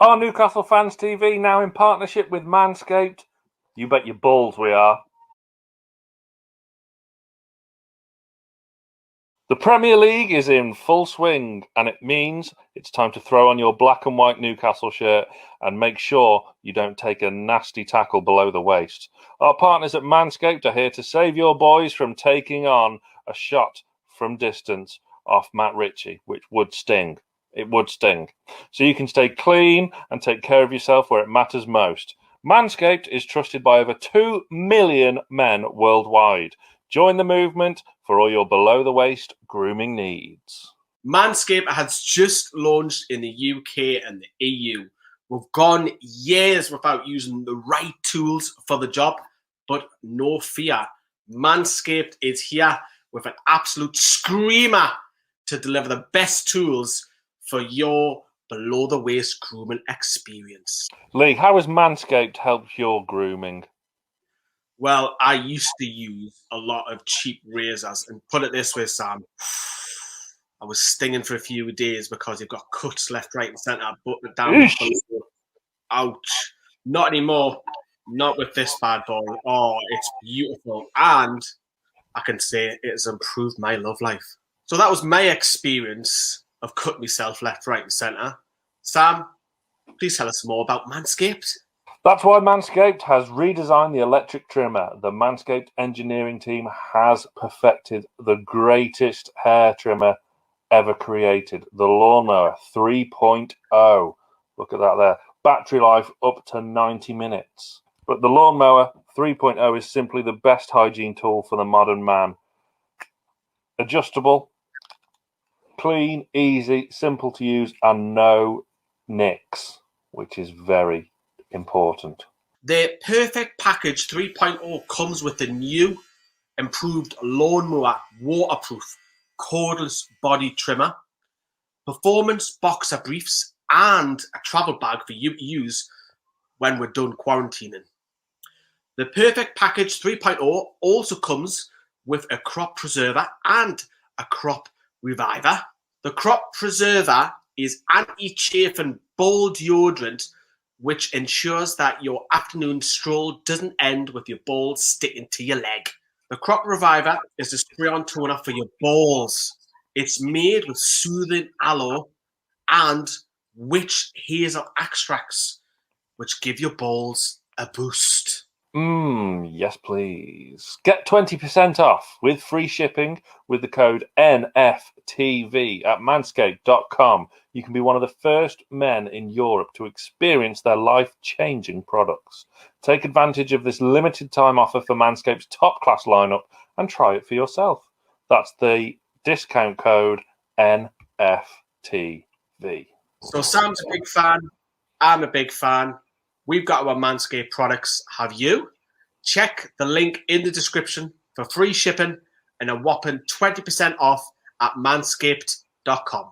Our Newcastle Fans TV now in partnership with Manscaped. You bet your balls we are. The Premier League is in full swing, and it means it's time to throw on your black and white Newcastle shirt and make sure you don't take a nasty tackle below the waist. Our partners at Manscaped are here to save your boys from taking on a shot from distance off Matt Ritchie, which would sting. It would sting. So you can stay clean and take care of yourself where it matters most. Manscaped is trusted by over 2 million men worldwide. Join the movement for all your below-the-waist grooming needs. Manscaped has just launched in the UK and the EU. We've gone years without using the right tools for the job, but no fear. Manscaped is here with an absolute screamer to deliver the best tools for your below-the-waist grooming experience. Lee, how has Manscaped helped your grooming? Well, I used to use a lot of cheap razors, and put it this way, Sam, I was stinging for a few days because you've got cuts left, right, and centre, button down. Ouch. Not anymore. Not with this bad boy. Oh, it's beautiful. And I can say it has improved my love life. So that was my experience of cutting myself left, right, and centre. Sam, please tell us more about Manscaped. That's why Manscaped has redesigned the electric trimmer. The Manscaped engineering team has perfected the greatest hair trimmer ever created, the Lawnmower 3.0. Look at that there. Battery life up to 90 minutes. But the Lawnmower 3.0 is simply the best hygiene tool for the modern man. Adjustable, clean, easy, simple to use, and no nicks, which is very important. The Perfect Package 3.0 comes with the new improved Lawnmower waterproof cordless body trimmer, performance boxer briefs, and a travel bag for you to use when we're done quarantining. The Perfect Package 3.0 also comes with a crop preserver and a crop reviver. The crop preserver is anti-chafing ball deodorant, which ensures that your afternoon stroll doesn't end with your balls sticking to your leg. The Crop Reviver is a spray-on toner for your balls. It's made with soothing aloe and witch hazel extracts, which give your balls a boost. Yes, please. Get 20% off with free shipping with the code NFTV at manscaped.com. You can be one of the first men in Europe to experience their life-changing products. Take advantage of this limited time offer for Manscaped's top-class lineup and try it for yourself. That's the discount code NFTV. So Sam's a big fan. I'm a big fan. We've got our Manscaped products. Have you? Check the link in the description for free shipping and a whopping 20% off at manscaped.com.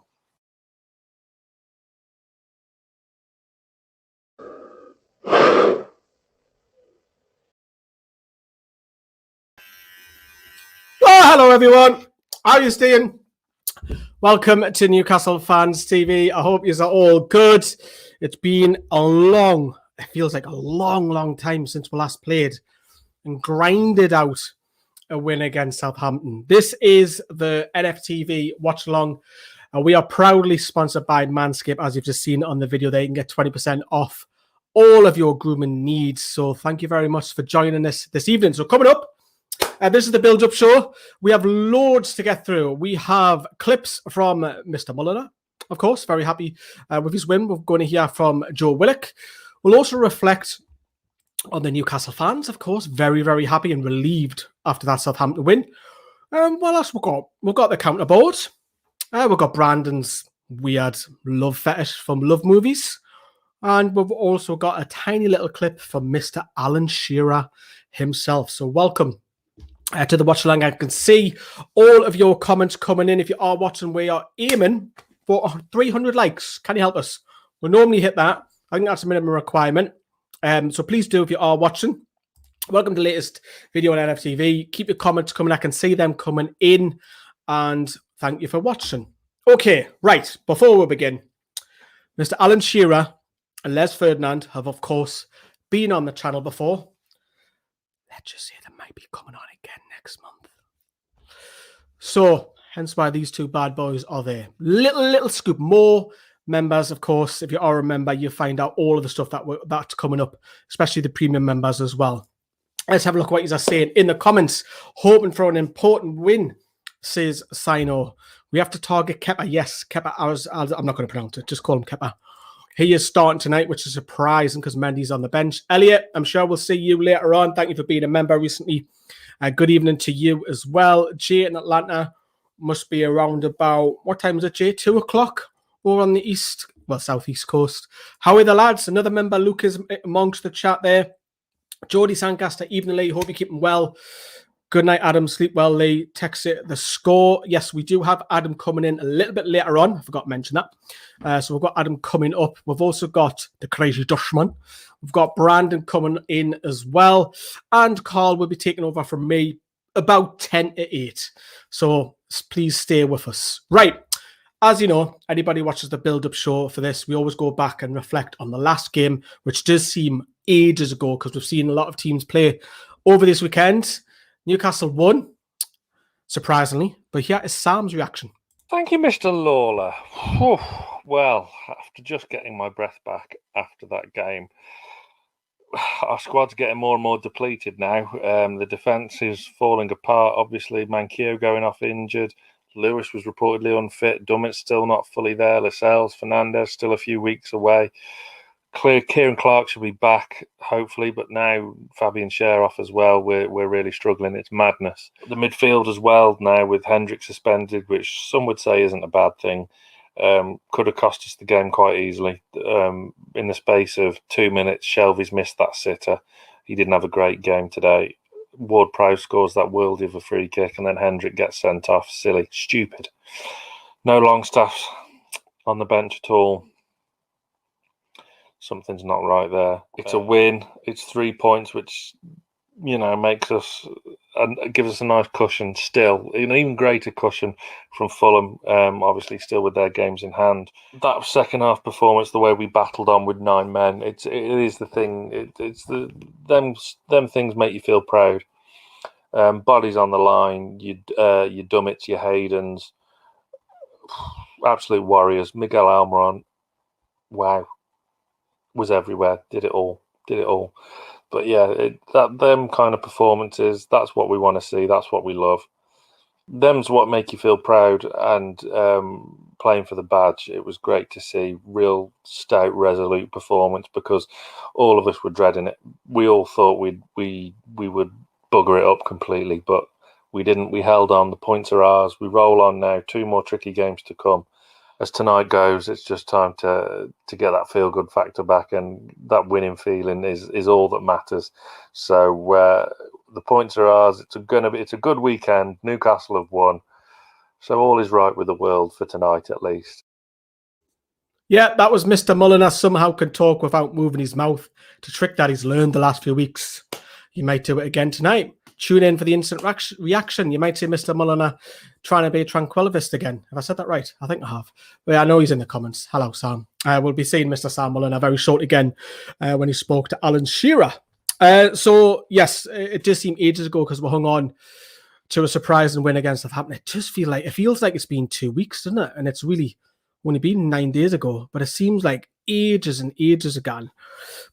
Hello everyone. How are you staying? Welcome to Newcastle Fans TV. I hope you're all good. It's been it feels like a long time since we last played and grinded out a win against Southampton. This is the NFTV watch along. We are proudly sponsored by Manscaped, as you've just seen on the video there. You can get 20% off all of your grooming needs. So thank you very much for joining us this evening. So coming up, this is the build-up show. We have loads to get through. We have clips from Mr. Mulliner, of course. Very happy with his win. We're going to hear from Joe Willock. We'll also reflect on the Newcastle fans, of course. Very, very happy and relieved after that Southampton win. What else we got? We've got the counter board. We've got Brandon's weird love fetish from Love Movies. And we've also got a tiny little clip from Mr. Alan Shearer himself. So welcome to the watch along. I can see all of your comments coming in. If you are watching, we are aiming for 300 likes. Can you help us? We normally hit that. I think that's a minimum requirement. So please do if you are watching. Welcome to the latest video on NFTV. Keep your comments coming. I can see them coming in. And thank you for watching. Okay, right. Before we begin, Mr. Alan Shearer and Les Ferdinand have, of course, been on the channel before. Let's just say they might be coming on again next month. So, hence why these two bad boys are there. Little scoop. More members, of course. If you are a member, you find out all of the stuff that's coming up, especially the premium members as well. Let's have a look at what you are saying in the comments. Hoping for an important win, says Sino. We have to target Kepa. Yes, Kepa. I'm not going to pronounce it. Just call him Kepa. He is starting tonight, which is surprising because Mendy's on the bench. Elliot, I'm sure we'll see you later on. Thank you for being a member recently. Good evening to you as well. Jay in Atlanta must be around about, what time is it, Jay? 2 o'clock over on the southeast coast. How are the lads? Another member, Luke, is amongst the chat there. Jody Sancaster, evening, Lee. Hope you're keeping well. Good night, Adam. Sleep well, Lee. Text it the score. Yes, we do have Adam coming in a little bit later on. I forgot to mention that. So we've got Adam coming up. We've also got the Crazy Dutchman. We've got Brandon coming in as well. And Karl will be taking over from me about 10 to 8. So please stay with us. Right. As you know, anybody watches the build-up show for this, we always go back and reflect on the last game, which does seem ages ago because we've seen a lot of teams play over this weekend. Newcastle won, surprisingly, but here is Sam's reaction. Thank you, Mr. Lawler. Well, after just getting my breath back after that game, our squad's getting more and more depleted now. The defence is falling apart, obviously. Manquillo going off injured. Lewis was reportedly unfit. Dummett's still not fully there. Lascelles, Fernandez still a few weeks away. Kieran Clark should be back, hopefully, but now Fabian Shearer off as well. We're really struggling. It's madness. The midfield as well now with Hendrick suspended, which some would say isn't a bad thing. Could have cost us the game quite easily. In the space of 2 minutes, Shelvey's missed that sitter. He didn't have a great game today. Ward-Prowse scores that worldie of a free kick, and then Hendrick gets sent off. Silly, stupid. No Longstaff on the bench at all. Something's not right there. It's a win. It's 3 points, which, makes us and gives us a nice cushion still. An even greater cushion from Fulham, obviously still with their games in hand. That second half performance, the way we battled on with 9 men, it is the thing. Them things make you feel proud. Bodies on the line, your Dummets, your Haydens, absolute warriors. Miguel Almiron, wow. Was everywhere, did it all. But yeah, them kind of performances, that's what we want to see, that's what we love. Them's what make you feel proud, and playing for the badge, it was great to see. Real stout, resolute performance, because all of us were dreading it. We all thought we would bugger it up completely, but we didn't. We held on. The points are ours. We roll on now. 2 more tricky games to come. As tonight goes, it's just time to get that feel-good factor back, and that winning feeling is all that matters. So the points are ours. It's a good weekend. Newcastle have won, so all is right with the world for tonight, at least. Yeah, that was Mr. Mulliner. Somehow can talk without moving his mouth. It's a trick that he's learned the last few weeks. He might do it again tonight. Tune in for the instant reaction. You might see Mr. Mulliner trying to be a tranquilivist again. Have I said that right? I think I have. But yeah, I know he's in the comments. Hello, Sam. We'll be seeing Mr. Sam Mulliner very short again when he spoke to Alan Shearer. So, yes, it does seem ages ago because we hung on to a surprising win against Southampton. It feels like it's been 2 weeks, doesn't it? And it's really only been 9 days ago, but it seems like ages and ages ago.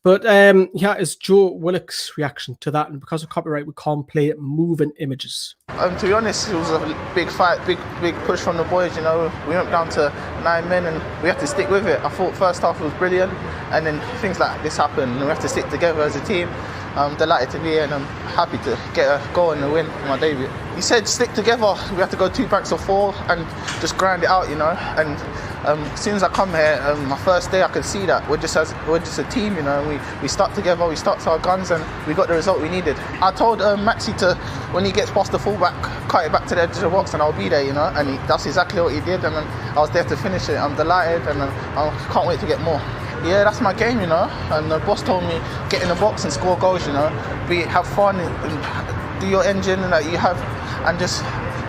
But here is Joe Willock's reaction to that, and because of copyright, we can't play moving images. To be honest, it was a big fight, big push from the boys. We went down to 9 men, and we had to stick with it. I thought first half was brilliant, and then things like this happened, and we have to stick together as a team. I'm delighted to be here, and I'm happy to get a goal and a win for my debut. He said stick together. We have to go 2 banks of 4 and just grind it out, And as soon as I come here, my first day, I could see that we're just a team, We stuck together, we stuck to our guns, and we got the result we needed. I told Maxi to, when he gets past the fullback, cut it back to the edge of the box, and I'll be there, And that's exactly what he did, and I was there to finish it. I'm delighted, and I can't wait to get more. Yeah, that's my game, And the boss told me, get in the box and score goals, Have fun and do your engine that you have, and just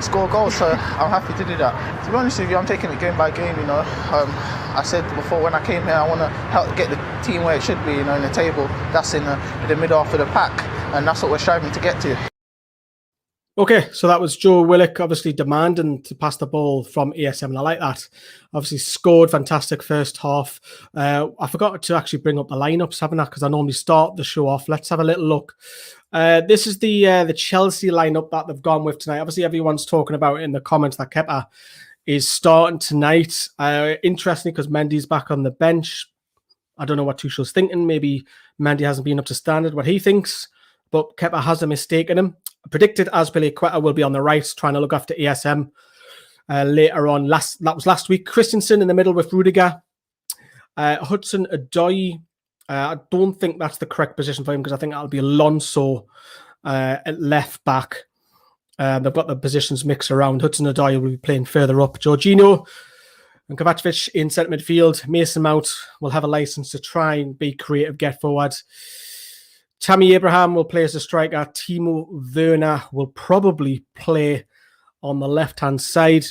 score goals, so I'm happy to do that. To be honest with you, I'm taking it game by game, you know. I said before, when I came here, I want to help get the team where it should be, you know, in the table. That's in the middle half of the pack, and that's what we're striving to get to. Okay, so that was Joe Willock, obviously demanding to pass the ball from ASM, and I like that. Obviously scored fantastic first half. I forgot to actually bring up the lineups, haven't I? Because I normally start the show off. Let's have a little look. This is the Chelsea lineup that they've gone with tonight. Obviously, everyone's talking about it in the comments that Kepa is starting tonight. Interestingly, because Mendy's back on the bench. I don't know what Tuchel's thinking. Maybe Mendy hasn't been up to standard, what he thinks. But Kepa has a mistake in him. Predicted Azpilicueta will be on the right, trying to look after ASM later on. That was last week. Christensen in the middle with Rudiger. Hudson-Odoi. I don't think that's the correct position for him, because I think that'll be Alonso at left back. They've got the positions mixed around. Hudson-Odoi will be playing further up. Jorginho and Kovacic in centre midfield. Mason Mount will have a license to try and be creative, get forward. Tammy Abraham will play as a striker. Timo Werner will probably play on the left-hand side.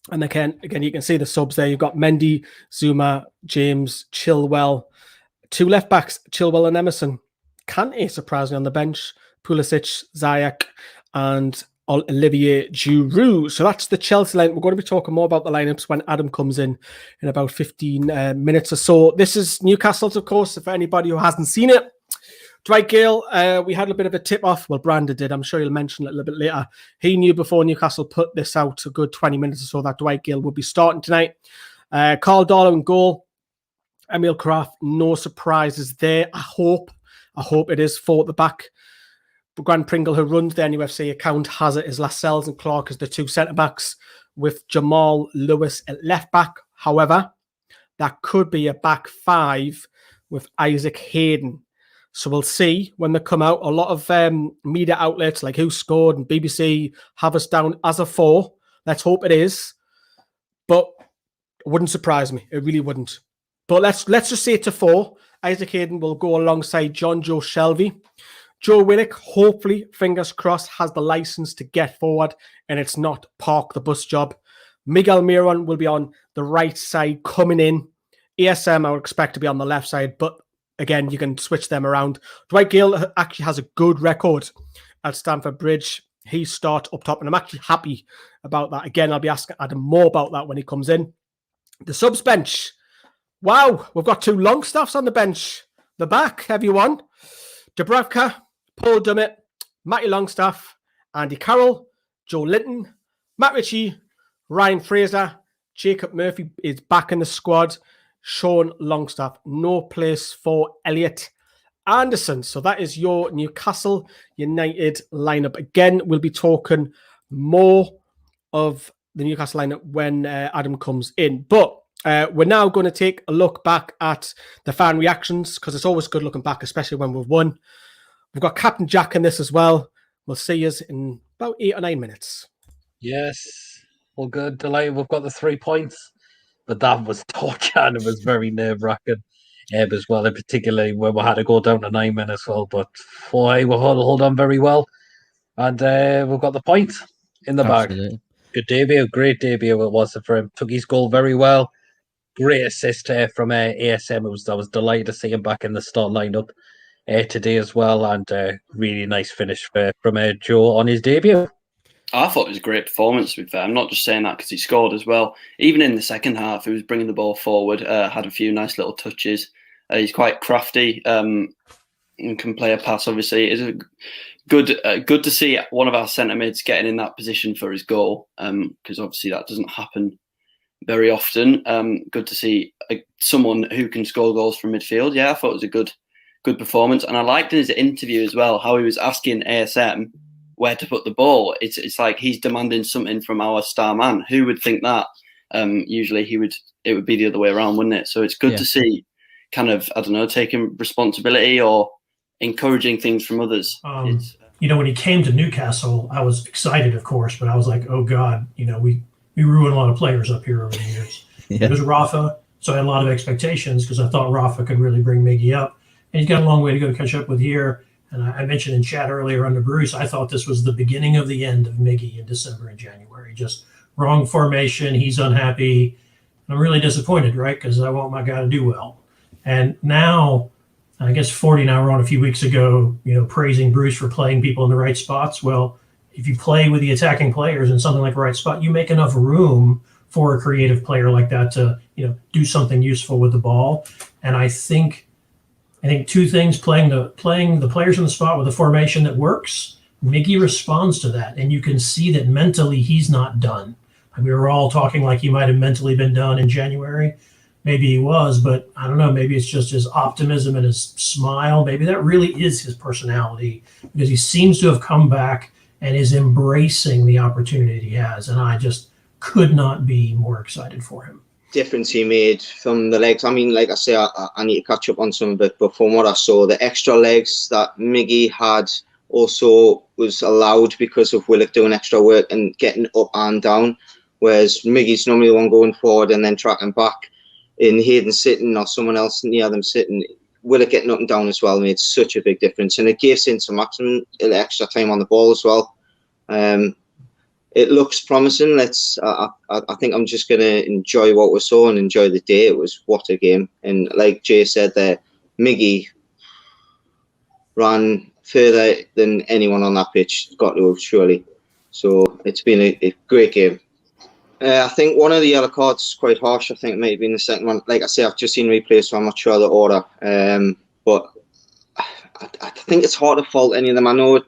And again, you can see the subs there. You've got Mendy, Zuma, James, Chilwell. Two left-backs, Chilwell and Emerson. Kante, surprisingly, on the bench. Pulisic, Ziyech, and Olivier Giroud. So that's the Chelsea line. We're going to be talking more about the lineups when Adam comes in about 15 minutes or so. This is Newcastle's, of course, for anybody who hasn't seen it. Dwight Gale, we had a bit of a tip-off. Well, Brandon did. I'm sure he'll mention it a little bit later. He knew before Newcastle put this out a good 20 minutes or so that Dwight Gale would be starting tonight. Karl Darlow in goal. Emil Kraft, no surprises there. I hope it is 4 at the back. Grant Pringle, who runs the NUFC account, has it as Lascelles and Clark as the 2 centre-backs, with Jamal Lewis at left-back. However, that could be a back 5 with Isaac Hayden. So we'll see when they come out. A lot of media outlets like Who Scored and BBC have us down as a 4. Let's hope it is. But it wouldn't surprise me. It really wouldn't. But let's just say it's a 4. Isaac Hayden will go alongside John Joe Shelby. Joe Willock, hopefully, fingers crossed, has the license to get forward, and it's not park the bus job. Miguel Miron will be on the right side coming in. ASM I would expect to be on the left side, but again, you can switch them around. Dwight Gale actually has a good record at Stamford Bridge. He starts up top, and I'm actually happy about that. Again, I'll be asking Adam more about that when he comes in. The subs bench. Wow, we've got 2 Longstaffs on the bench. The back, everyone. Dubravka, Paul Dummett, Matty Longstaff, Andy Carroll, Joe Linton, Matt Ritchie, Ryan Fraser, Jacob Murphy is back in the squad. Sean Longstaff, no place for Elliot Anderson. So that is your Newcastle United lineup. Again, we'll be talking more of the Newcastle lineup when Adam comes in. But we're now going to take a look back at the fan reactions, because it's always good looking back, especially when we've won. We've got Captain Jack in this as well. We'll see you in about 8 or 9 minutes. Yes, all good. Delighted we've got the 3 points. But that was torture, and it was very nerve-wracking as well, and particularly when we had to go down to 9 men as well. But boy, we hold on very well, and we've got the point in the bag. Good debut, great debut it was for him. Took his goal very well. Great assist from ASM. I was delighted to see him back in the start lineup today as well, and really nice finish from Joe on his debut. I thought it was a great performance, to be fair. I'm not just saying that because he scored as well. Even in the second half, he was bringing the ball forward, had a few nice little touches. He's quite crafty and can play a pass, obviously. It's good to see one of our centre mids getting in that position for his goal, because obviously that doesn't happen very often. Good to see someone who can score goals from midfield. Yeah, I thought it was a good performance. And I liked in his interview as well how he was asking ASM where to put the ball. It's like he's demanding something from our star man. Who would think that? Usually it would be the other way around, wouldn't it? So it's good to see kind of, I don't know, taking responsibility or encouraging things from others. When he came to Newcastle, I was excited, of course, but I was like, oh God, we ruined a lot of players up here over the years. It was Rafa, so I had a lot of expectations because I thought Rafa could really bring Miggy up. And he's got a long way to go to catch up with here. And I mentioned in chat earlier under Bruce, I thought this was the beginning of the end of Miggy in December and January. Just wrong formation. He's unhappy. I'm really disappointed, right? Because I want my guy to do well. And now, I guess 40 now, we're on a few weeks ago, praising Bruce for playing people in the right spots. Well, if you play with the attacking players in something like the right spot, you make enough room for a creative player like that to, do something useful with the ball. And I think two things: playing the players in the spot with a formation that works. Miggy responds to that, and you can see that mentally he's not done. We were all talking like he might have mentally been done in January. Maybe he was, but I don't know. Maybe it's just his optimism and his smile. Maybe that really is his personality, because he seems to have come back and is embracing the opportunity he has. And I just could not be more excited for him. Difference he made from the legs. I mean, like I say, I need to catch up on some of it, but from what I saw, the extra legs that Miggy had also was allowed because of Willock doing extra work and getting up and down, whereas Miggy's normally the one going forward and then tracking back. In Hayden sitting or someone else near them sitting, Willock getting up and down as well made such a big difference, and it gave saint-maximin extra time on the ball as well. It looks promising. I think I'm just going to enjoy what we saw and enjoy the day. It was what a game. And like Jay said there, Miggy ran further than anyone on that pitch, got to have, surely. So it's been a great game. I think one of the yellow cards is quite harsh. I think it might have been the second one. Like I say, I've just seen replays, so I'm not sure the order. But I think it's hard to fault any of them. I know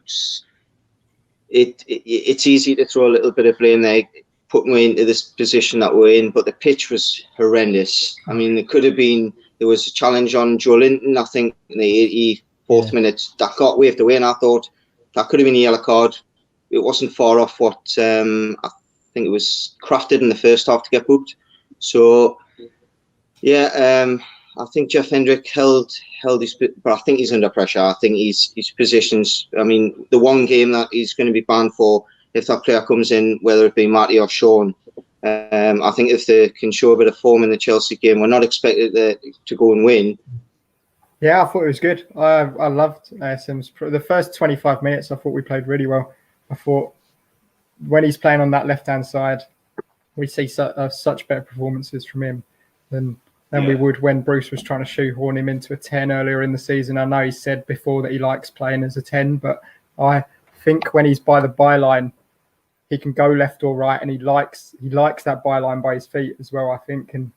it's easy to throw a little bit of blame there, putting me into this position that we're in, but the pitch was horrendous. I mean, there was a challenge on Joe Linton, I think, in the 84th minute, that got waved away, and I thought that could have been a yellow card. It wasn't far off what I think it was crafted in the first half to get booked. So, I think Jeff Hendrick held his, but I think he's under pressure. I think his positions. I mean, the one game that he's going to be banned for, if that player comes in, whether it be Matty or Sean, I think if they can show a bit of form in the Chelsea game, we're not expected to go and win. Yeah, I thought it was good. I loved Sims. The first 25 minutes, I thought we played really well. I thought when he's playing on that left-hand side, we see such better performances from him than we would when Bruce was trying to shoehorn him into a 10 earlier in the season. I know he said before that he likes playing as a 10, but I think when he's by the byline, he can go left or right, and he likes that byline by his feet as well, I think, and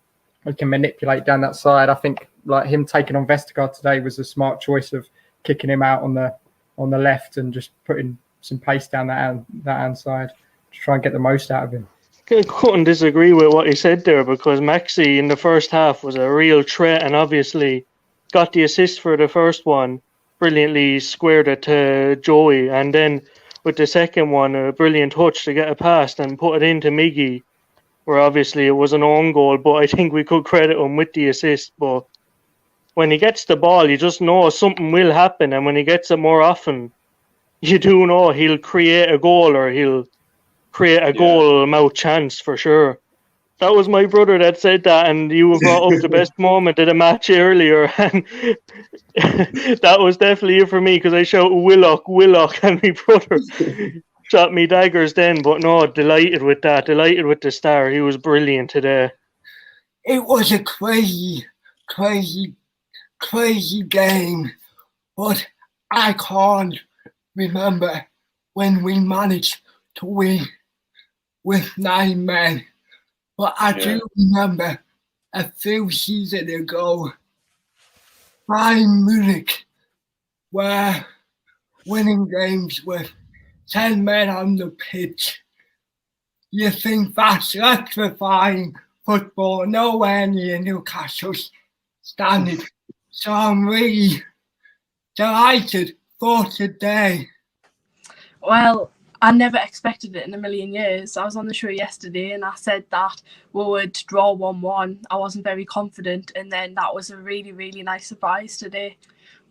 he can manipulate down that side. I think like him taking on Vestergaard today was a smart choice of kicking him out on the left and just putting some pace down that hand side to try and get the most out of him. I couldn't disagree with what he said there, because Maxi in the first half was a real threat and obviously got the assist for the first one, brilliantly squared it to Joey, and then with the second one, a brilliant touch to get it past and put it into Miggy, where obviously it was an own goal, but I think we could credit him with the assist. But when he gets the ball, you just know something will happen, and when he gets it more often, you do know he'll create a goal, or he'll create a goal mouth chance for sure. That was my brother that said that, and you brought up the best moment of the match earlier, and that was definitely it for me, because I shouted Willock, Willock, and my brother shot me daggers then. But no, delighted with that, delighted with the star. He was brilliant today. It was a crazy game, but I can't remember when we managed to win with 9 men. But I do remember a few seasons ago, Bayern Munich were winning games with 10 men on the pitch. You think that's electrifying football, nowhere near Newcastle's standard. So I'm really delighted for today. Well, I never expected it in a million years. I was on the show yesterday and I said that we would draw 1-1. I wasn't very confident, and then that was a really, really nice surprise today.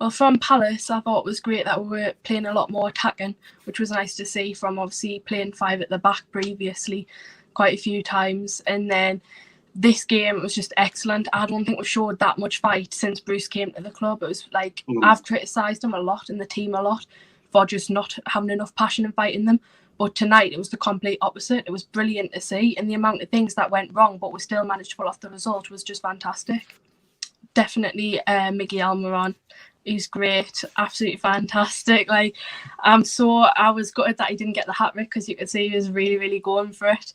Well, from Palace, I thought it was great that we were playing a lot more attacking, which was nice to see from obviously playing 5 at the back previously quite a few times. And then this game was just excellent. I don't think we've showed that much fight since Bruce came to the club. It was like, I've criticised him a lot and the team a lot for just not having enough passion and fight in them. But tonight, it was the complete opposite. It was brilliant to see. And the amount of things that went wrong, but we still managed to pull off the result, was just fantastic. Definitely Miggy Almiron. He's great. Absolutely fantastic. Like, I was gutted that he didn't get the hat-trick, because you could see he was really, really going for it.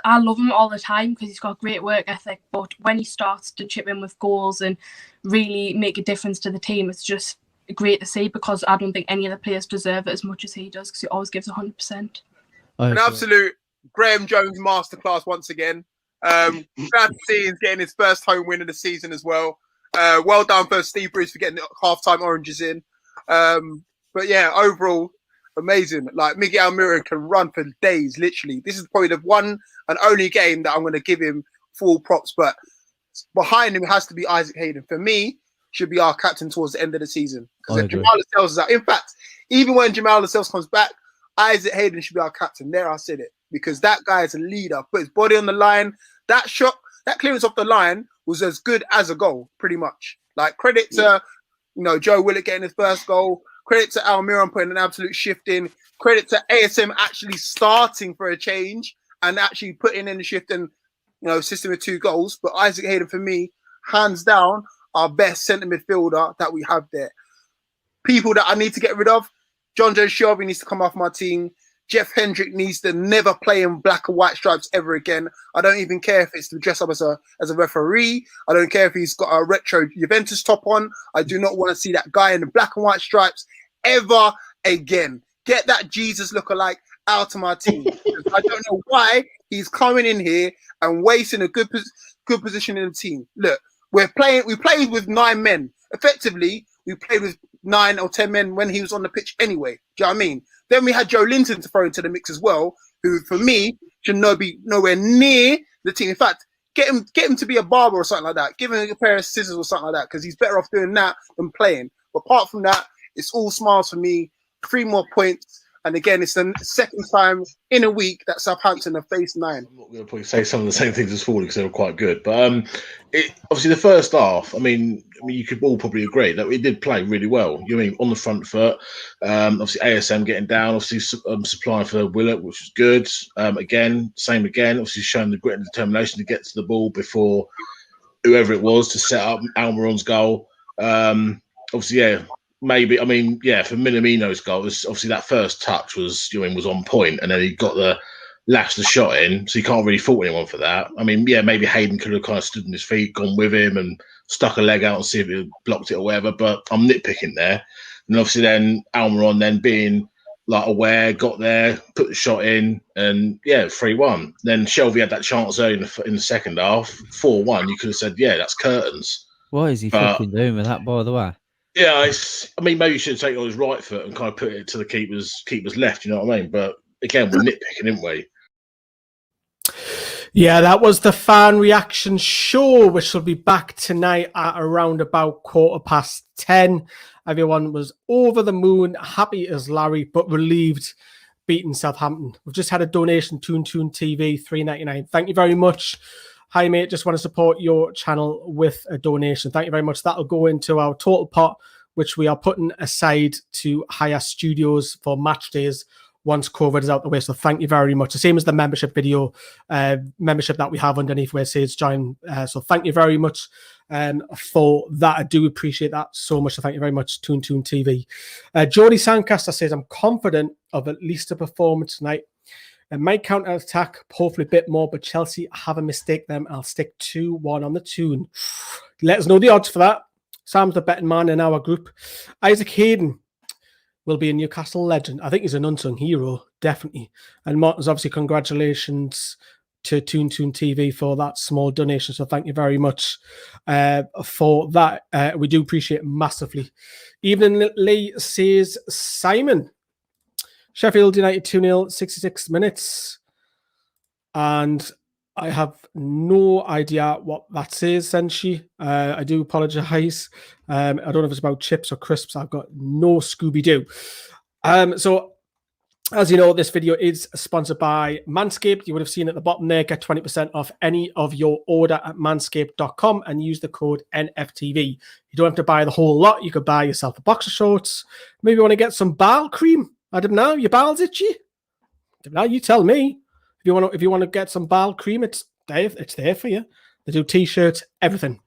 I love him all the time because he's got great work ethic, but when he starts to chip in with goals and really make a difference to the team, it's just great to see, because I don't think any of the players deserve it as much as he does, because he always gives 100%. An absolute Graham Jones masterclass once again. Glad to see he's getting his first home win of the season as well. Well done for Steve Bruce for getting the half-time oranges in. But yeah, overall, amazing. Like, Miguel Almiron can run for days, literally. This is probably the one and only game that I'm going to give him full props. But behind him has to be Isaac Hayden. For me, should be our captain towards the end of the season. Because if Jamal Lascelles is out, in fact, even when Jamal Lascelles comes back, Isaac Hayden should be our captain. There, I said it. Because that guy is a leader. Put his body on the line. That shot, that clearance off the line was as good as a goal, pretty much. Like, credit to, Joe Willock getting his first goal. Credit to Almiron putting an absolute shift in. Credit to ASM actually starting for a change and actually putting in the shift and, assisting with 2 goals. But Isaac Hayden, for me, hands down, our best centre midfielder that we have there. People that I need to get rid of, John Joe Shelby needs to come off my team. Jeff Hendrick needs to never play in black and white stripes ever again. I don't even care if it's to dress up as a referee. I don't care if he's got a retro Juventus top on. I do not want to see that guy in the black and white stripes ever again. Get that Jesus lookalike out of my team. I don't know why he's coming in here and wasting a good position in the team. Look, we played with 9 men. Effectively, we played with 9 or 10 men when he was on the pitch anyway. Do you know what I mean? Then we had Joe Linton to throw into the mix as well, who for me should be nowhere near the team. In fact, get him to be a barber or something like that. Give him a pair of scissors or something like that, because he's better off doing that than playing. But apart from that, it's all smiles for me. 3 more points. And again, it's the second time in a week that Southampton have faced 9. I'm not going to probably say some of the same things as Fordy because they were quite good. But obviously the first half, I mean, you could all probably agree that we did play really well. On the front foot. Obviously ASM getting down, obviously supplying for Willock, which was good. Again, obviously showing the grit and determination to get to the ball before whoever it was to set up Almiron's goal. Obviously, yeah. Maybe, for Minamino's goal, obviously that first touch was on point, and then he lashed the shot in, so you can't really fault anyone for that. Maybe Hayden could have kind of stood on his feet, gone with him, and stuck a leg out and see if it blocked it or whatever. But I'm nitpicking there, and obviously then Almiron then being like aware, got there, put the shot in, and 3-1. Then Shelby had that chance early in the second half, 4-1. You could have said, that's curtains. What is he fucking doing with that, by the way? Yeah, maybe you should take on his right foot and kind of put it to the keeper's left, you know what I mean? But again, we're nitpicking, didn't we? Yeah, that was the fan reaction show, which will be back tonight at around about 10:15. Everyone was over the moon, happy as Larry, but relieved beating Southampton. We've just had a donation, Toon TV, $3.99. Thank you very much. Hi, mate. Just want to support your channel with a donation. Thank you very much. That'll go into our total pot, which we are putting aside to hire studios for match days once COVID is out the way. So thank you very much. The same as the membership video, membership that we have underneath where it says join. So thank you very much for that. I do appreciate that so much. So thank you very much, Toon TV. Jody Sandcaster says, I'm confident of at least a performance tonight. It might counter attack, hopefully a bit more, but Chelsea have a mistake them. I'll stick 2-1 on the Toon. Let us know the odds for that. Sam's the betting man in our group. Isaac Hayden will be a Newcastle legend. I think he's an unsung hero, definitely. And Martin's obviously congratulations to Toon TV for that small donation. So thank you very much for that. We do appreciate it massively. Evening Lee says, Simon. Sheffield United 2-0, 66 minutes. And I have no idea what that says, Senshi. I do apologise. I don't know if it's about chips or crisps. I've got no Scooby-Doo. So As you know, this video is sponsored by Manscaped. You would have seen at the bottom there, get 20% off any of your order at manscaped.com and use the code NFTV. You don't have to buy the whole lot. You could buy yourself a box of shorts. Maybe you want to get some bowel cream. I don't know. Your bowels itchy? Now you tell me. If you want to get some bowel cream, it's there for you. They do t-shirts, everything.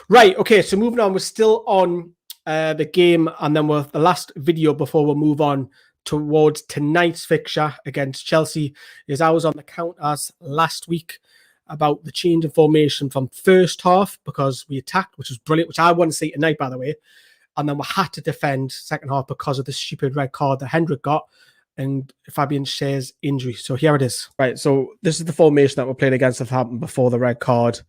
Right, okay, so moving on. We're still on the game, and then the last video before we'll move on towards tonight's fixture against Chelsea is I was on the count as last week about the change in formation from first half because we attacked, which was brilliant, which I want to see tonight, by the way. And then we had to defend second half because of the stupid red card that Hendrick got and Fabian Schär's injury. So here it is. Right, so this is the formation that we played against Southampton before the red card.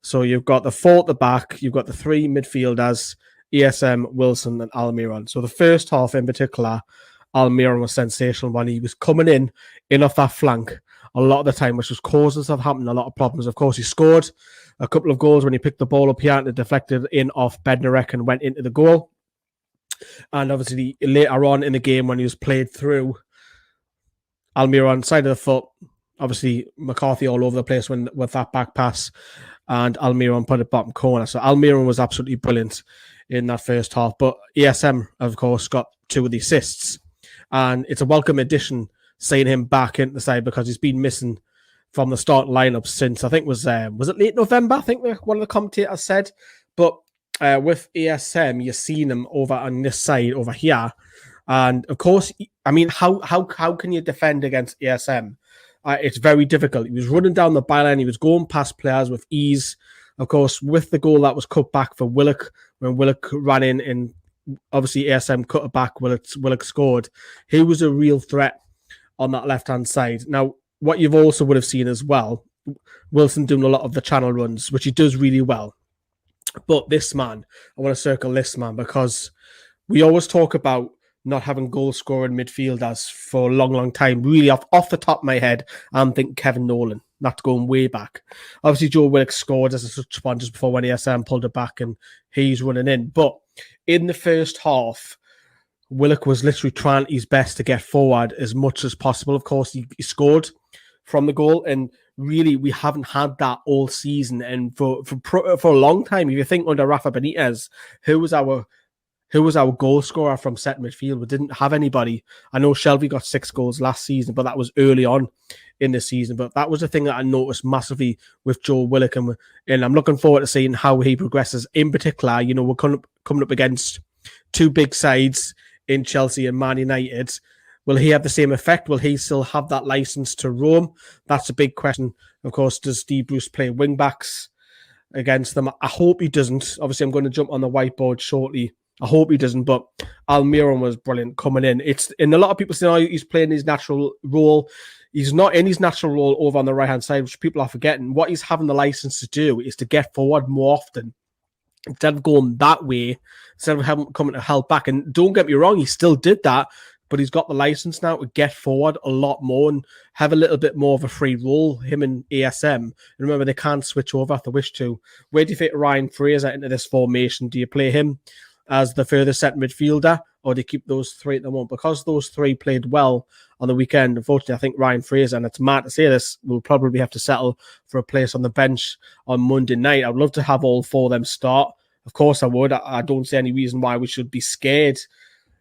So you've got the 4 at the back, you've got the 3 midfielders, ESM, Wilson, and Almiron. So the first half in particular, Almiron was sensational when he was coming in off that flank a lot of the time, which was causing Southampton a lot of problems. Of course, he scored a couple of goals when he picked the ball up here and it deflected in off Bednarek and went into the goal. And obviously later on in the game when he was played through, Almiron side of the foot, obviously McCarthy all over the place with that back pass, and Almiron put it bottom corner. So Almiron was absolutely brilliant in that first half. But ESM, of course, got 2 of the assists. And it's a welcome addition seeing him back into the side because he's been missing from the start lineup since, I think was it late November? I think one of the commentators said. But with ESM, you're seeing him over on this side over here. And of course, I mean, how can you defend against ESM? It's very difficult. He was running down the byline. He was going past players with ease. Of course, with the goal that was cut back for Willock, when Willock ran in and obviously ASM cut it back, Willock scored. He was a real threat on that left-hand side. Now, what you've also would have seen as well, Wilson doing a lot of the channel runs, which he does really well. But this man, I want to circle this man because we always talk about not having goal-scoring midfielders for a long, long time. Really, off the top of my head, I'm thinking Kevin Nolan, not going way back. Obviously, Joe Willock scored as a such one just before when ASM pulled it back and he's running in. But in the first half, Willock was literally trying his best to get forward as much as possible. Of course, he scored from the goal, and really, we haven't had that all season. And for a long time, if you think under Rafa Benitez, who was our goal scorer from set midfield? We didn't have anybody. I know Shelby got 6 goals last season, but that was early on in the season. But that was the thing that I noticed massively with Joe Willock, and I'm looking forward to seeing how he progresses. In particular, you know, we're coming up against 2 big sides in Chelsea and Man United. Will he have the same effect? Will he still have that license to roam? That's a big question. Of course, does Steve Bruce play wing backs against them? I hope he doesn't. Obviously, I'm going to jump on the whiteboard shortly. I hope he doesn't, but Almiron was brilliant coming in. And a lot of people say, oh, he's playing his natural role. He's not in his natural role over on the right-hand side, which people are forgetting. What he's having the license to do is to get forward more often. Instead of going that way, instead of coming to help back. And don't get me wrong, he still did that, but he's got the license now to get forward a lot more and have a little bit more of a free role, him and ASM. And remember, they can't switch over if they wish to. Where do you fit Ryan Fraser into this formation? Do you play him as the further set midfielder, or do you keep those 3 at the moment? Because those 3 played well on the weekend, unfortunately, I think Ryan Fraser, and it's mad to say this, will probably have to settle for a place on the bench on Monday night. I'd love to have all 4 of them start. Of course I would. I don't see any reason why we should be scared.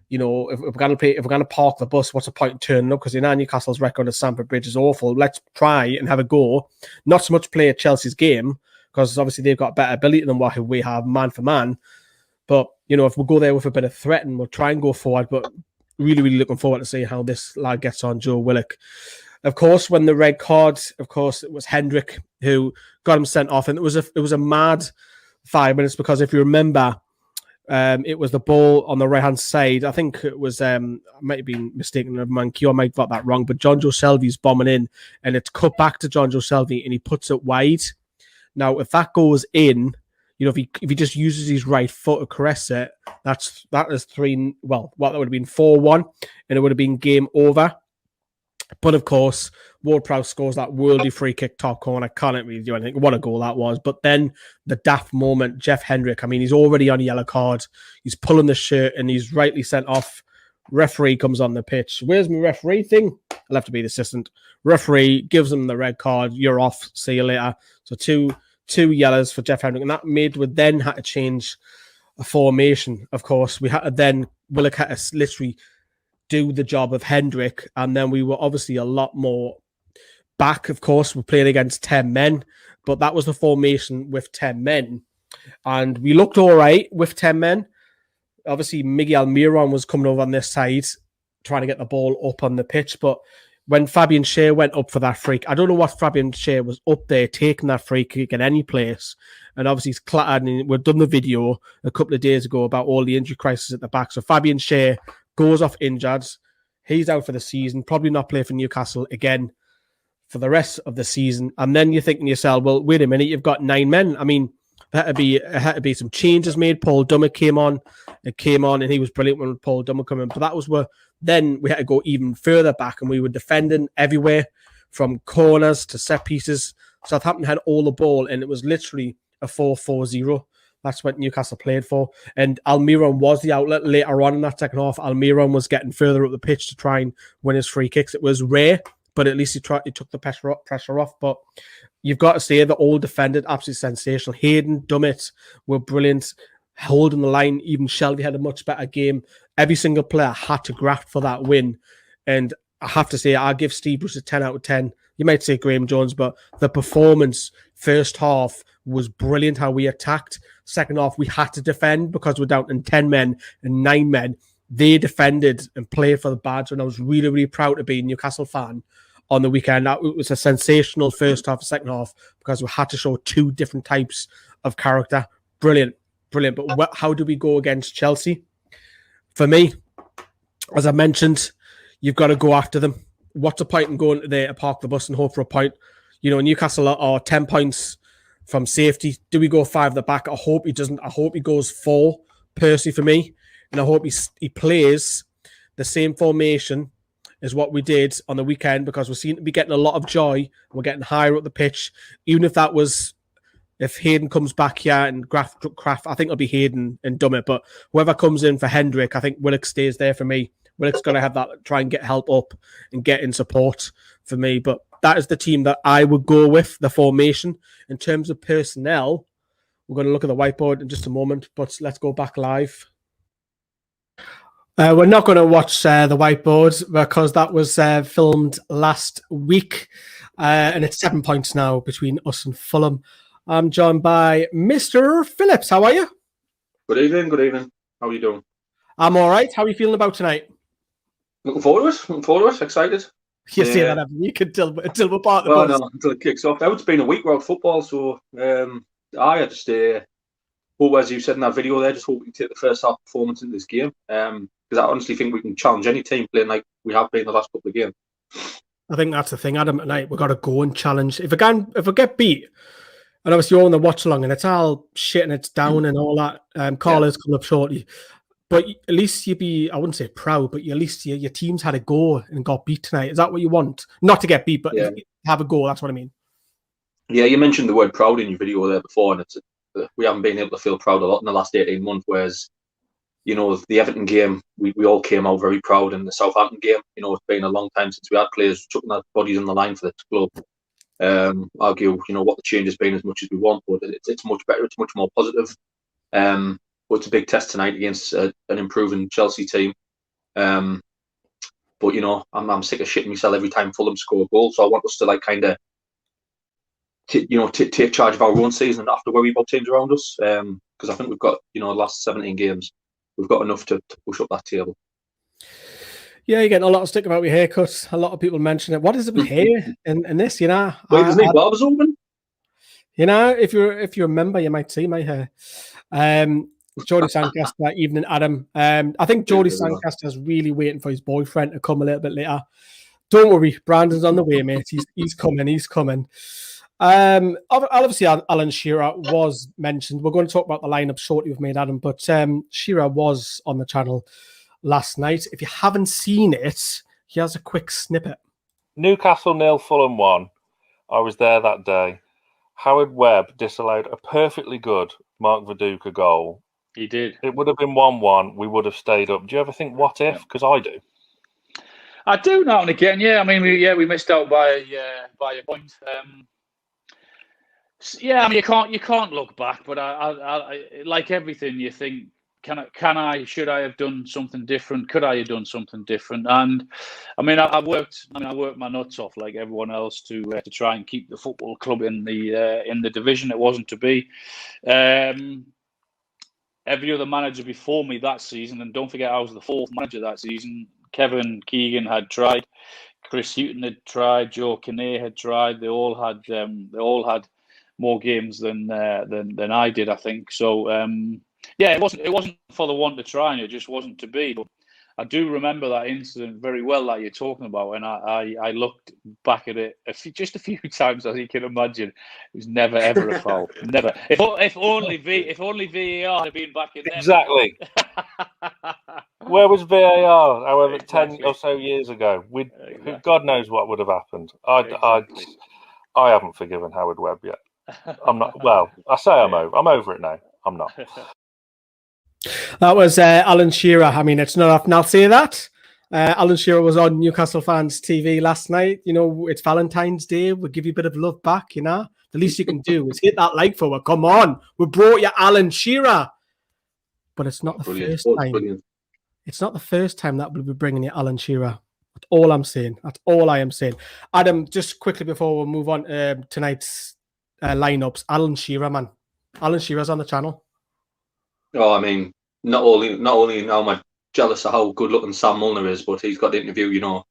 You know, if we're going to park the bus, what's the point in turning up? Because Newcastle's record at Stamford Bridge is awful. Let's try and have a go. Not so much play at Chelsea's game, because obviously they've got better ability than what we have man for man. But, you know, if we'll go there with a bit of threat and we'll try and go forward, but really, really looking forward to see how this lad gets on, Joe Willock. Of course, when the red card, of course, it was Hendrick who got him sent off. And it was a mad 5 minutes because if you remember, it was the ball on the right-hand side. I think it was, I might have been mistaken, Mankiw, I might have got that wrong, but John Joe Selby's bombing in and it's cut back to John Joe Selby and he puts it wide. Now, if that goes in, you know, if he just uses his right foot to caress it, that is 3. Well, what that would have been 4-1, and it would have been game over. But of course, Ward-Prowse scores that worldly free kick top corner. Can't really do anything. What a goal that was! But then the daft moment, Jeff Hendrick. I mean, he's already on a yellow card. He's pulling the shirt, and he's rightly sent off Referee comes on the pitch. Where's my referee thing? I'll have to be the assistant. Referee gives him the red card. You're off. See you later. So two yellows for Jeff Hendrick. And that made we then had to change a formation. Of course, we had to then Willock had to literally do the job of Hendrick. And then we were obviously a lot more back. Of course, we're playing against 10 men. But that was the formation with 10 men. And we looked all right with 10 men. Obviously, Miguel Almiron was coming over on this side, trying to get the ball up on the pitch. But when Fabian Shearer went up for that free, I don't know what Fabian Shearer was up there taking that free kick in any place. And obviously, he's clattered. And we've done the video a couple of days ago about all the injury crisis at the back. So Fabian Shearer goes off injured. He's out for the season. Probably not play for Newcastle again for the rest of the season. And then you're thinking to yourself, well, wait a minute, you've got 9 men. I mean, there had to be some changes made. Paul Dummer came on. It came on, and he was brilliant when Paul Dummer came in. But that was where then we had to go even further back, and we were defending everywhere from corners to set pieces. Southampton had all the ball, and it was literally a 4-4-0. That's what Newcastle played for. And Almiron was the outlet later on in that second half. Almiron was getting further up the pitch to try and win his free kicks. It was rare, but at least he took the pressure off. But you've got to say that all defended, absolutely sensational. Hayden, Dummett were brilliant, holding the line. Even Shelby had a much better game. Every single player had to graft for that win. And I have to say, I give Steve Bruce a 10 out of 10. You might say Graham Jones, but the performance first half was brilliant, how we attacked. Second half, we had to defend because we're down in 10 men and 9 men. They defended and played for the badge, and I was really, really proud to be a Newcastle fan on the weekend. It was a sensational first half, second half, because we had to show 2 different types of character. Brilliant. But how do we go against Chelsea? For me, as I mentioned, you've got to go after them. What's the point in going there to park the bus and hope for a point? You know, Newcastle are 10 points from safety. Do we go 5 at the back? I hope he doesn't. I hope he goes 4, personally, for me. And I hope he plays the same formation as what we did on the weekend, because we seem to be getting a lot of joy. We're getting higher up the pitch. Even if that was, if Hayden comes back here and Kraft, I think it'll be Hayden and Dummett. But whoever comes in for Hendrick, I think Willock stays there for me. Willock's going to have that, try and get help up and get in support for me. But that is the team that I would go with, the formation. In terms of personnel, we're going to look at the whiteboard in just a moment, but let's go back live. We're not going to watch the whiteboard because that was filmed last week, and it's 7 points now between us and Fulham. I'm joined by Mr. Phillips. How are you? Good evening. How are you doing? I'm all right. How are you feeling about tonight? Looking forward to it. Excited. You see that, haven't you? Until we're part of the bus. No, until it kicks off. Now it's been a week without football, so I just hope, as you said in that video there, just hope we can take the first half performance in this game. Because I honestly think we can challenge any team playing like we have been the last couple of games. I think that's the thing, Adam. Tonight we've got to go and challenge. If we get beat, and obviously you're on the watch along, and it's all shit and it's down and all that. Karl is coming up shortly. But at least you'd be, I wouldn't say proud, but at least your team's had a go and got beat tonight. Is that what you want? Not to get beat, but have a go. That's what I mean. Yeah, you mentioned the word proud in your video there before, and it's we haven't been able to feel proud a lot in the last 18 months, whereas, you know, the Everton game, we all came out very proud. In the Southampton game, you know, it's been a long time since we had players chucking their bodies on the line for this club. Argue, you know, what the change has been as much as we want, but it's much better. It's much more positive. But it's a big test tonight against an improving Chelsea team. But, you know, I'm sick of shitting myself every time Fulham score a goal. So I want us to, like, kind of, take charge of our own season and not have to worry about teams around us. Because I think we've got, you know, the last 17 games, we've got enough to push up that table. Yeah, you're getting a lot of stick about your haircuts. A lot of people mention it. What is it with hair in this, you know? Wait, there's no barbers open? You know, if you're a member, you might see my hair. Jody Sancaster, evening, Adam. I think Jody Sancaster's really waiting for his boyfriend to come a little bit later. Don't worry, Brandon's on the way, mate. He's coming. Obviously, Alan Shearer was mentioned. We're going to talk about the lineup shortly with me and Adam, but Shearer was on the channel last night. If you haven't seen it, here's a quick snippet. Newcastle 0, Fulham 1. I was there that day. Howard Webb disallowed a perfectly good Mark Viduka goal He did. It would have been 1-1. We would have stayed up. Do you ever think, what if? Because I do. I do now and again. Yeah, I mean, we missed out by a point. Yeah, I mean, you can't look back, but I like everything. You think, should I have done something different? Could I have done something different? And I mean, I worked my nuts off like everyone else to try and keep the football club in the division. It wasn't to be. Every other manager before me that season, and don't forget I was the fourth manager that season. Kevin Keegan had tried, Chris Houghton had tried, Joe Kinnear had tried. They all had more games than I did, I think. So yeah, it wasn't for the one to try, and it just wasn't to be. But I do remember that incident very well that you're talking about, and I looked back at it just a few times, as you can imagine. It was never ever a foul, never. If only VAR had been back in there. Exactly. Where was VAR? However, 10 or so years ago, God knows what would have happened. I haven't forgiven Howard Webb yet. I'm not. Well, I say I'm over. I'm over it now. I'm not. That was Alan Shearer. I mean, it's not often I'll say that. Alan Shearer was on Newcastle Fans TV last night. You know, it's Valentine's Day. We'll give you a bit of love back, you know. The least you can do is hit that like for it. Come on. We brought you Alan Shearer. But it's not the first time. Brilliant. It's not the first time that we'll be bringing you Alan Shearer. That's all I'm saying. That's all I am saying. Adam, just quickly before we move on tonight's lineups, Alan Shearer, man. Alan Shearer's on the channel. Oh, I mean, not only now am I jealous of how good looking Sam Mulliner is, but he's got to interview, you know,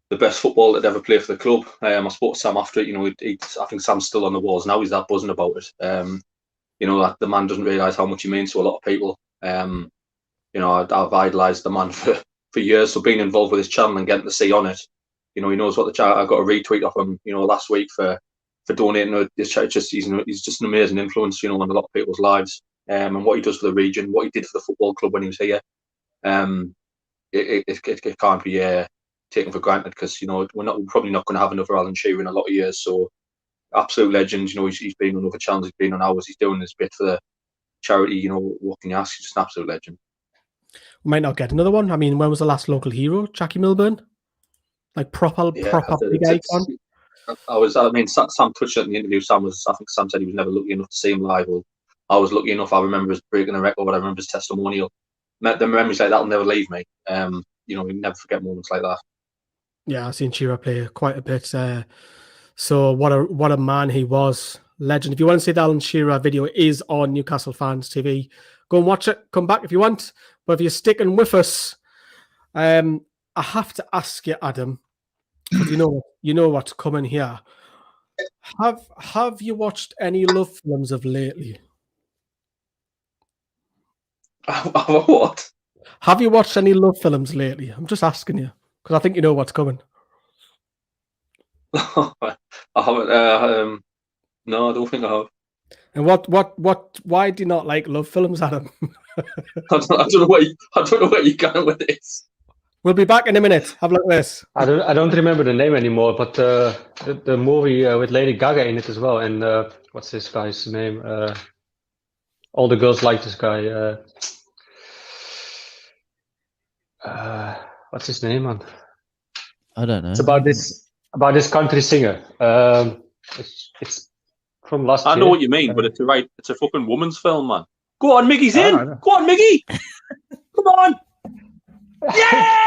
the best footballer that ever played for the club. I spoke to Sam after it. You know, I think Sam's still on the walls now. He's that buzzing about it. You know, that the man doesn't realise how much he means to a lot of people. You know, I've idolised the man for years. So being involved with his channel and getting to see on it, you know, he knows what the channel. I got a retweet of him, you know, last week for donating to this charity. He's just an amazing influence, you know, on a lot of people's lives. And what he does for the region, what he did for the football club when he was here, it can't be taken for granted, because, you know, we're probably not going to have another Alan Shearer in a lot of years. So absolute legend. You know, he's been on other channels, he's been on ours, he's doing his bit for the charity. You know, what can you ask? He's just an absolute legend. We might not get another one. I mean, when was the last local hero? Jackie Milburn? Like proper big icon? Sam touched it in the interview. I think Sam said he was never lucky enough to see him live. Well, I was lucky enough. I remember his breaking a record. I remember his testimonial. The memories like that will never leave me. You know, we never forget moments like that. Yeah, I've seen Shearer play quite a bit. So what a man he was. Legend. If you want to see the Alan Shearer video, it is on Newcastle Fans TV. Go and watch it. Come back if you want. But if you're sticking with us, I have to ask you, Adam, you know what's coming here. Have you watched any love films of lately? What? Have you watched any love films lately? I'm just asking you, because I think you know what's coming. I haven't. No, I don't think I have. And why do you not like love films, Adam? I don't know where you're going with this. We'll be back in a minute. Have a look at this. I don't remember the name anymore, but the movie with Lady Gaga in it as well. And what's this guy's name? All the girls like this guy. What's his name, man? I don't know. It's about this country singer. It's from last year. I know what you mean, but it's a fucking woman's film, man. Go on, Miggy's in. Go on, Miggy. Come on. Yeah!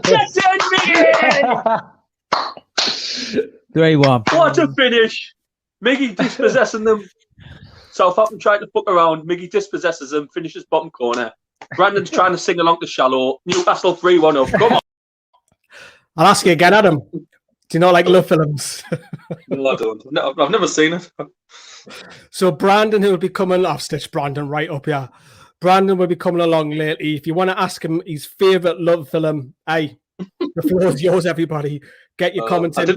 Get in, Miggy! 3-1. What a finish. Miggy dispossessing them. Southampton trying to fuck around. Miggy dispossesses them, finishes bottom corner. Brandon's trying to sing along to Shallow. Newcastle 3-1 up. Come on. I'll ask you again, Adam. Do you not like love films? No, I don't. No, I've never seen it. So Brandon, who will be coming, I've stitched Brandon right up here. Brandon will be coming along lately. If you want to ask him his favourite love film, hey, the floor is yours, everybody. Get your comments in.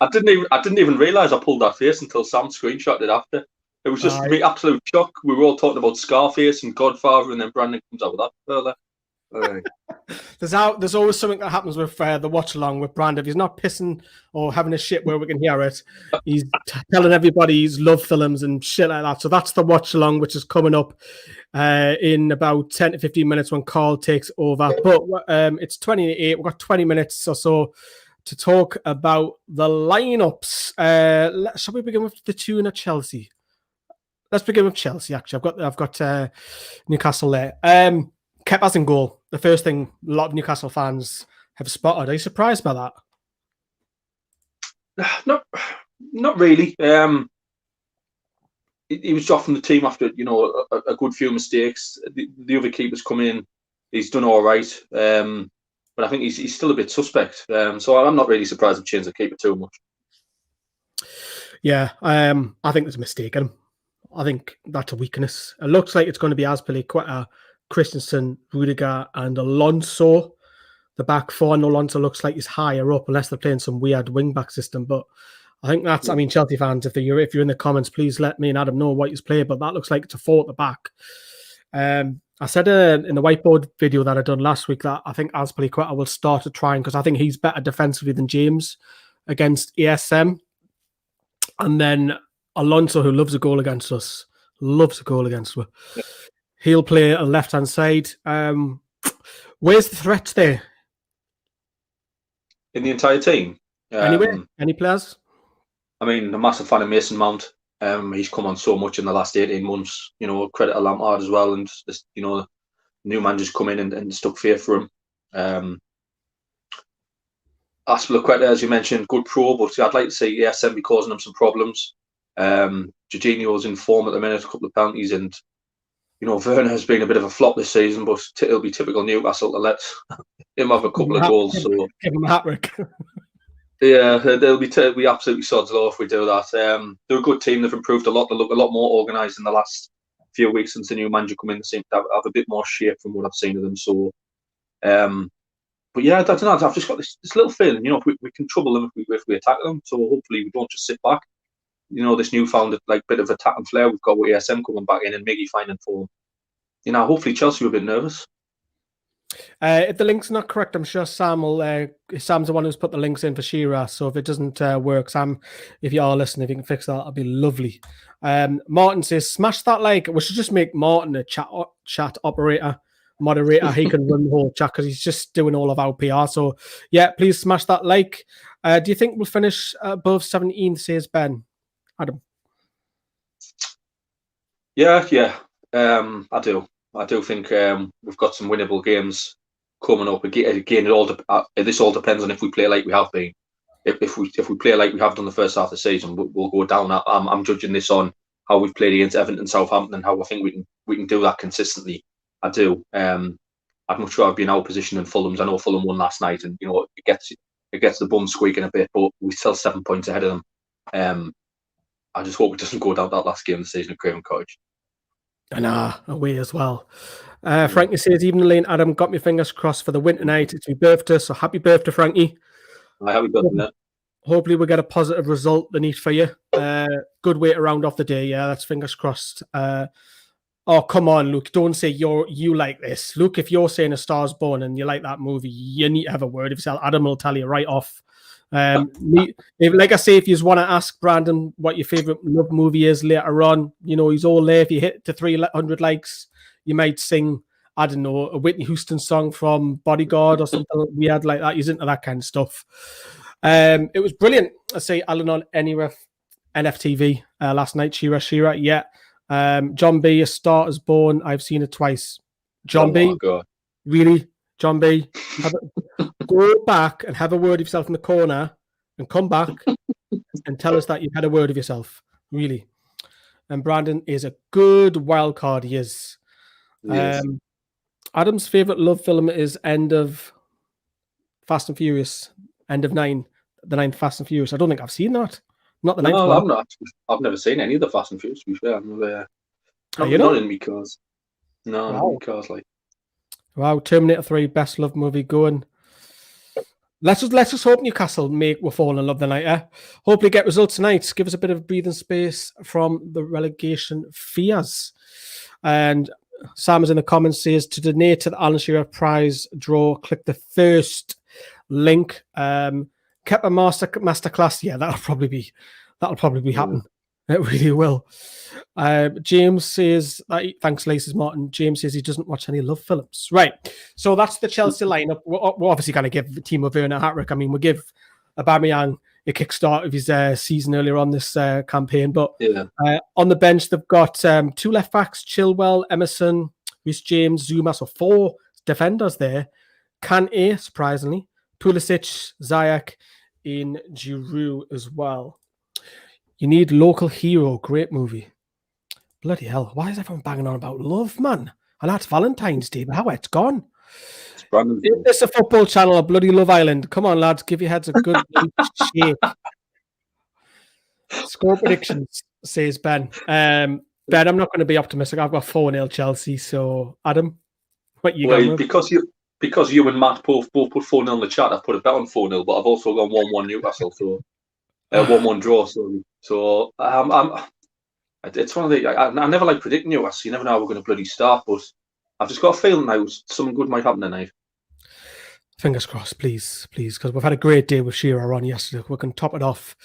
I didn't even realise I pulled that face until Sam screenshotted it after. It was just me absolute shock. We were all talking about Scarface and Godfather, and then Brandon comes out with that further. There's always something that happens with the watch along with Brand. If he's not pissing or having a shit where we can hear it, he's telling everybody he's love films and shit like that. So that's the watch along, which is coming up in about 10 to 15 minutes when Karl takes over. But it's 20 to 8. We've got 20 minutes or so to talk about the lineups. Shall we begin with the tune at Chelsea? Let's begin with Chelsea. Actually, I've got Newcastle there. Kepa's in goal. The first thing a lot of Newcastle fans have spotted. Are you surprised by that? Not really. He was off from the team after a good few mistakes. The other keepers come in. He's done all right, but I think he's still a bit suspect. So I'm not really surprised if changed the keeper too much. Yeah, I think there's a mistake in him. I think that's a weakness. It looks like it's going to be Azpilicueta, Christensen, Rudiger, and Alonso. The back four, and Alonso looks like he's higher up, unless they're playing some weird wing-back system. But I think that's, Chelsea fans, if you're in the comments, please let me and Adam know what he's playing. But that looks like it's a four at the back. I said in the whiteboard video that I done last week that I think Azpilicueta will start to try, because I think he's better defensively than James against ASM. And then Alonso, who loves a goal against us, Yeah. He'll play on the left-hand side. Where's the threat there? In the entire team? Anyway, any players? I'm a massive fan of Mason Mount. He's come on so much in the last 18 months. Credit to Lampard as well. And, new managers come in and stuck faith for him. Azpilicueta, as you mentioned, good pro, but I'd like to see ASM be causing them some problems. Jorginho's in form at the minute, a couple of penalties, and Werner has been a bit of a flop this season, but it'll be typical Newcastle to let him have a couple of goals. So give him a hat-trick. Yeah, they'll be absolutely sods law if we do that. They're a good team. They've improved a lot. They look a lot more organised in the last few weeks since the new manager come in. They seem to have a bit more shape from what I've seen of them. So, but yeah, I don't know. I've just got this little feeling, we can trouble them if we attack them. So hopefully we don't just sit back. This newfound bit of attack and flair we've got with ASM coming back in and Miggy finding form. Hopefully Chelsea were a bit nervous. If the link's not correct, I'm sure Sam's the one who's put the links in for Shearer. So if it doesn't work, Sam, if you are listening, if you can fix that, that'd be lovely. Martin says, smash that like. We should just make Martin a chat moderator. He can run the whole chat because he's just doing all of our PR. So yeah, please smash that like. Do you think we'll finish above 17, says Ben? Adam? Yeah. I do think we've got some winnable games coming up. Again, this all depends on if we play like we have been. If we play like we have done the first half of the season, we'll go down. I'm judging this on how we've played against Everton and Southampton and how I think we can do that consistently. I do. I'd much rather be in our position than Fulham's. I know Fulham won last night, and it gets the bum squeaking a bit, but we're still 7 points ahead of them. I just hope it doesn't go down that last game of the season at Craven Cottage. And away as well. Frankie says, even Elaine Adam got my fingers crossed for the win tonight. It's my birthday, so happy birthday, Frankie. Happy birthday. Hopefully we get a positive result the need for you. Good way to round off the day. Yeah, that's fingers crossed. Oh, come on, Luke. Don't say you like this. Luke, if you're saying A Star Is Born and you like that movie, you need to have a word. If so, Adam will tell you right off. Like I say, if you want to ask Brandon what your favourite love movie is later on, he's all there. If you hit to 300 likes, you might sing, I don't know, a Whitney Houston song from Bodyguard or something weird like that. He's into that kind of stuff. It was brilliant. I say Alan on NFTV last night. Shearer, yeah. John B, A Star Is Born. I've seen it twice. John B, God. Really? John B, go back and have a word of yourself in the corner and come back and tell us that you've had a word of yourself. Really. And Brandon is a good wild card. He is. Yes. Adam's favourite love film is End of Fast and Furious. End of 9. The 9th Fast and Furious. I don't think I've seen that. Not the 9th No, one. I'm not. I've never seen any of the Fast and Furious, to be fair. Not in me cars. No, not in cars like. Wow, Terminator 3, best love movie going. Let's just hope Newcastle we're falling in love tonight. Hopefully get results tonight. Give us a bit of breathing space from the relegation fears. And Sam is in the comments, says to donate to the Alan Shearer prize draw, click the first link. Kept a masterclass. Yeah, that'll probably be happening. It really will. James says, thanks, Laces Martin. James says he doesn't watch any love films. Right. So that's the Chelsea lineup. We're obviously going to give Timo Werner a hat-trick. I mean, we'll give Aubameyang a kickstart of his season earlier on this campaign. But on the bench, they've got 2 left backs, Chilwell, Emerson, Reece James, Zuma. So 4 defenders there. Kante, surprisingly. Pulisic, Ziyech, in Giroud as well. You need Local Hero. Great movie. Bloody hell. Why is everyone banging on about love, man? And that's Valentine's Day, but how it's gone. Is this a football channel or bloody Love Island? Come on, lads. Give your heads a good shake. Score predictions, says Ben. Ben, I'm not going to be optimistic. I've got 4-0 Chelsea. So, Adam, what you got? Because you and Matt both put 4-0 in the chat, I've put a bet on 4-0, but I've also gone 1-1 Newcastle, so 1-1 draw. So it's one of the. I never like predicting Newcastle. You never know how we're going to bloody start, but I've just got a feeling now something good might happen tonight. Fingers crossed, please, because we've had a great day with Shearer on yesterday. We can top it off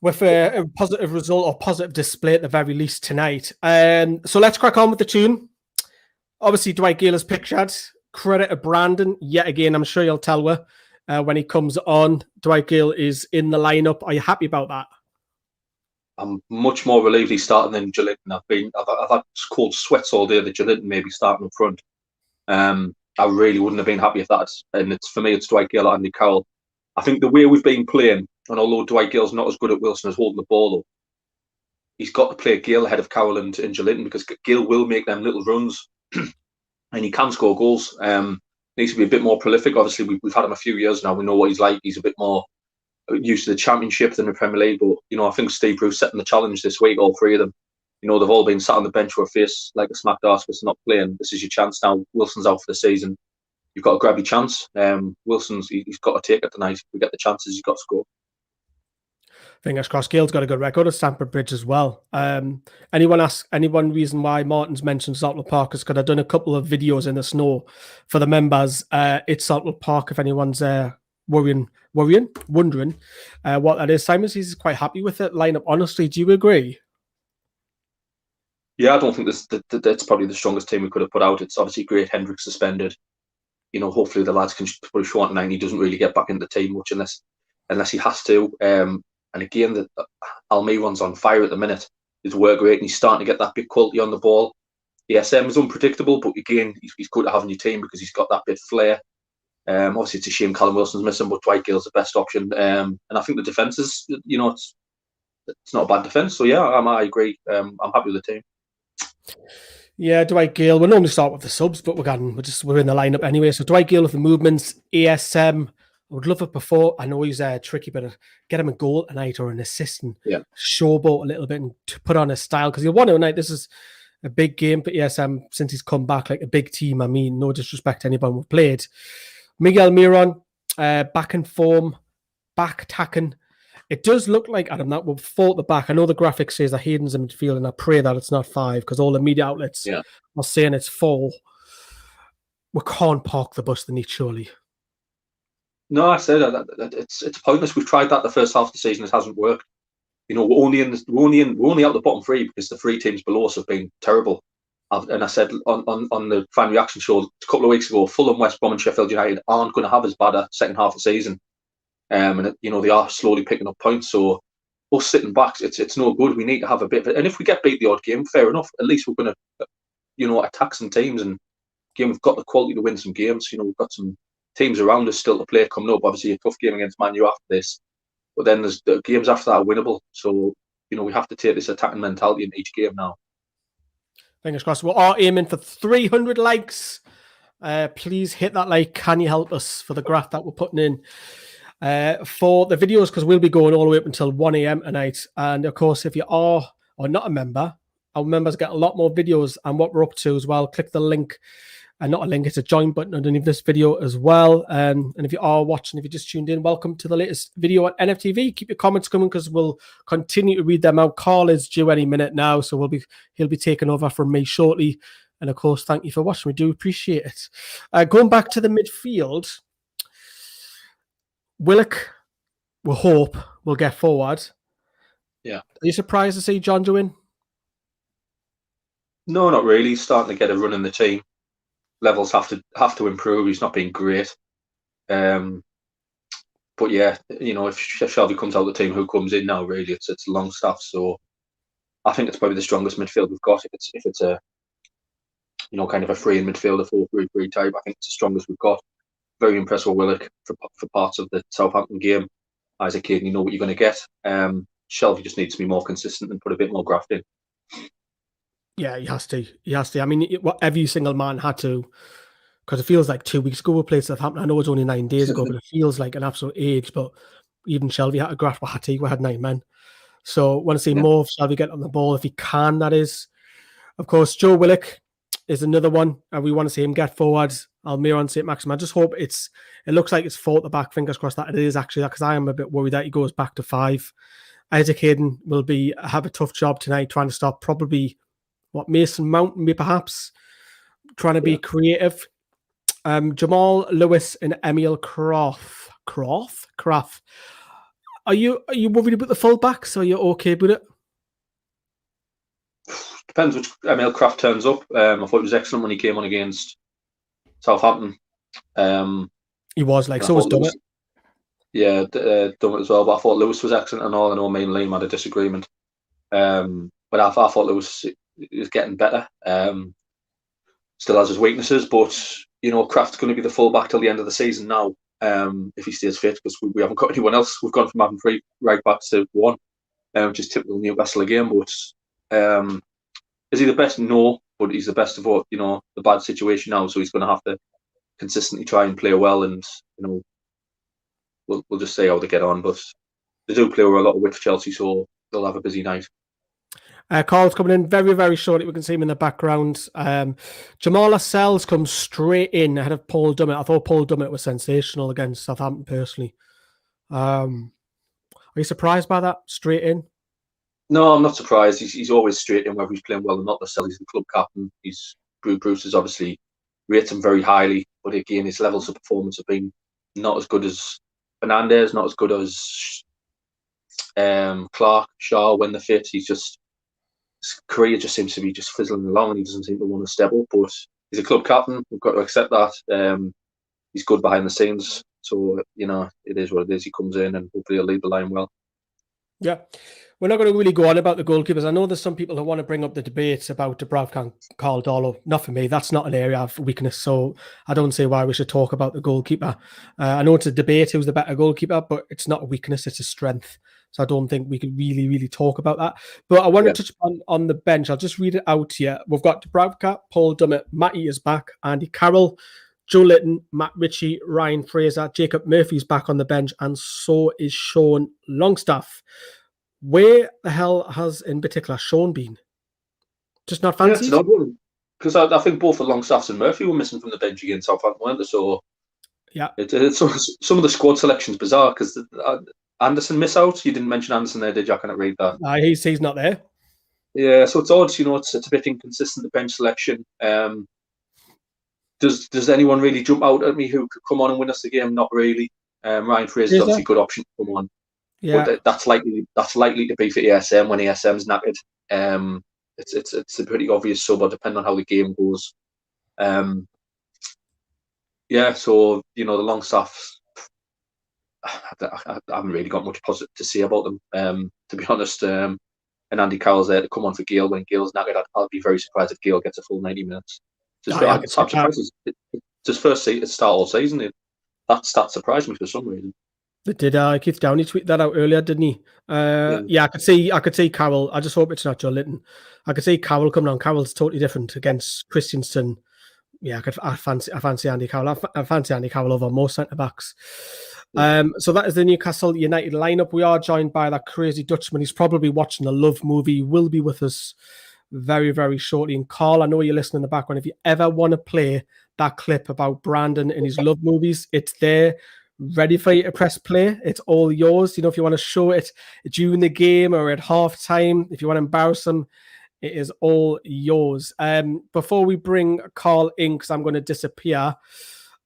with a positive result or positive display at the very least tonight. So let's crack on with the tune. Obviously, Dwight Gale is pictured. Credit to Brandon yet again. I'm sure you'll tell her when he comes on. Dwight Gale is in the lineup. Are you happy about that? I'm much more relieved he's starting than Joelinton. I've had cold sweats all day that Joelinton may be starting up front. I really wouldn't have been happy with that. And for me, it's Dwight Gale and Andy Carroll. I think the way we've been playing, and although Dwight Gale's not as good at Wilson as holding the ball up, he's got to play Gale ahead of Carroll and Joelinton because Gale will make them little runs. And he can score goals. Needs to be a bit more prolific. Obviously, we've had him a few years now. We know what he's like. He's a bit more used to the Championship than the Premier League. But, I think Steve Bruce setting the challenge this week, all 3 of them. They've all been sat on the bench with a face like a smacked arse for not playing. This is your chance now. Wilson's out for the season. You've got to grab your chance. Wilson's, he's got to take it tonight. If we get the chances, he's got to score. Fingers crossed. Gale's got a good record at Stamford Bridge as well. Anyone reason why Martin's mentioned Saltwell Park is because I've done a couple of videos in the snow for the members. It's Saltwell Park if anyone's wondering what that is. Simon says he's quite happy with it lineup. Honestly, do you agree? Yeah, I don't think that's probably the strongest team we could have put out. It's obviously great Hendrick suspended. Hopefully the lads can put a show on tonight. He doesn't really get back into the team much unless he has to. And again, the Almiron's on fire at the minute. His work rate, and he's starting to get that bit quality on the ball. The SM is unpredictable, but again, he's good to have in your team because he's got that bit of flair. Obviously, it's a shame Callum Wilson's missing, but Dwight Gale's the best option. And I think the defence is, it's not a bad defence. So, yeah, I agree. I'm happy with the team. Yeah, Dwight Gale. We'll normally start with the subs, but we're in the lineup anyway. So Dwight Gale with the movements, ASM. I would love it before. I know he's tricky, but get him a goal tonight or an assist and showboat a little bit and to put on a style because he'll want to tonight. This is a big game for ESM since he's come back, like a big team. I mean, no disrespect to anyone we've played. Miguel Miron, back in form, back attacking. It does look like, Adam, that will fall at the back. I know the graphic says that Hayden's in midfield, and I pray that it's not 5 because all the media outlets are saying it's 4. We can't park the bus the need, surely. No, I said that it's pointless. We've tried that the first half of the season; it hasn't worked. We're only out the bottom 3 because the 3 teams below us have been terrible. And I said on the fan reaction show a couple of weeks ago, Fulham, West Brom, and Sheffield United aren't going to have as bad a second half of the season. And they are slowly picking up points. So us sitting back, it's no good. We need to have a bit of it. And if we get beat the odd game, fair enough. At least we're going to attack some teams. And again, we've got the quality to win some games. We've got some teams around us still to play coming up. Obviously, a tough game against Man U after this, but then there's the games after that are winnable. So we have to take this attacking mentality in each game now. Fingers crossed. We are aiming for 300 likes. Please hit that like. Can you help us for the graph that we're putting in for the videos? Because we'll be going all the way up until 1 a.m. tonight. And of course, if you are or not a member, our members get a lot more videos and what we're up to as well. Click the link. Not a link, it's a join button underneath this video as well. And if you are watching, if you just tuned in, welcome to the latest video on NFTV. Keep your comments coming because we'll continue to read them out. Karl is due any minute now, so he'll be taking over from me shortly. And of course, thank you for watching. We do appreciate it. Going back to the midfield, Willock, we hope, will get forward. Yeah. Are you surprised to see John Joe? No, not really. He's starting to get a run in the team. Levels have to improve. He's not been great. But yeah, if Shelby comes out of the team, who comes in now? Really, it's Longstaff. So I think it's probably the strongest midfield we've got. If it's a kind of a free midfielder 4-3-3 type, I think it's the strongest we've got. Very impressed with Willock for parts of the Southampton game. Isaac Hayden, you know what you're going to get. Shelby just needs to be more consistent and put a bit more graft in. Yeah, he has to. He has to. I mean, every single man had to, because it feels like 2 weeks ago we played Southampton. I know it's only 9 days ago, but it feels like an absolute age. But even Shelby had to graft. We had 9 men. So I want to see more of Shelby get on the ball if he can, that is. Of course, Joe Willock is another one, and we want to see him get forward. Almiron, saint-maximin. I just hope it looks like it's 4 at the back. Fingers crossed that it is actually that, because I am a bit worried that he goes back to 5. Isaac Hayden will have a tough job tonight trying to stop probably Mason Mount, maybe perhaps trying to be creative. Jamal Lewis and Emil Croft. Are you worried about the fullbacks? Or are you okay with it? Depends which Emil Croft turns up. I thought he was excellent when he came on against Southampton. He was so was Dummett. Yeah, Dummett as well. But I thought Lewis was excellent and all. I know me and Liam had a disagreement. But I thought Lewis is getting better. Still has his weaknesses, but Kraft's going to be the fullback till the end of the season now. If he stays fit, because we haven't got anyone else. We've gone from having 3 right backs to 1, which is typical Newcastle again. But is he the best? No, but he's the best of what the bad situation now. So he's going to have to consistently try and play well, and we'll just see how they get on. But they do play a lot with Chelsea, so they'll have a busy night. Karl's coming in very, very shortly. We can see him in the background. Jamal Lascelles comes straight in ahead of Paul Dummett. I thought Paul Dummett was sensational against Southampton, personally. Are you surprised by that? Straight in? No, I'm not surprised. He's always straight in, whether he's playing well or not. Lascelles, he's the club captain. Bruce is obviously rates him very highly, but again, his levels of performance have been not as good as Fernandez, not as good as Clark, Shaw when they're fit. His career just seems to be just fizzling along, and he doesn't seem to want to step up. But he's a club captain. We've got to accept that. He's good behind the scenes, so it is what it is. He comes in and hopefully he'll lead the line well. Yeah. We're not going to really go on about the goalkeepers. I know there's some people who want to bring up the debates about Dubravka and Karl Darlow. Not for me. That's not an area of weakness, so I don't see why we should talk about the goalkeeper. I know it's a debate who's the better goalkeeper, but it's not a weakness, it's a strength. So I don't think we could really, really talk about that. But I want to touch on the bench. I'll just read it out here. We've got Dubravka, Paul Dummett, Matty is back, Andy Carroll, Joe Litton, Matt Ritchie, Ryan Fraser, Jacob Murphy's back on the bench, and so is Sean Longstaff. Where the hell has, in particular, Sean been? Just not fancied? Because I think both the Longstaffs and Murphy were missing from the bench against Southampton, weren't they? So yeah, it's some of the squad selections bizarre, because Anderson miss out. You didn't mention Anderson there, did you? I can't read that. He's not there. Yeah, so it's odd. It's a bit inconsistent, the bench selection. Does anyone really jump out at me who could come on and win us the game? Not really. Ryan Fraser is obviously a good option to come on. Yeah, but that's likely to be for ESM when ESM's knackered. It's a pretty obvious sub, depending on how the game goes. Yeah, so the Longstaff, I haven't really got much positive to say about them, to be honest. And Andy Carroll's there to come on for Gale when Gale's knackered. I'll be very surprised if Gale gets a full 90 minutes. I'm surprised. It's his first start all season. That surprised me for some reason. It did. Keith Downey tweeted that out earlier, didn't he? Yeah, I could see Karl. I just hope it's not Joe Litton. I could see Karl coming on. Carroll's totally different against Christensen. Yeah, I fancy Andy Carroll. I fancy Andy Carroll over most centre backs. So that is the Newcastle United lineup. We are joined by that crazy Dutchman. He's probably watching the Love movie. He will be with us very, very shortly. And Karl, I know you're listening in the background. If you ever want to play that clip about Brandon and his Love movies, it's there, ready for you to press play. It's all yours. If you want to show it during the game or at half time, if you want to embarrass him It is all yours. Before we bring Karl in, because I'm going to disappear,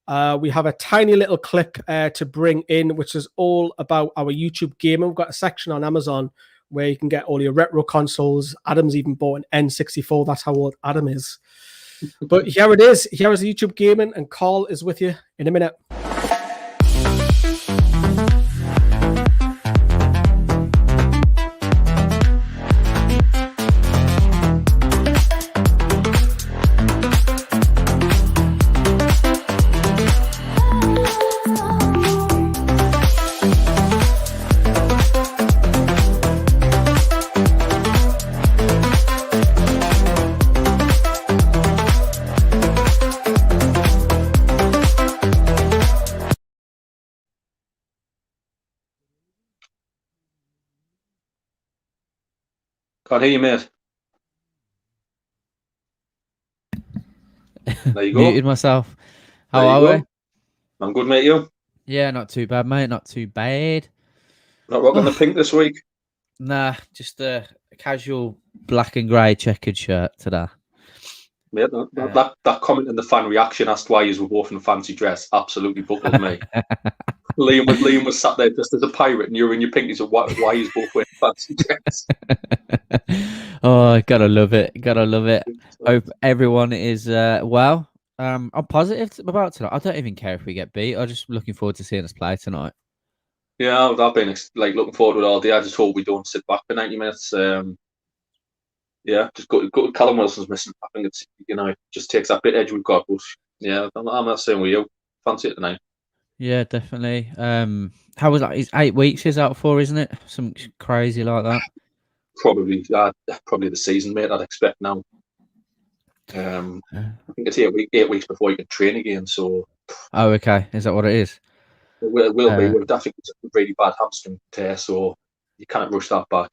we have a tiny little clip to bring in, which is all about our YouTube gaming. We've got a section on Amazon where you can get all your retro consoles. Adam's even bought an N64. That's how old Adam is. But here it is. Here is YouTube gaming, and Karl is with you in a minute. Can't hear you, mate. There you go. Muted myself. How There you are go. we? I'm good, mate. You? Yeah, not too bad, mate. Not too bad. Not rocking the pink this week? Nah, just a casual black and grey checkered shirt today. Mate, that comment in the fan reaction asked why you were both in fancy dress absolutely buckled me. Liam was sat there just as a pirate, and you're in your pink. He said, "Why you both wearing fancy dress?" Oh, gotta love it. Gotta love it. Hope everyone is well. I'm positive about tonight. I don't even care if we get beat. I'm just looking forward to seeing us play tonight. Yeah, I've been looking forward to it all day. I just hope we don't sit back for 90 minutes. Yeah, just go. Callum Wilson's missing. I think it's it just takes that bit edge we've got. But yeah, I'm not saying with you. Fancy it tonight. Yeah, definitely. How was that? It's 8 weeks he's out for, isn't it? Something crazy like that. Probably the season, mate. I'd expect now. I think it's 8 weeks before you can train again. So. Oh, okay. Is that what it is? It will be. I think it's a really bad hamstring tear, so you can't rush that back.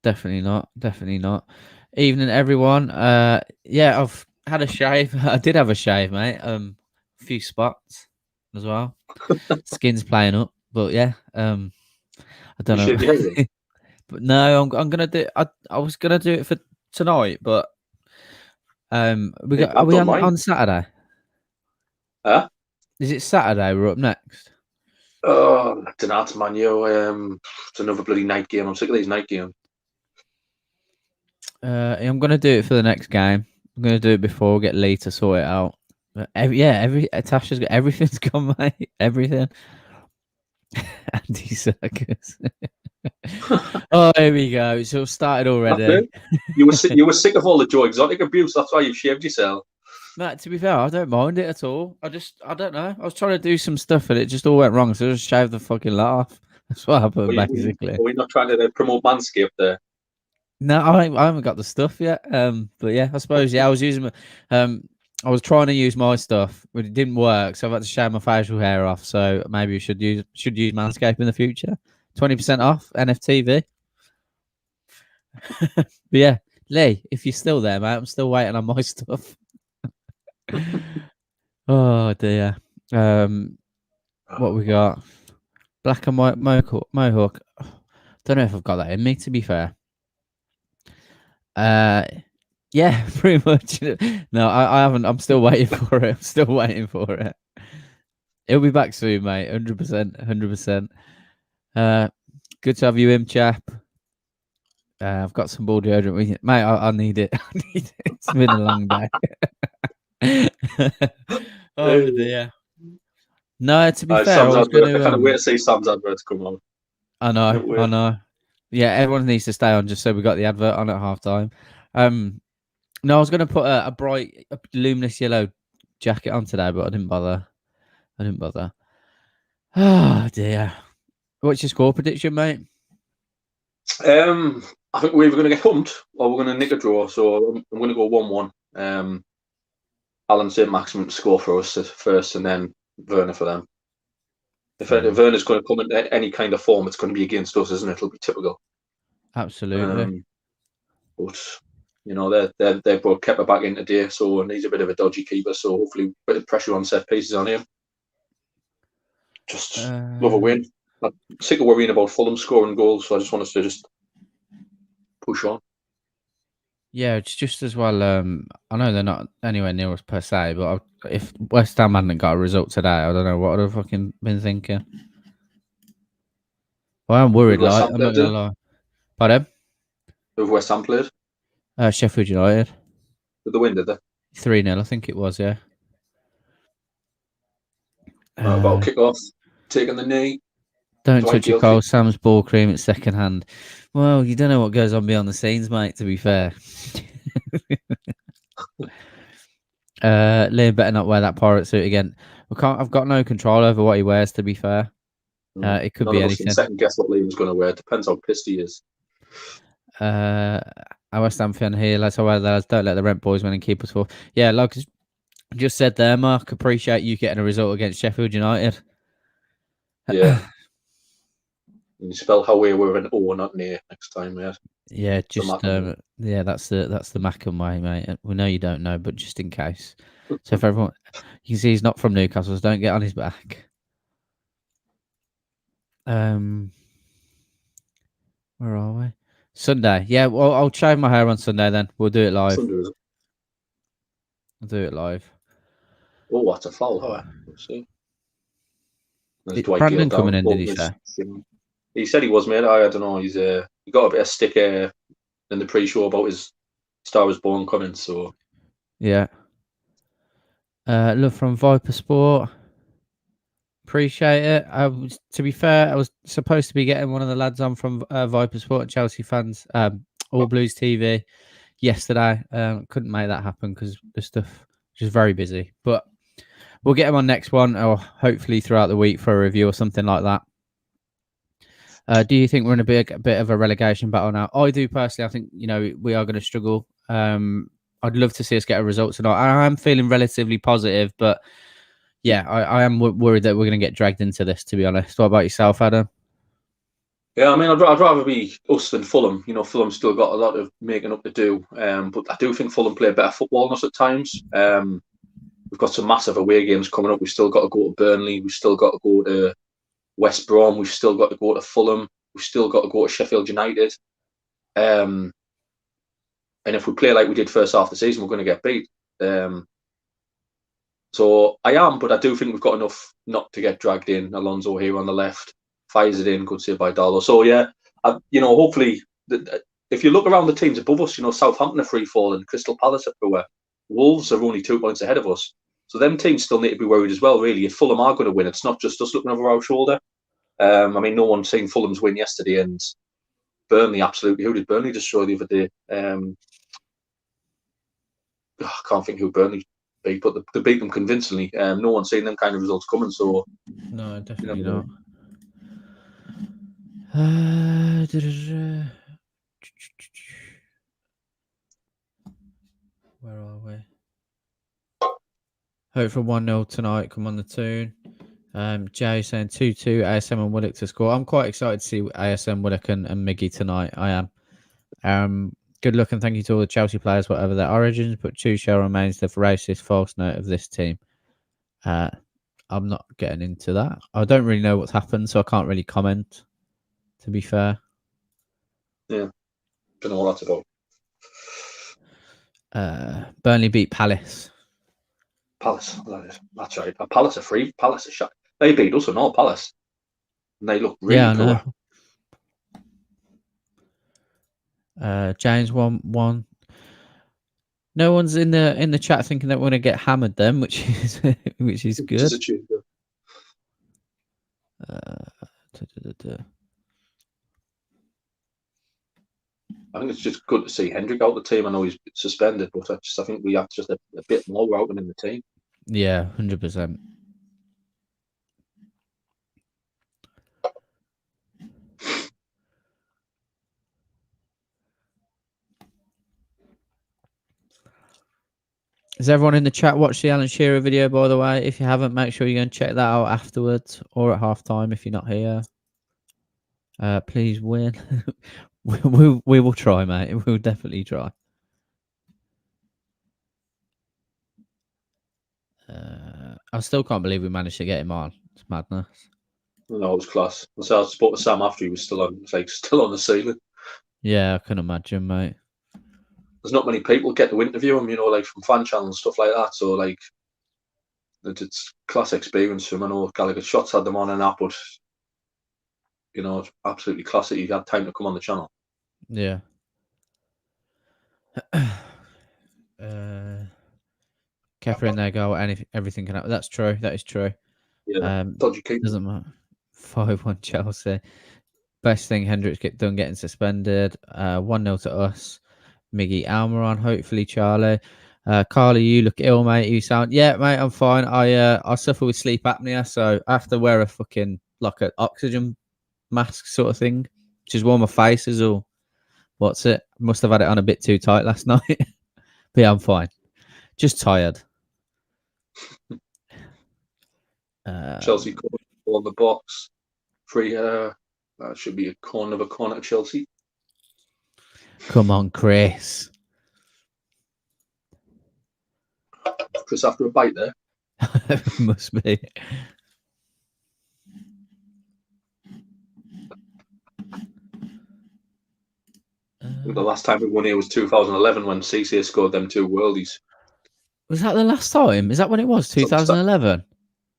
Definitely not. Definitely not. Evening, everyone. Yeah, I've had a shave. I did have a shave, mate. A few spots as well. Skin's playing up, but yeah. I don't know. But no, I'm gonna do. I was gonna do it for tonight, but are we on Saturday? Huh? Is it Saturday? We're up next. Oh, I don't know, man. It's another bloody night game. I'm sick of these night games. I'm gonna do it for the next game. I'm gonna do it before we get Lee to sort it out. But Tasha's got everything's gone, mate. Everything. Andy Circus. Oh, here we go. It's all started already. You were sick of all the Joe Exotic abuse. That's why you've shaved yourself. Matt, to be fair, I don't mind it at all. I don't know. I was trying to do some stuff and it just all went wrong, so I just shaved the fucking lot off. That's what happened, basically. Are we not trying to promote Manscaped there? No, I haven't got the stuff yet. But yeah, I suppose I was using. I was trying to use my stuff, but it didn't work, so I've had to shave my facial hair off. So maybe we should use Manscaped in the future. 20% off NFTV. But yeah, Lee, if you're still there, mate, I'm still waiting on my stuff. Oh dear. What we got? Black and white mohawk. Don't know if I've got that in me, to be fair. Yeah, pretty much. No, I haven't. I'm still waiting for it. I'm still waiting for it. It'll be back soon, mate. 100%. 100%. Good to have you in, chap. I've got some ball deodorant with you. Mate, I need it. I need it. It's been a long day. Oh dear. No, to be fair, I can't wait to see Sam's adverts come on. I know. Yeah, everyone needs to stay on just so we got the advert on at half time. No, I was going to put a bright, luminous yellow jacket on today, but I didn't bother. Oh dear. What's your score prediction, mate? I think we're either going to get humped or we're going to nick a draw. So I'm going to go 1-1. Alan saint-maximin to score for us first, and then Werner for them. If Werner's going to come in any kind of form, it's going to be against us, isn't it? It'll be typical. Absolutely. But they both kept her back in today, so he's a bit of a dodgy keeper. So hopefully, a bit of pressure on set pieces on him. Just love a win. I'm sick of worrying about Fulham scoring goals, so I just want us to just push on. Yeah, it's just as well. I know they're not anywhere near us per se, but if West Ham hadn't got a result today, I don't know what I'd have fucking been thinking. Well, I'm worried, Who West like, Ham I'm not played, going to did? lie. Pardon? Who West Ham played? Sheffield United. Did they win, did they? 3-0, I think it was, yeah. Right, about kick-off, taking the knee. Don't Dwight touch your guilty. Cole. Sam's ball cream at second hand. Well, you don't know what goes on behind the scenes, mate, to be fair. Liam better not wear that pirate suit again. I've got no control over what he wears, to be fair. It could None be of us can anything. second guess what Liam's going to wear. Depends how pissed he is. A West Ham fan here, lads. Don't let the rent boys win and keep us for. Yeah, like I just said there, Mark. Appreciate you getting a result against Sheffield United. Yeah. You spell how we were an O, not near next time, yeah. Yeah, just yeah, that's the Mackham way, mate. We know you don't know, but just in case. So for everyone, you can see he's not from Newcastle, so don't get on his back. Where are we? Sunday. Yeah, well, I'll shave my hair on Sunday then. We'll do it live. Sunday, is it? We'll do it live. Oh, what a foul. All right. We'll see. Is Brandon coming in, did he say? He said he was, mate. I don't know. He got a bit of stick in the pre-show about his Star Was Born coming, so... Yeah. Love from Viper Sport. Appreciate it. To be fair, I was supposed to be getting one of the lads on from Viper Sport, Chelsea Fans, All Blues TV, yesterday. Couldn't make that happen because the stuff was just very busy. But we'll get him on next one, or hopefully throughout the week for a review or something like that. Do you think we're in a bit of a relegation battle now? I do personally. I think we are going to struggle. I'd love to see us get a result tonight. I am feeling relatively positive, but yeah, I am worried that we're going to get dragged into this. To be honest, what about yourself, Adam? Yeah, I mean, I'd rather be us than Fulham. Fulham still got a lot of making up to do, but I do think Fulham play better football than us at times. We've got some massive away games coming up. We've still got to go to Burnley. We've still got to go to West Brom. We've still got to go to Fulham. We've still got to go to Sheffield United. And if we play like we did first half of the season, we're going to get beat. So I am, but I do think we've got enough not to get dragged in. Alonso here on the left, fires it in, good save by Darlow. So yeah, hopefully, if you look around the teams above us, Southampton are free falling, Crystal Palace are everywhere. Wolves are only 2 points ahead of us. So them teams still need to be worried as well, really. If Fulham are going to win, it's not just us looking over our shoulder. I mean, no one's seen Fulham's win yesterday, and Burnley, absolutely. Who did Burnley destroy the other day? I can't think who Burnley beat, but they beat them convincingly. No one's seen them kind of results coming, so... No, definitely not. Where are we? Hope for 1-0 tonight. Come on the tune. Jay saying 2-2. ASM and Willock to score. I'm quite excited to see ASM, Willock and Miggy tonight. I am. Good luck and thank you to all the Chelsea players, whatever their origins, but Tuchel remains the racist false note of this team. I'm not getting into that. I don't really know what's happened, so I can't really comment, to be fair. Yeah. Don't know what that's about. Burnley beat Palace. Palace, that's right. Palace are free. Palace are shut. They beat us and all Palace. And they look really poor. James 1-1. No one's in the chat thinking that we're going to get hammered then, which is good. I think it's just good to see Hendrick out the team. I know he's suspended, but I think we have just a bit more out in the team. Yeah, 100%. Has everyone in the chat watched the Alan Shearer video, by the way? If you haven't, make sure you go and check that out afterwards or at halftime if you're not here. Please win. we will try, mate. We'll definitely try. I still can't believe we managed to get him on. It's madness. No, it was class. I spoke to Sam after he was still on the ceiling. Yeah, I can imagine, mate. there's not many people get to interview him, you know, like from fan channels and stuff like that. So like, it's class experience for him. I know Gallagher Shots had them on and that, but you know, it's absolutely classic. He had time to come on the channel. Yeah. Kepa in there, goal. Everything can happen. That's true. That is true. Yeah. Dodgy keeper. Doesn't matter. 5-1 Chelsea. Best thing Hendricks done getting suspended. 1-0 to us. Miggy Almiron, hopefully Charlie. Karl, you look ill, mate. You sound mate. I'm fine. I suffer with sleep apnea, so I have to wear a fucking like an oxygen mask sort of thing, which is warm my face is all. What's it? Must have had it on a bit too tight last night. But yeah, I'm fine. Just tired. Chelsea on the box. Free. That should be a corner to Chelsea. Come on, Chris. Chris after a bite there. Must be. The last time we won here was 2011 when CC scored them 2 worldies. Was that the last time? Is that when it was? 2011?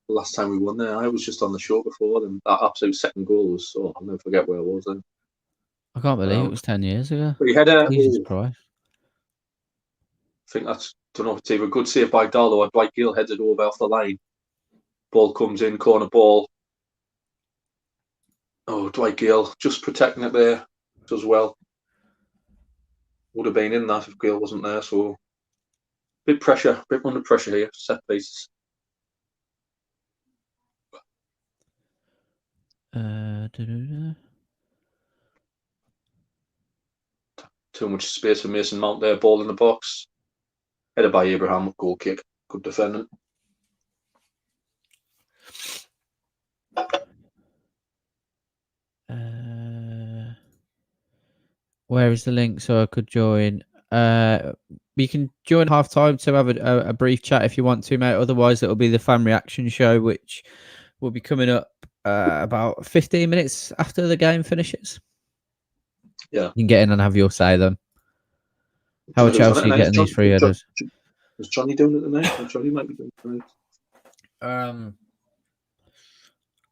The last time we won there. I was just on the show before them. That absolute second goal was, I'll never forget where I was then. I can't believe it was 10 years ago. But he had a... Jesus Christ. I think that's, don't know if it's either a good save by Darlow or Dwight Gill headed over off the line. Ball comes in, corner ball. Oh, Dwight Gill just protecting it there as well. Would have been in that if Gill wasn't there, so bit under pressure here, set pieces. Too much space for Mason Mount there, ball in the box. Headed by Abraham, goal kick. Good defending. Where is the link so I could join? You can join half time to have a brief chat if you want to, mate. Otherwise, it'll be the fan reaction show, which will be coming up about 15 minutes after the game finishes. Yeah. You can get in and have your say then. How are Chelsea getting these 3 headers? Was Johnny doing it tonight? Johnny might be doing it tonight.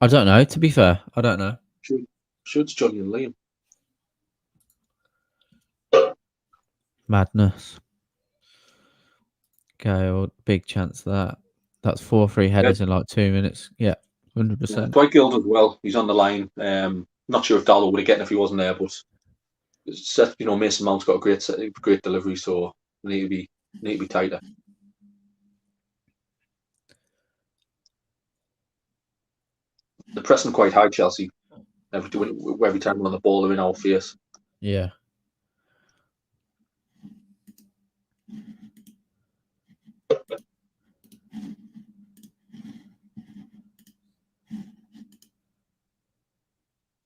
I don't know, to be fair. I don't know. Sure it's Johnny and Liam. Madness. Okay, well, big chance that. That's 4 free headers in like 2 minutes. Yeah, 100%. Yeah, Dwight Gill as well. He's on the line. Not sure if Darlow would have gotten if he wasn't there, but you know, Mason Mount's got a great delivery, so they need to be tighter. They're pressing quite high, Chelsea. Every time we're on the ball, they're in our face. Yeah.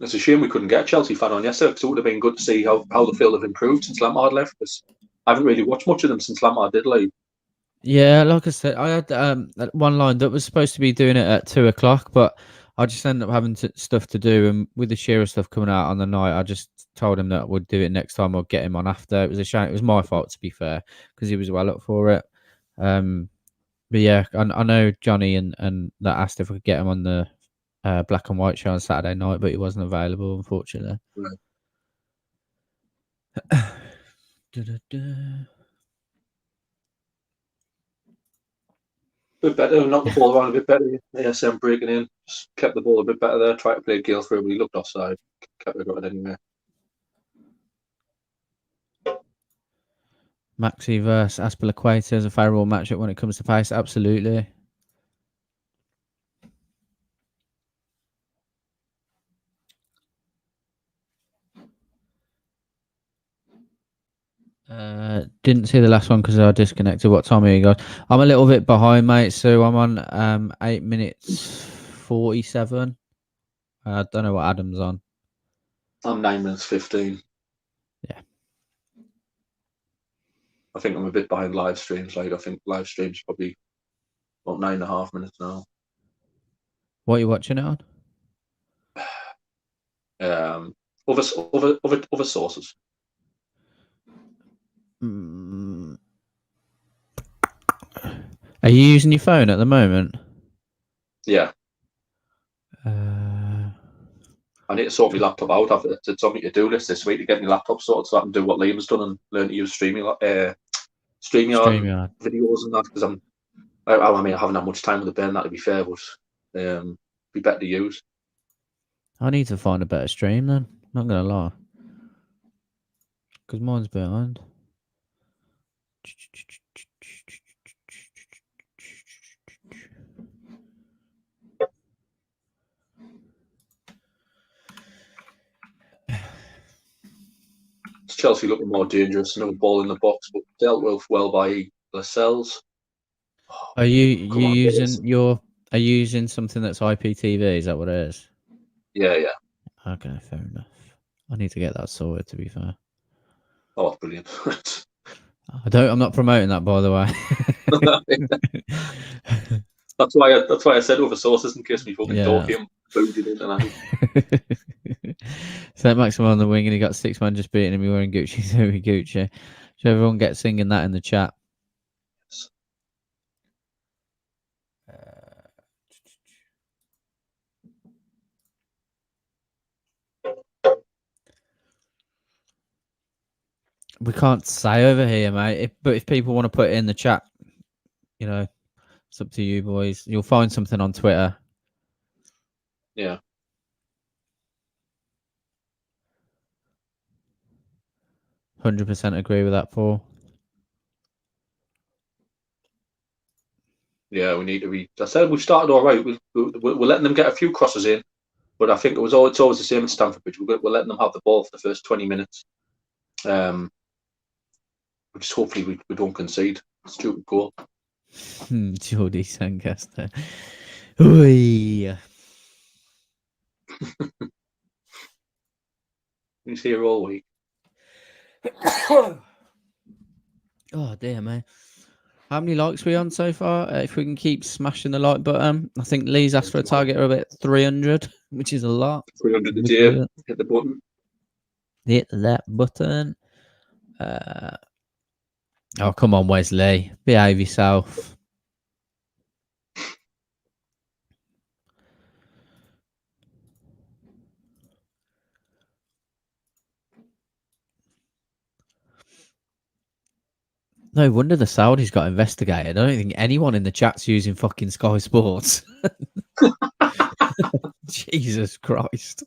It's a shame we couldn't get a Chelsea fan on yesterday, because it would have been good to see how the field have improved since Lampard left. Because I haven't really watched much of them since Lampard did leave. Yeah, like I said, I had one line that was supposed to be doing it at 2 o'clock, but I just ended up having stuff to do. And with the Shearer stuff coming out on the night, I just told him that we'd do it next time. I'll get him on after. It was a shame. It was my fault, to be fair, because he was well up for it. But yeah, I know Johnny and that asked if we could get him on the black and white show on Saturday night, but he wasn't available, unfortunately. Right. Bit better, knocked the ball around a bit better. ASM breaking in, just kept the ball a bit better there. Tried to play Gale through, but he looked offside. Kept it going anyway. Maxi versus Aspilicueta is a favourable matchup when it comes to pace. Absolutely. Didn't see the last one because I disconnected. What time are you guys? I'm a little bit behind, mate. So I'm on 8 minutes 47. I don't know what Adam's on. I'm 9 minutes 15. Yeah. I think I'm a bit behind live streams. Like I think live streams probably about 9.5 minutes now. What are you watching it on? Other sources. Are you using your phone at the moment? Yeah. I need to sort my laptop out. It's on my to-do list this week to get my laptop sorted so I can do what Liam's done and learn to use StreamYard videos and that, because I haven't had much time with the band, that to be fair, but be better to use. I need to find a better stream then. Not gonna lie, because mine's behind. Chelsea looking more dangerous, another ball in the box, but dealt with well by Lascelles. Are you using something that's IPTV? Is that what it is? Yeah. Okay, fair enough. I need to get that sorted, to be fair. Oh, brilliant. I'm not promoting that, by the way. That's why I said over sources in case me fucking door came booted in and saint-maximin on the wing, and he got 6 men just beating him. He wearing Gucci, so Gucci. So everyone get singing that in the chat. We can't say over here, mate. But if people want to put it in the chat, it's up to you, boys. You'll find something on Twitter. Yeah. %100% agree with that, Paul. Yeah, we need to be. I said we started all right. We're letting them get a few crosses in, but I think it's always the same at Stamford Bridge. We're letting them have the ball for the first 20 minutes. Just hopefully we don't concede. Stupid goal. Jordy Sancaster. Oi. He's here all week. Oh dear, man. How many likes are we on so far? If we can keep smashing the like button. I think Lee's asked for a target of about 300, which is a lot. 300 a day. Hit the button. Hit that button. Oh, come on, Wesley. Behave yourself. No wonder the Saudis got investigated. I don't think anyone in the chat's using fucking Sky Sports. Jesus Christ.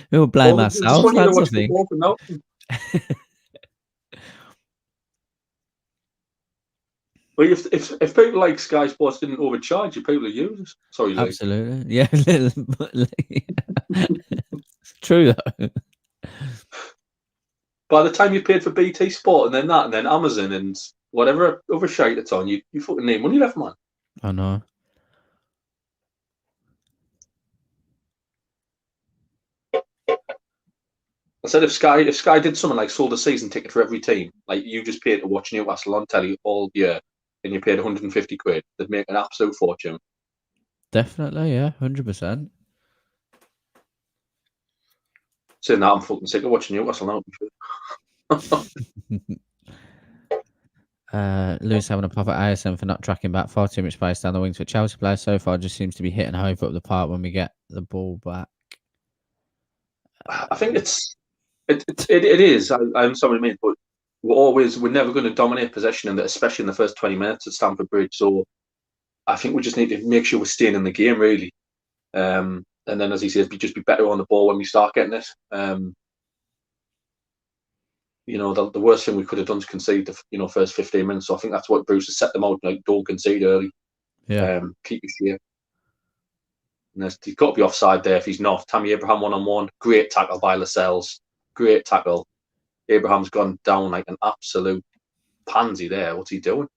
We'll blame ourselves, lads, I think. Well, if people like Sky Sports didn't overcharge you, people would use it. Sorry, Lee. Absolutely. Yeah. It's true, though. By the time you paid for BT Sport and then that and then Amazon and whatever other shite it's on, you fucking need money left, man. I know. I said if Sky did something like sold a season ticket for every team, like you just paid to watch Newcastle on telly all year and you paid 150 quid, they'd make an absolute fortune. Definitely, yeah, 100%. Saying that, I'm fucking sick of watching Newcastle now. Lewis having a pop at ASM for not tracking back far too much space down the wings, but Chelsea players so far just seems to be hitting Hope up the park when we get the ball back. I think it is. I'm sorry, I mean, but we're never going to dominate possession, and especially in the first 20 minutes at Stamford Bridge. So I think we just need to make sure we're staying in the game, really. And then, as he says, just be better on the ball when we start getting it. The worst thing we could have done is concede the first 15 minutes. So I think that's what Bruce has set them out, like, don't concede early. Yeah. Keep your shape. And he's got to be offside there if he's not. Tammy Abraham 1-on-1. Great tackle by Lascelles. Great tackle. Abraham's gone down like an absolute pansy there. What's he doing?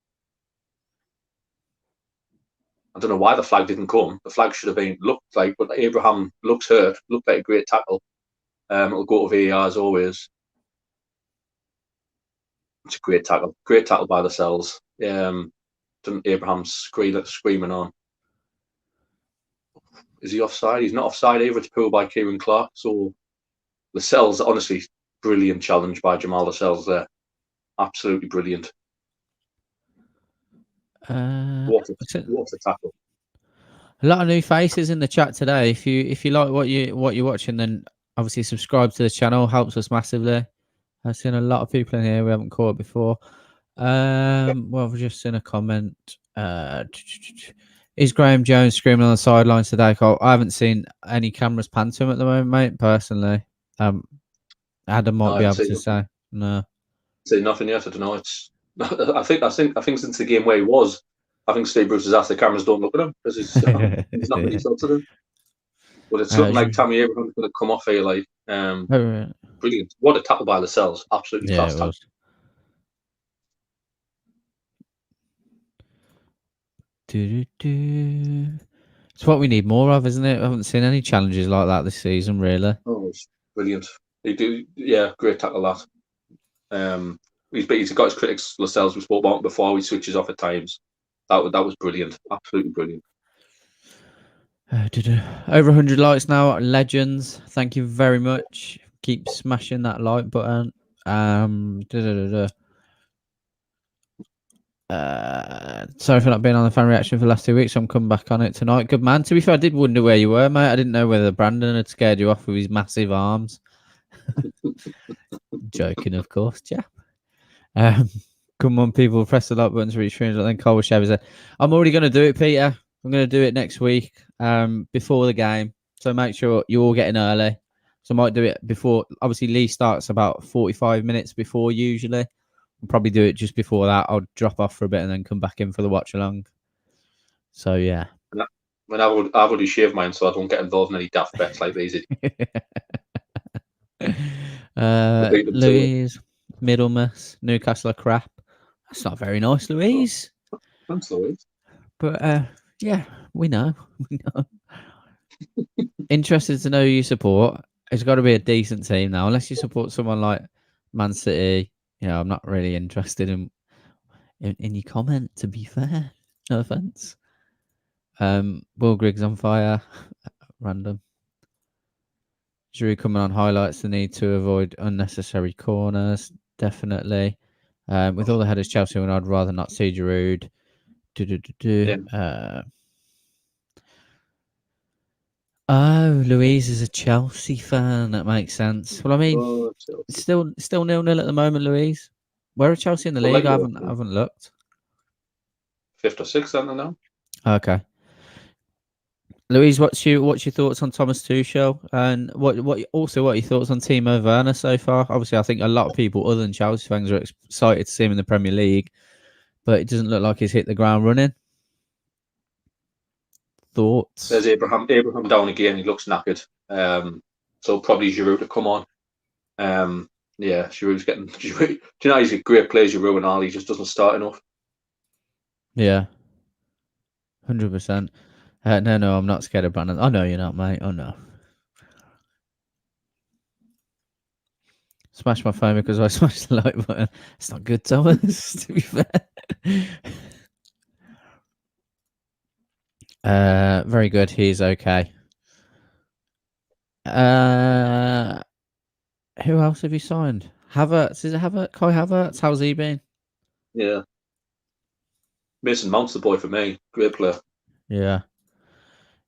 I don't know why the flag didn't come. The flag should have been looked like, but Abraham looks hurt. Looked like a great tackle. It'll go to VAR as always. It's a great tackle. Great tackle by Lascelles. Abraham's screaming on. Is he offside? He's not offside either. It's pulled by Kieran Clark. So Lascelles, honestly, brilliant challenge by Jamal Lascelles there. Absolutely brilliant. What a tackle. A lot of new faces in the chat today. If you like what you're watching, then obviously subscribe to the channel. Helps us massively. I've seen a lot of people in here we haven't caught before. Well, I've just seen a comment. Is Graham Jones screaming on the sidelines today, Karl? I haven't seen any cameras pan to him at the moment, mate. Personally, Adam might be able to say no. Say nothing yet. I don't know. It's. I think since the game where he was, I think Steve Bruce has asked the cameras don't look at him because he's not really tilted him. But it's looking like Tammy Abraham's going to come off here like brilliant. What a tackle by Lascelles. Absolutely class tackle. It's what we need more of, isn't it? I haven't seen any challenges like that this season, really. Oh, it's brilliant. Great tackle that. He's got his critics, Lascelles, we spoke about before. He switches off at times. That was brilliant. Absolutely brilliant. Over 100 likes now. Legends. Thank you very much. Keep smashing that like button. Sorry for not being on the fan reaction for the last 2 weeks. I'm coming back on it tonight. Good man. To be fair, I did wonder where you were, mate. I didn't know whether Brandon had scared you off with his massive arms. Joking, of course, chap. Come on, people, press the like button to reach 300. Then Karl Shearer said, I'm already going to do it, Peter. I'm going to do it next week before the game. So make sure you're all getting early. So I might do it before. Obviously, Lee starts about 45 minutes before usually. I'll probably do it just before that. I'll drop off for a bit and then come back in for the watch along. So, yeah. I've already shaved mine, so I don't get involved in any daft bets like these. Louise, Middlemas, Newcastle are crap. That's not very nice, Louise. Thanks, Louise. But yeah, we know. Interested to know who you support. It's got to be a decent team now, unless you support someone like Man City. You know, I'm not really interested in your comment. To be fair, no offense. Will Griggs on fire. Random. Giroud coming on highlights the need to avoid unnecessary corners. Definitely. With all the headers Chelsea win, I'd rather not see Giroud. Louise is a Chelsea fan. That makes sense. Well, I mean, it's still 0-0 at the moment, Louise. Where are Chelsea in the league? I haven't looked. 5th or 6th, I don't know. Okay. Louise, what's your thoughts on Thomas Tuchel, and what are your thoughts on Timo Werner so far? Obviously, I think a lot of people other than Chelsea fans are excited to see him in the Premier League, but it doesn't look like he's hit the ground running. Thoughts? There's Abraham down again. He looks knackered. So probably Giroud to come on. Yeah, Giroud's getting. Giroud, do you know he's a great player, Giroud, and all. He just doesn't start enough. Yeah, 100%. No, I'm not scared of Brandon. I know you're not, mate. Oh no. Smash my phone because I smashed the like button. It's not good, Thomas, to be fair. Very good. He's okay. Who else have you signed? Havertz. Is it Havertz? Kai Havertz? How's he been? Yeah. Mason Mount's the boy for me. Great player. Yeah.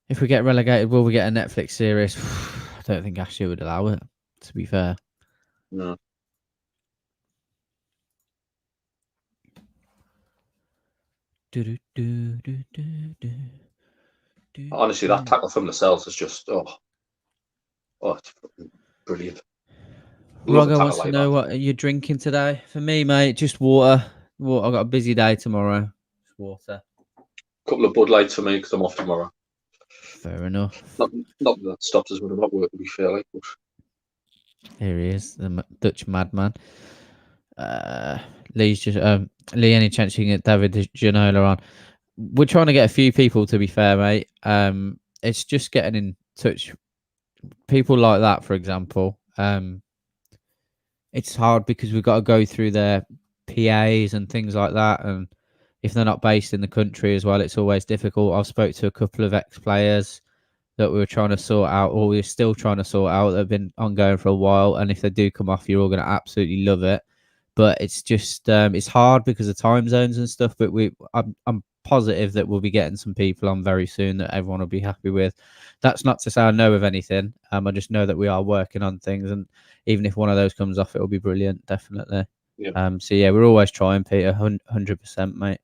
If we get relegated, will we get a Netflix series? I don't think Ashley would allow it, to be fair. No. Honestly, that tackle from Lascelles is just it's brilliant. Rogger wants to know what you're drinking today. For me, mate, just water. I've got a busy day tomorrow. Just water. Couple of Bud Lights for me because I'm off tomorrow. Fair enough. Not that stops us when I'm at work, to be fair. Like, but... Here he is, the Dutch madman. Lee's just Lee. Any chance you can get David Ginola on? We're trying to get a few people. To be fair, mate. It's just getting in touch. People like that, for example. It's hard because we've got to go through their PAs and things like that, and if they're not based in the country as well, it's always difficult. I've spoke to a couple of ex-players that we were trying to sort out, or we're still trying to sort out, that have been ongoing for a while. And if they do come off, you're all going to absolutely love it. But it's just it's hard because of time zones and stuff. But I'm positive that we'll be getting some people on very soon that everyone will be happy with. That's not to say I know of anything. I just know that we are working on things, and even if one of those comes off, it will be brilliant, definitely. Yeah. So yeah, we're always trying, Peter. 100%, mate.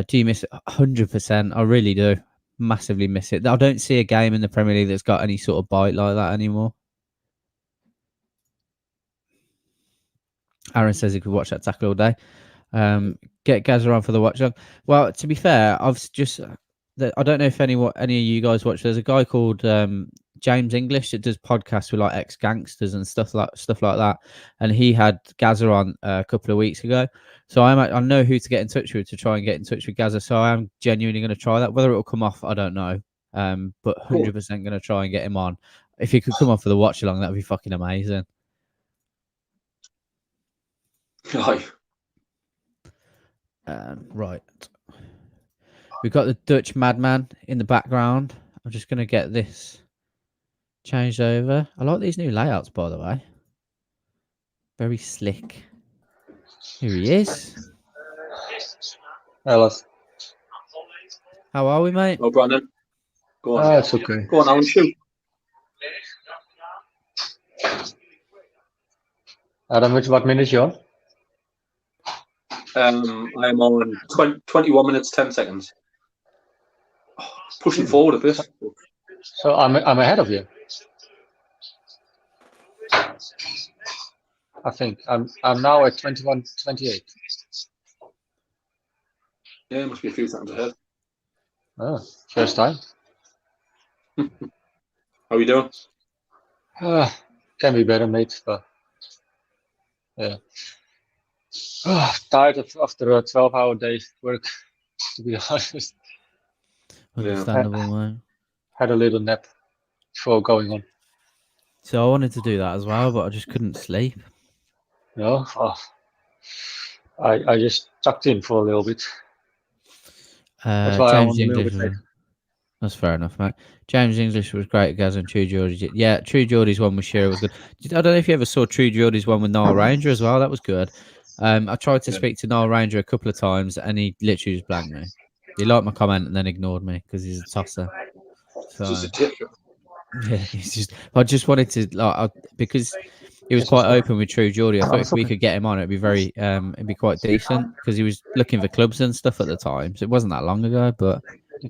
Do you miss it? 100%. I really do. Massively miss it. I don't see a game in the Premier League that's got any sort of bite like that anymore. Aaron says he could watch that tackle all day. Get Gazza on for the watch. Well, to be fair, I don't know if any of you guys watch. There's a guy called James English that does podcasts with like ex-gangsters and stuff like that, and he had Gazza on a couple of weeks ago. So I know who to get in touch with to try and get in touch with Gazza. So I am genuinely going to try that. Whether it will come off, I don't know. But 100% going to try and get him on. If he could come on for the watch along, that would be fucking amazing. Right. Right. We've got the Dutch madman in the background. I'm just going to get this changed over. I like these new layouts, by the way. Very slick. Here he is. Hello. How are we, mate? Oh, Brandon. Go on. It's okay. Go on, Alan, shoot. Adam, what minute you on? I'm on 21 minutes, 10 seconds. Pushing forward a bit. So I'm ahead of you. I think I'm now at 21:28. Yeah, must be a few seconds ahead. Oh, first time. How are you doing? Can be better, mate. But yeah, tired after a 12-hour day work. To be honest. Understandable, man. Had a little nap before going on. So I wanted to do that as well, but I just couldn't sleep. No, I just tucked in for a little bit. James English. That's fair enough, mate. James English was great, Gaz, and True Geordie. Yeah, True Geordie's one with Shearer was good. I don't know if you ever saw True Geordie's one with Niall Ranger as well. That was good. I tried to speak to Niall Ranger a couple of times, and he literally just blanked me. He liked my comment and then ignored me because he's a tosser. So, Just a tip. yeah, he's just. I just wanted to because he was quite open with True Geordie. I thought if we could get him on, it'd be quite decent because he was looking for clubs and stuff at the time. So it wasn't that long ago, but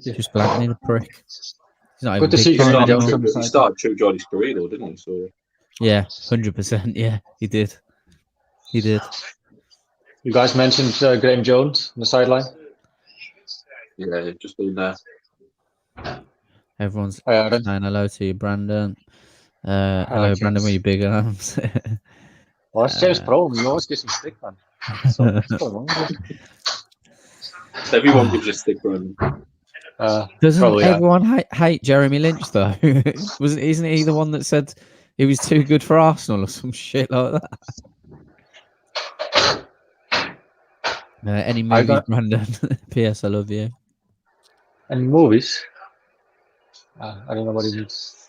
just blanked me, the prick. He's not Good to see you. He started True Geordie's career, though, didn't he? So yeah, 100%. Yeah, he did. He did. You guys mentioned Graham Jones on the sideline. Yeah, just been there. Everyone's saying hello to you, Brandon. Hello, Brandon, with your big arms. What's James' problem? You always get some stick, man. Everyone gives a stick, Brandon. Doesn't everyone hate Jeremy Lynch, though? Isn't he the one that said he was too good for Arsenal or some shit like that? Any movies, Brandon? P.S. I love you. Any movies? I don't know what it is.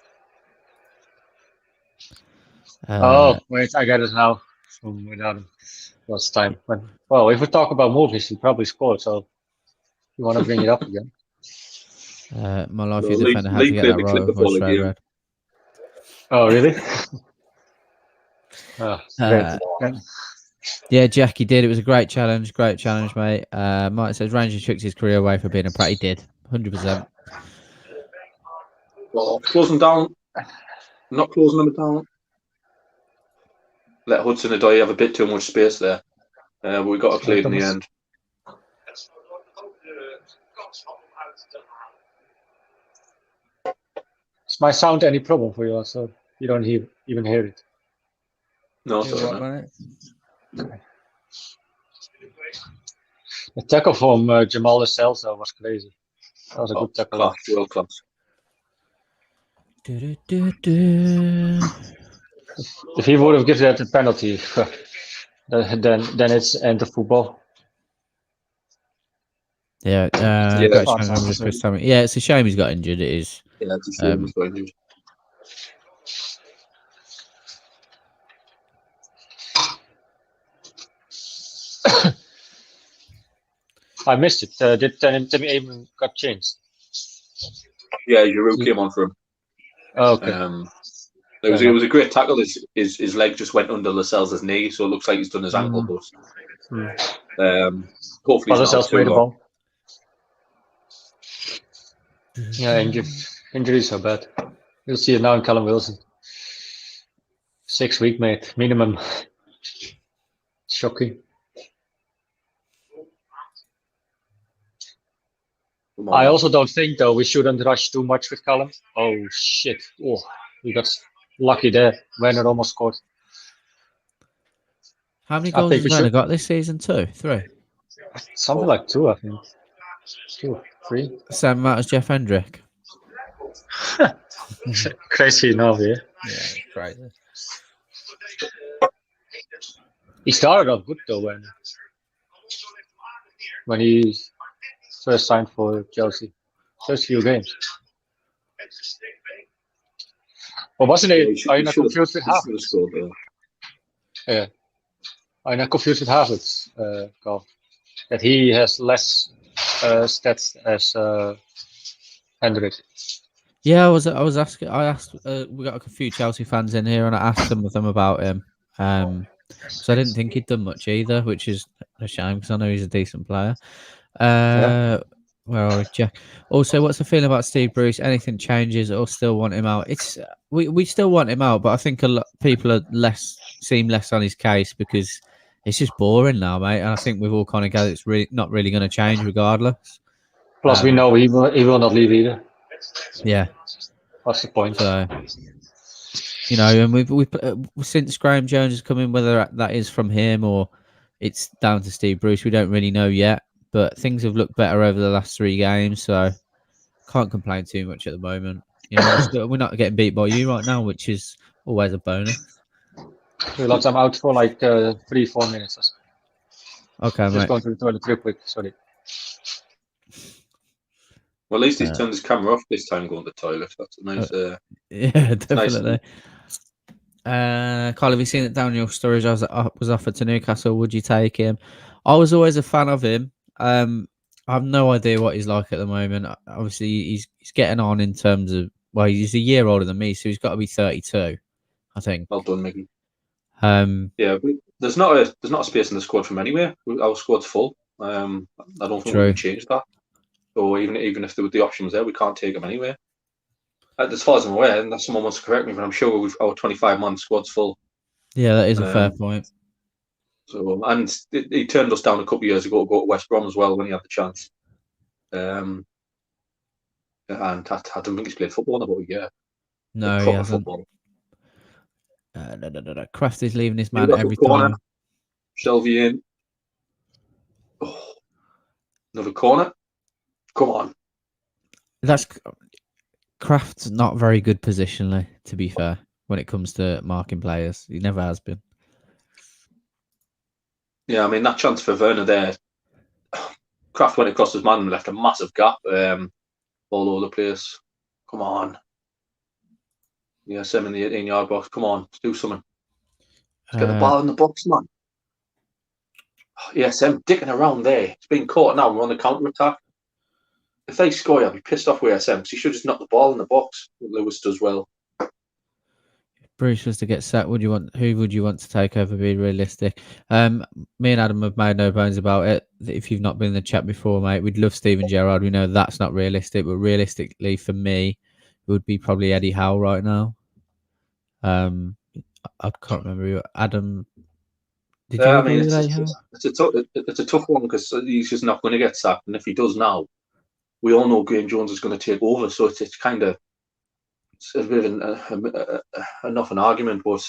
Wait, I got it now. From without last time. Well, if we talk about movies, he probably scored. So you want to bring it up again? My life is defender had to get that right before straight red. Oh, really? Yeah, Jackie did. It was a great challenge, mate. Mike says Ranger chucked his career away for being a prat. He did, 100%. Well, closing down, not closing them down. Let Hudson Odoi have a bit too much space there. But we got a clear in the end. Is my sound any problem for you? So you don't even hear it? No, sorry. Okay. The tackle from Jamal Lascelles was crazy. That was a good tackle. World class. If he would have given that a penalty, then it's end of football. Yeah, Yeah, great that's shame with Chris Tammy. Yeah, it's a shame he's got injured. It is. Yeah, it's a shame he's got injured. I missed it. Did Timmy Abraham got changed? Yeah, Giroud came on for him. Oh, okay. It was a great tackle. His leg just went under Lascelles' knee, so it looks like he's done his ankle. But hopefully he's not too long. Yeah, injuries are bad. You'll see it now in Callum Wilson. 6 week, mate, minimum. Shocking. I also don't think, though, we shouldn't rush too much with Callum. Oh, shit. Oh, we got lucky there. Werner almost scored. How many goals has Werner got this season? 2, 3? Something like 2, I think. 2, 3. Same amount as Jeff Hendrick. Crazy enough, yeah. Yeah, crazy. He started off good, though, when he first signed for Chelsea. First few games. Well, wasn't it? Are you not confused with Havertz? Yeah. Are you not confused with Havertz, Karl? That he has less stats as Hendrik. Yeah, I asking. I asked. We got a few Chelsea fans in here, and I asked some of them about him. So I didn't think he'd done much either, which is a shame because I know he's a decent player. Where are we, Jack? Also, what's the feeling about Steve Bruce? Anything changes or still want him out? It's we still want him out, but I think a lot people are seem less on his case because it's just boring now, mate. And I think we've all kind of gathered it's not really going to change regardless. Plus, we know he will not leave either. Yeah, what's the point? So, and we've since Graham Jones has come in, whether that is from him or it's down to Steve Bruce, we don't really know yet. But things have looked better over the last 3 games, so can't complain too much at the moment. We're not getting beat by you right now, which is always a bonus. I'm out for like 3-4 minutes or so. Okay, Just mate. going to the toilet real quick. Sorry. Well, at least he's turned his camera off this time going to the toilet. That's a nice. Yeah, definitely. Karl, have you seen that Daniel Sturridge was offered to Newcastle? Would you take him? I was always a fan of him. I have no idea what he's like at the moment. Obviously, he's getting on in terms of he's a year older than me, so he's got to be 32, I think. Well done, Mickey. Yeah, there's not a space in the squad from anywhere. Our squad's full. I don't think we can change that. So even if the option was there, we can't take him anywhere. As far as I'm aware, and someone wants to correct me, but I'm sure our 25-man squad's full. Yeah, that is a fair point. So, and he turned us down a couple of years ago to go to West Brom as well when he had the chance. And I don't think he's played football in about a year. No, he hasn't. Kraft is leaving his man every time. Shelby in. Oh, another corner. Come on. Kraft's not very good positionally, to be fair, when it comes to marking players. He never has been. Yeah, I mean, that chance for Werner there, Kraft went across his man and left a massive gap all over the place. Come on. Yeah, Sam in the 18-yard box. Come on, let's do something. Let's get the ball in the box, man. Yeah, Sam dicking around there. It's been caught now. We're on the counter-attack. If they score, I'll be pissed off with SM because he should just knock the ball in the box. Lewis does well. Bruce was to get sacked. Who would you want to take over? Be realistic. Me and Adam have made no bones about it. If you've not been in the chat before, mate, we'd love Steven Gerrard. We know that's not realistic, but realistically, for me, it would be probably Eddie Howe right now. I can't remember who. Adam. Did you agree with Eddie Howe? It's a tough one because he's just not going to get sacked, and if he does now, we all know Graham Jones is going to take over. So it's kind of. It's a bit of enough an argument, but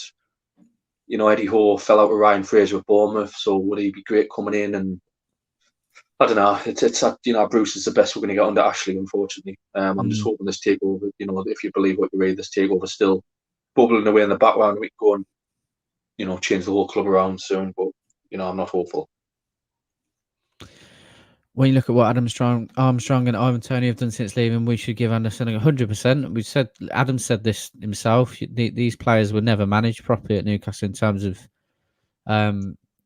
Eddie Howe fell out with Ryan Fraser at Bournemouth, so would he be great coming in? And I don't know. It's Bruce is the best we're going to get under Ashley, unfortunately. I'm just hoping this takeover, if you believe what you read, this takeover still bubbling away in the background. We can go and change the whole club around soon, but I'm not hopeful. when you look at what Armstrong and Ivan Toney have done since leaving, we should give Anderson 100%. Adam said this himself. These players were never managed properly at Newcastle in terms of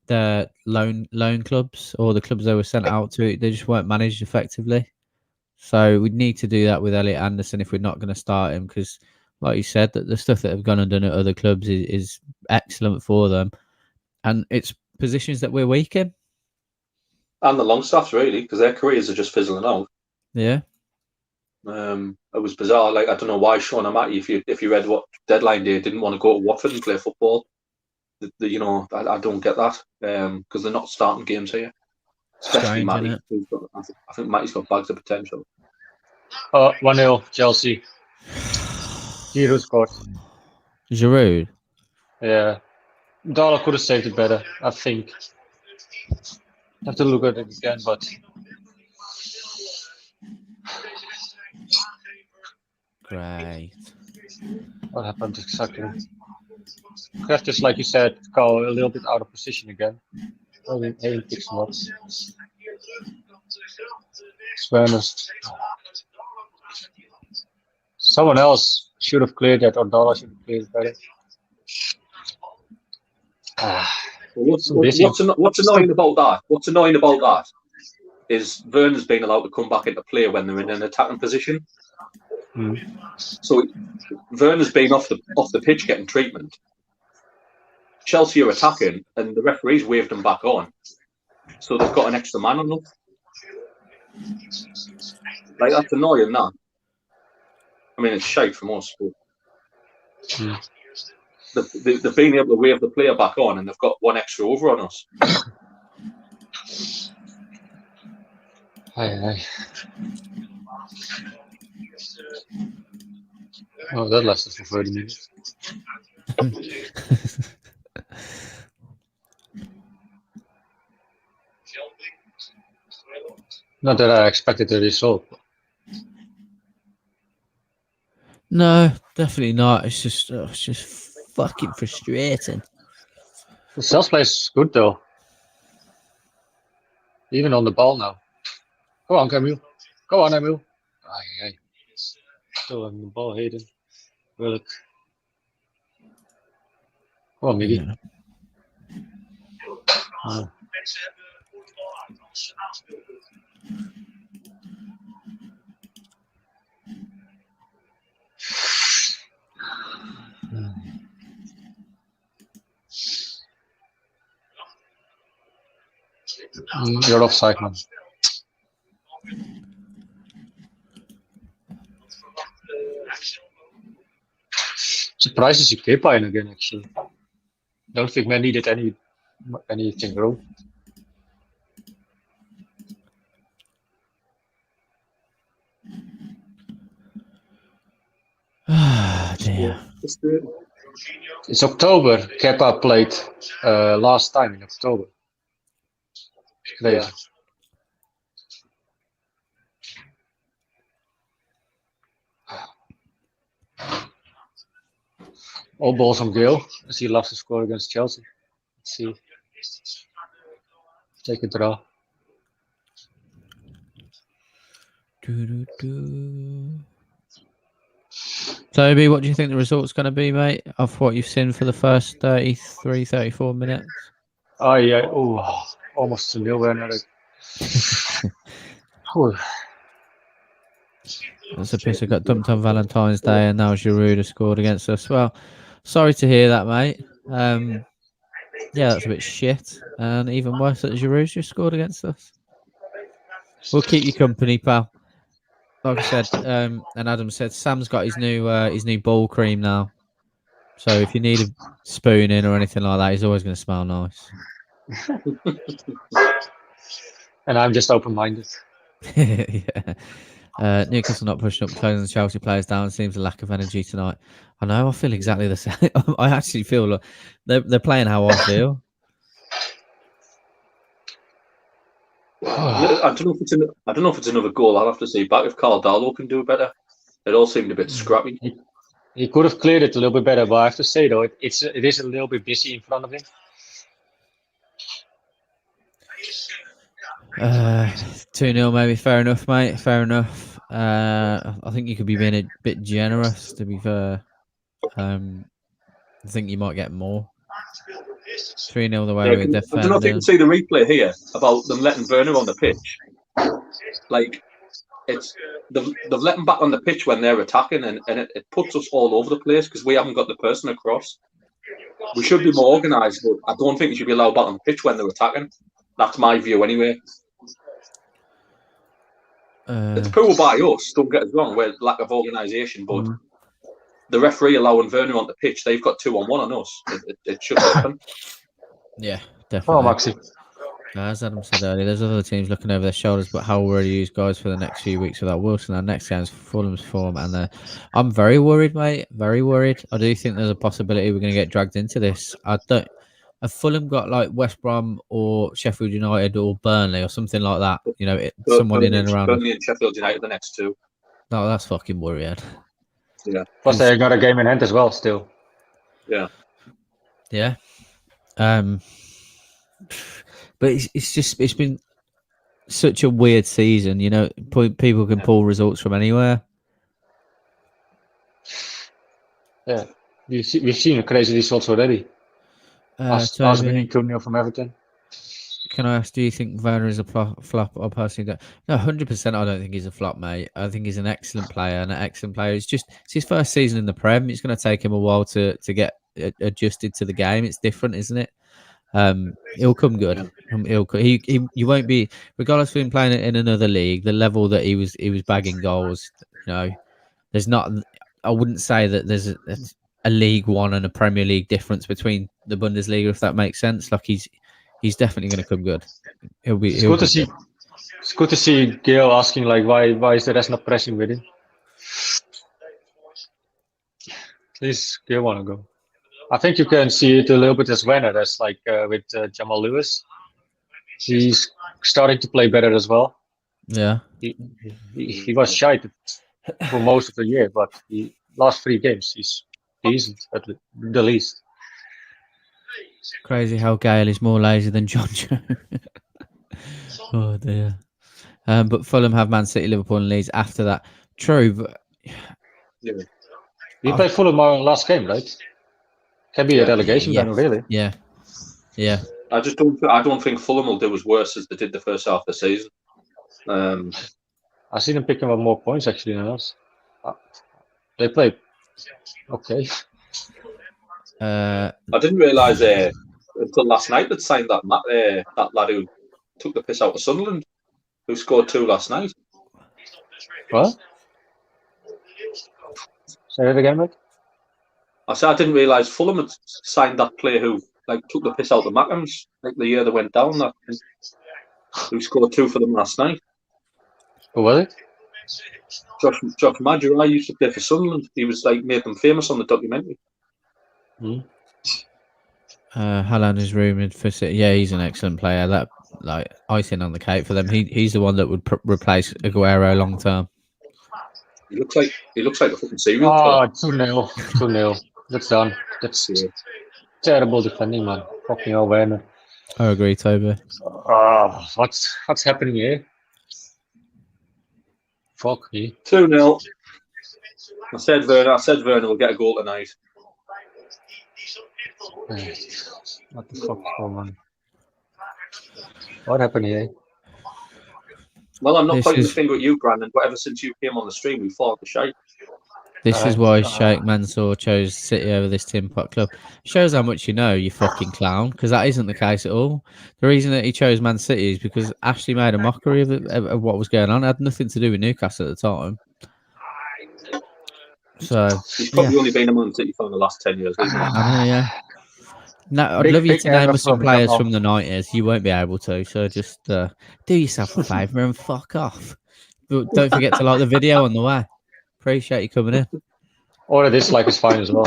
the loan clubs or the clubs they were sent out to. They just weren't managed effectively. So we need to do that with Elliot Anderson if we're not going to start him, because, like you said, that the stuff that have gone and done at other clubs is excellent for them, and it's positions that we're weak in. And the Longstaffs, really, because their careers are just fizzling out. Yeah. It was bizarre. Like, I don't know why Sean Amati, if you read what deadline day, didn't want to go to Watford and play football. I don't get that, because they're not starting games here. Especially Matty. I think Matty's got bags of potential. 1-0 Chelsea. Giroud scored. Giroud? Yeah. Dollar could have saved it better, I think. Have to look at it again, but great. What happened exactly? That's just like you said, Karl, a little bit out of position again. Hayden picks him up. Fairness. Someone else should have cleared that, or Dollar should have cleared it better. What's annoying about that? What's annoying about that is Werner's been allowed to come back into play when they're in an attacking position. So Werner's been off the pitch getting treatment. Chelsea are attacking, and the referees waved them back on, so they've got an extra man on them. Like, that's annoying. That, I mean, it's shite from us, but they've been able to wave the player back on, and they've got one extra over on us. Aye. Oh, that lasted for 30 minutes. Not that I expected the result. No, definitely not. It's just fucking frustrating. The sales play is good though. Even on the ball now. Go on, Camille. Go on, Emil. Aye. Still on the ball, Hayden. Willock. Go on, Miggy. Oh. You're offside, man. Surprises you keep buying again, actually. Don't think man needed anything wrong. Ah, dear. It's October. Kepa played last time in October. Yeah. All balls on Gale, as he loves to score against Chelsea. Let's see. Take a draw. Toby, what do you think the result's going to be, mate, of what you've seen for the first 33, 34 minutes? Oh, yeah. Oh, almost a nil winner. That's a piss. I got dumped on Valentine's Day, and now Giroud has scored against us. Well, sorry to hear that, mate. Yeah, that's a bit shit. And even worse that Giroud's just scored against us. We'll keep you company, pal. Like I said, and Adam said, Sam's got his new ball cream now. So if you need a spoon in or anything like that, he's always going to smell nice. And I'm just open-minded. Yeah. Newcastle not pushing up, closing the Chelsea players down. Seems a lack of energy tonight. I know. I feel exactly the same. I actually feel like they're playing how I feel. I don't know if it's another goal. I'll have to see back if Karl Darlow can do better. It all seemed a bit scrappy. He could have cleared it a little bit better, but I have to say though, it is a little bit busy in front of him. 2-0 maybe. Fair enough, mate. Fair enough. I think you could be being a bit generous, to be fair. I think you might get more. 3-0 the way we're I don't know if you defending. can see the replay here about them letting Werner on the pitch. Like, they've let him back on the pitch when they're attacking, and it puts us all over the place because we haven't got the person across. We should be more organised, but I don't think we should be allowed back on the pitch when they're attacking. That's my view anyway. It's poor by us, don't get us wrong, we're lack of organisation, but the referee allowing Werner on the pitch, they've got 2-on-1 on us. It should happen. Yeah, definitely. Oh, Maxi. As Adam said earlier, there's other teams looking over their shoulders, but how will we use guys for the next few weeks without Wilson? Our next game's Fulham's form, and I'm very worried, mate. Very worried. I do think there's a possibility we're going to get dragged into this. I don't. Have Fulham got like West Brom or Sheffield United or Burnley or something like that? You know, someone in and around. Burnley and Sheffield United, the next two. No, that's fucking worrying. Yeah. Plus, they got a game in hand as well, still. Yeah. Yeah. But it's been such a weird season, you know. People can pull results from anywhere. Yeah, we've seen crazy results already. Us winning 2-0 from Everton. Can I ask, do you think Werner is a flop? I personally don't. No, 100%. I don't think he's a flop, mate. I think he's an excellent player, It's his first season in the Prem. It's going to take him a while to get adjusted to the game. It's different, isn't it? He'll come good. You won't be, regardless of him playing in another league, the level that he was bagging goals. You know, there's not. I wouldn't say that there's a League One and a Premier League difference between the Bundesliga, if that makes sense. Like he's definitely going to come good. It's good to see Gail asking like why is the rest not pressing with him. At least Gail want to go. I think you can see it a little bit as Werner, as like with Jamal Lewis. He's starting to play better as well. Yeah. He was shy for most of the year, but last 3 games he's decent at the least. Crazy how Gale is more lazy than John Joe. Oh dear. But Fulham have Man City, Liverpool and Leeds after that. True, but We played Fulham last game, right? Can be a relegation then, really. Yeah. I don't think Fulham will do as worse as they did the first half of the season. I see them picking up more points actually than us. They played okay. I didn't realise until last night they'd signed that lad who took the piss out of Sunderland, who scored 2 last night. What? Say that again, mate. I said I didn't realise Fulham had signed that player who took the piss out of Mackhams the year they went down. Who scored 2 for them last night? Who was it? Josh Maguire used to play for Sunderland. He was made them famous on the documentary. Haaland is rumoured for City. Yeah, he's an excellent player. That icing on the cake for them. He's the one that would replace Aguero long term. He looks like a fucking serial killer. 2-0. 2-0. That's done. That's terrible defending, man. Fucking hell, Werner. I agree, Toby. What's happening here? Fuck me. 2-0. I said Werner will get a goal tonight. What the fuck, man? What happened here? Well, I'm not pointing the finger at you, Brandon, but ever since you came on the stream, we fought the shite. This is why Sheikh Mansour chose City over this Tin Pot Club. Shows how much you know, you fucking clown, because that isn't the case at all. The reason that he chose Man City is because Ashley made a mockery of what was going on. It had nothing to do with Newcastle at the time. So he's probably only been a Man City fan in the last 10 years. Isn't he? I know, yeah. No, I'd love you to name us some players from the 90s. You won't be able to, so just do yourself a favour and fuck off. But don't forget to like the video on the way. Appreciate you coming in. Or a dislike is fine as well.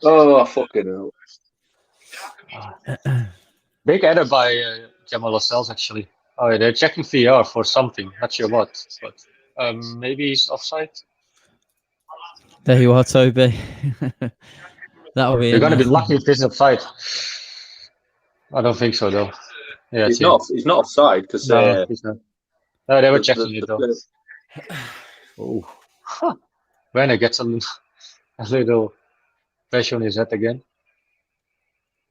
Oh, fucking hell. Big edit by Jamal Lascelles, actually. Oh, they're checking VR for something. Not sure what, but maybe he's offside. There you are, Toby. That'll be. You're going to be lucky if this is offside. I don't think so, though. Yeah, he's not offside because no, he's not. No, they were checking it though. Oh, Werner gets a little pressure on his head again.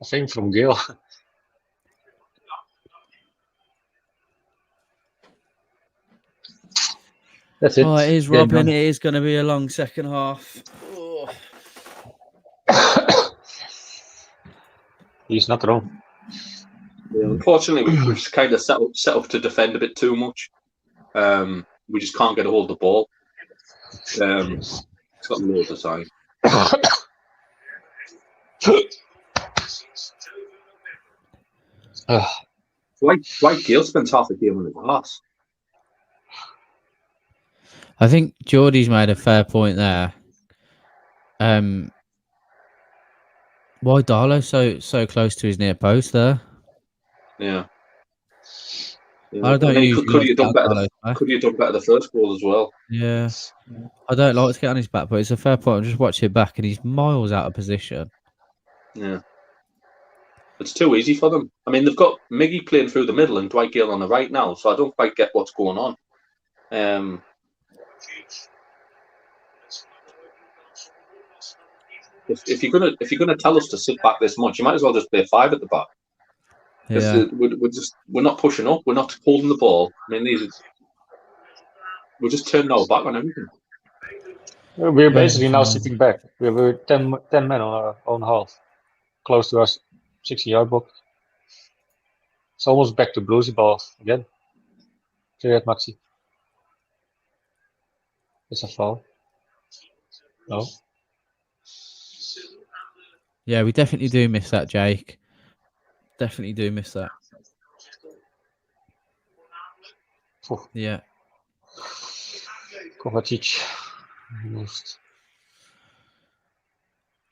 I think from Gil. That's it. Oh, it is, Game Robin. done. It is going to be a long second half. Oh. He's not wrong. yeah, unfortunately, we just kind of set up to defend a bit too much. We just can't get a hold of the ball. It's got loads of time. Dwight Gale spends half the game on his ass. I think Geordie's made a fair point there. Why Darlow so close to his near post there? Yeah. I don't usually could he have done better? Darlow's back. Could he have done better the first goal as well? Yeah. I don't like to get on his back, but it's a fair point. I'm just watching it back and he's miles out of position. Yeah. It's too easy for them. I mean, they've got Miggy playing through the middle and Dwight Gale on the right now, so I don't quite get what's going on. If you're gonna tell us to sit back this much, you might as well just play 5 at the back. Yeah. We're not pushing up. We're not holding the ball. I mean, we're just turning our back on everything. We're basically now sitting back. We were 10 men on our own half, close to us 60-yard box. It's almost back to Bluesy ball again. Clear at Maxi. It's a foul. No. Yeah, we definitely do miss that, Jake. Definitely do miss that. Yeah. Kovacic.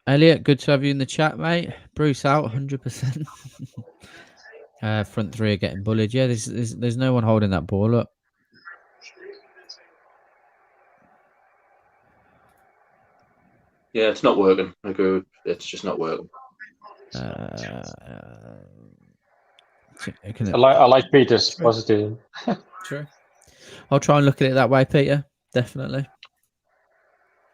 Elliot, good to have you in the chat, mate. Bruce out 100%. Front three are getting bullied. Yeah, there's no one holding that ball up. Yeah, it's not working. I agree. It's just not working. I like Peter's positive. True. I'll try and look at it that way, Peter. Definitely.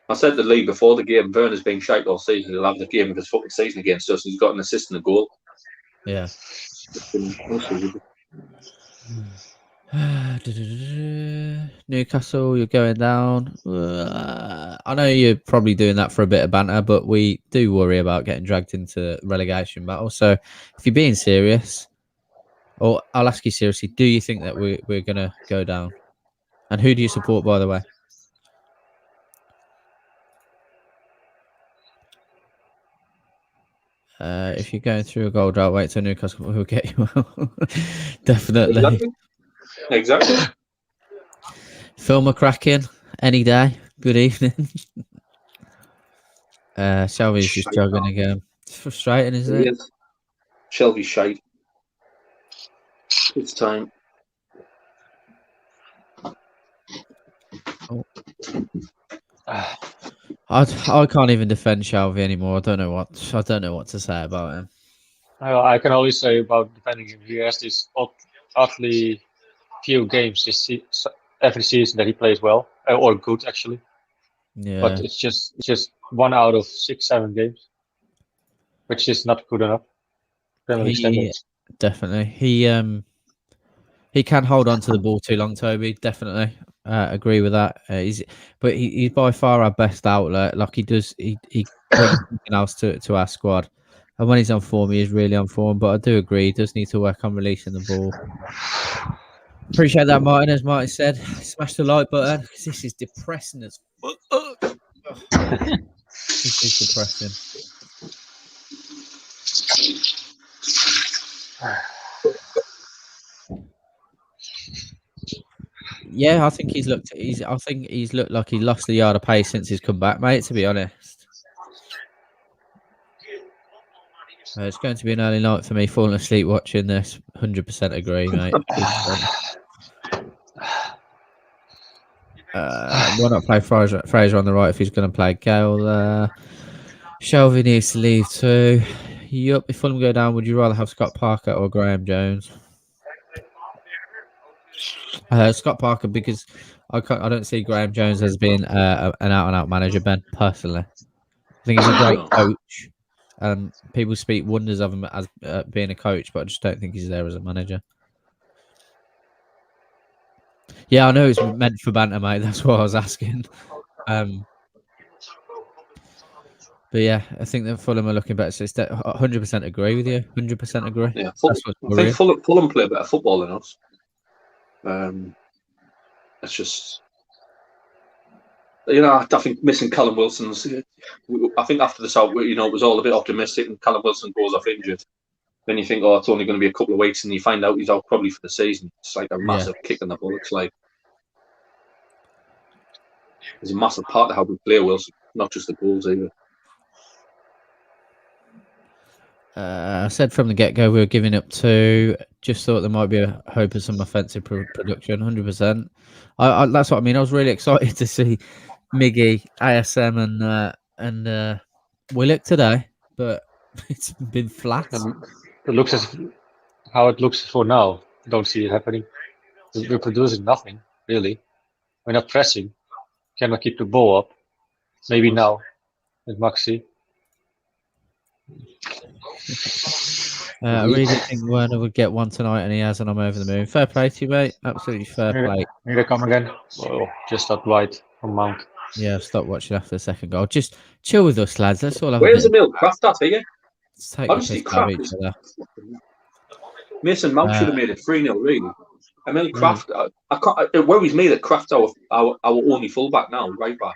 I said to Lee before the game, Werner's been shite all season. He'll have the game of his fucking season against us. He's got an assist and a goal. Yeah. Newcastle, you're going down. I know you're probably doing that for a bit of banter, but we do worry about getting dragged into relegation battle. So if you're being serious, or I'll ask you seriously, do you think that we're going to go down? And who do you support, by the way? If you're going through a goal drought, wait till Newcastle will get you out. Definitely. Exactly. Phil McCracken, any day. Good evening. Shelby's just jogging again. It's frustrating, isn't it? Yes. Shelby's shite. It's time. Oh. I can't even defend Shelby anymore. I don't know what to say about him. I can only say about defending him. He has this oddly few games every season that he plays well or good actually. Yeah. But it's just 1 out of 6-7 games, which is not good enough. Definitely. He can hold on to the ball too long, Toby. Definitely. Agree with that. He's by far our best outlet. Like he brings something else to our squad. And when he's on form, he is really on form. But I do agree, he does need to work on releasing the ball. Appreciate that, Martin. As Martin said, smash the like button because this is depressing as fuck. This is depressing. Yeah, I think he's looked like he lost a yard of pace since he's come back, mate, to be honest. It's going to be an early night for me, falling asleep watching this. 100% agree, mate. Why not play Fraser on the right if he's going to play Gale? Shelby needs to leave too. Yup, if Fulham go down, would you rather have Scott Parker or Graham Jones? Scott Parker, because I don't see Graham Jones as being an out-and-out manager, Ben, personally. I think he's a great coach. People speak wonders of him as being a coach, but I just don't think he's there as a manager. Yeah, I know it's meant for banter, mate. That's what I was asking. But yeah, I think that Fulham are looking better. So it's 100% agree with you. 100% agree. Yeah, I think Fulham play better football than us. It's just, I think missing Callum Wilson's. I think after the South, it was all a bit optimistic, and Callum Wilson goes off injured. Then you think, it's only going to be a couple of weeks, and you find out he's out probably for the season. It's like a massive kick in the bullocks. Like, there's a massive part of how we play Wilson, not just the goals either. I said from the get-go we were giving up 2. Just thought there might be a hope of some offensive production. 100%. That's what I mean. I was really excited to see Miggy, ASM, and Willock today, but it's been flat. It looks how it looks for now. I don't see it happening. We're producing nothing really. We're not pressing. Cannot keep the ball up. Maybe now with Maxi. I really think Werner would get one tonight, and he has, and I'm over the moon. Fair play to you, mate. Absolutely fair play. Here they come again. Oh, just up wide from Mount. Yeah, stop watching after the second goal. Just chill with us, lads. Let's all have Where's a the milk? Craft that here. Honestly, Kraft Mason Mount should have made it 3-0, really. I mean, Kraft. It worries me that Kraft's our only fullback now, right back.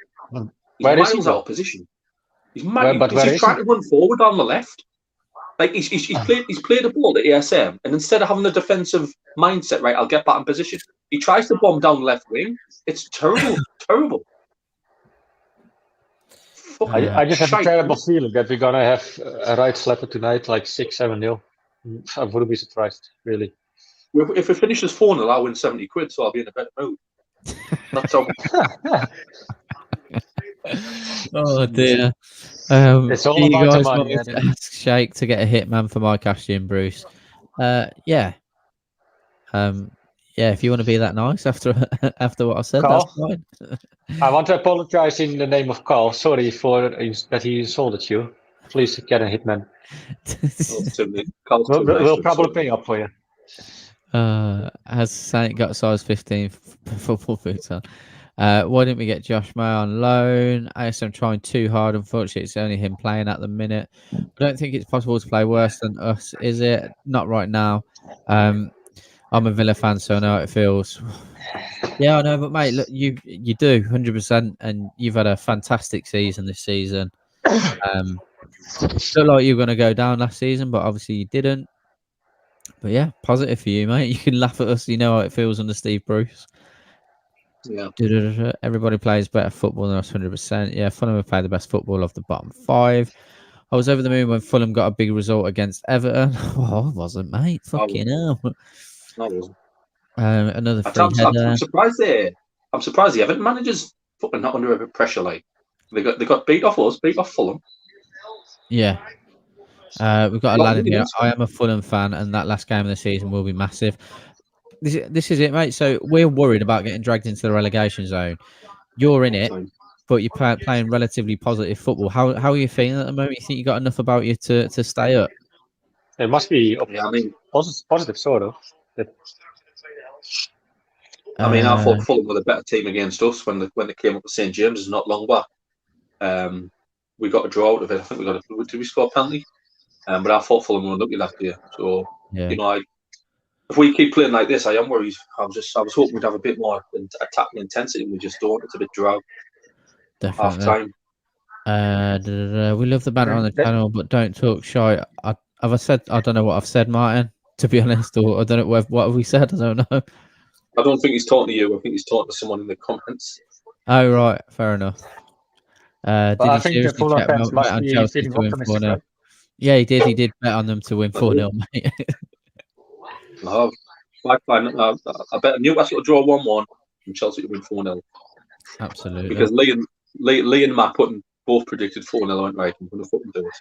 He's miles out of position. He's trying to run forward on the left. Like he's played the ball at ASM, and instead of having the defensive mindset, right, I'll get back in position, he tries to bomb down the left wing. It's terrible, terrible. I just have a terrible feeling that we're gonna have a right slapper tonight, like 6-7-0. I wouldn't be surprised, really. If it finishes 4-0, I'll win 70 quid, so I'll be in a better mood. That's how. Oh dear. It's all you about guys the money. want me to ask Shake to get a hitman for Mike Ashley and Bruce? Yeah. Yeah, if you want to be that nice after what I said, Karl? that's fine. I want to apologize in the name of Karl. Sorry for that he insulted you. Please get a hitman. We'll probably pay up for you. Has Saint got size 15 football boots on? Why didn't we get Josh May on loan? ASM trying too hard. Unfortunately, it's only him playing at the minute. I don't think it's possible to play worse than us, is it? Not right now. I'm a Villa fan, so I know how it feels. Yeah, I know, but mate, look, you do 100%, and you've had a fantastic season this season. Looked like you were going to go down last season, but obviously you didn't. But yeah, positive for you, mate. You can laugh at us. You know how it feels under Steve Bruce. Yeah. Everybody plays better football than us, 100%. Yeah, Fulham have played the best football of the bottom 5. I was over the moon when Fulham got a big result against Everton. Oh, I wasn't, mate. Fucking hell. No, it wasn't. Another free header. I'm surprised the Everton managers fucking not under a bit of pressure. Like they got beat off us, beat off Fulham. Yeah. We've got a lad in here. I am a Fulham fan, and that last game of the season will be massive. This is it, mate. So we're worried about getting dragged into the relegation zone. You're in it, but you're playing relatively positive football. How are you feeling at the moment? You think you got enough about you to stay up? It must be positive, sort of. I mean, I thought Fulham were the better team against us when they came up with St James's not long back. We got a draw out of it. I think did we score a penalty? But I thought Fulham were unlucky last year. So yeah. If we keep playing like this, I am worried. I was hoping we'd have a bit more attacking intensity. We just don't. It's a bit dry. Definitely. Half time. We love the banter on the channel, but don't talk shy. Have I said? I don't know what I've said, Martin. To be honest, or I don't know what have we said. I don't know. I don't think he's talking to you. I think he's talking to someone in the comments. Oh right, fair enough. Did I he think the Fulham fans must be feeling optimistic, right? Yeah, he did. He did bet on them to win 4-0, mate. No, I bet Newcastle will draw 1-1 and Chelsea to win 4-0. Absolutely. Because Lee and Matt both predicted 4-0, aren't right? I'm going to fucking do it.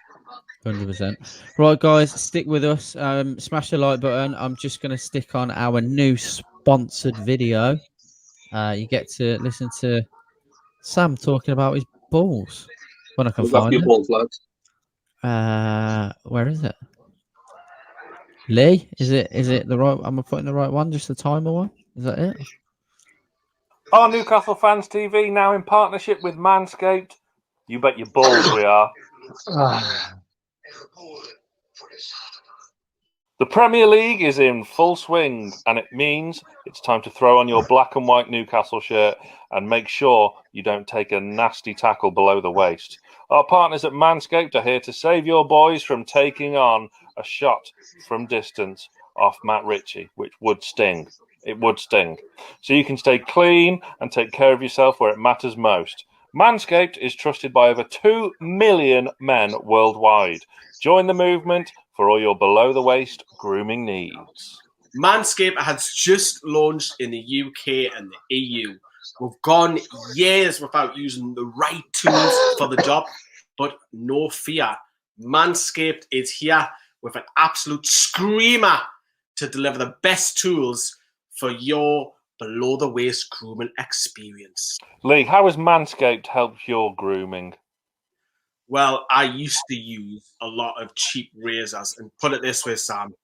100%. Right, guys, stick with us. Smash the like button. I'm just going to stick on our new sponsored video. You get to listen to Sam talking about his balls when I can Look after find your it. balls, lads. Where is it? Lee, is it the right? Am I putting the right one? Just the timer one? Is that it? Our Newcastle Fans TV now in partnership with Manscaped. You bet your balls we are. The Premier League is in full swing, and it means it's time to throw on your black and white Newcastle shirt and make sure you don't take a nasty tackle below the waist. Our partners at Manscaped are here to save your boys from taking on a shot from distance off Matt Ritchie, which would sting. It would sting. So you can stay clean and take care of yourself where it matters most. Manscaped is trusted by over 2 million men worldwide. Join the movement for all your below-the-waist grooming needs. Manscaped has just launched in the UK and the EU. We've gone years without using the right tools for the job, but no fear. Manscaped is here with an absolute screamer to deliver the best tools for your below-the-waist grooming experience. Lee, how has Manscaped helped your grooming? Well, I used to use a lot of cheap razors, and put it this way, Sam,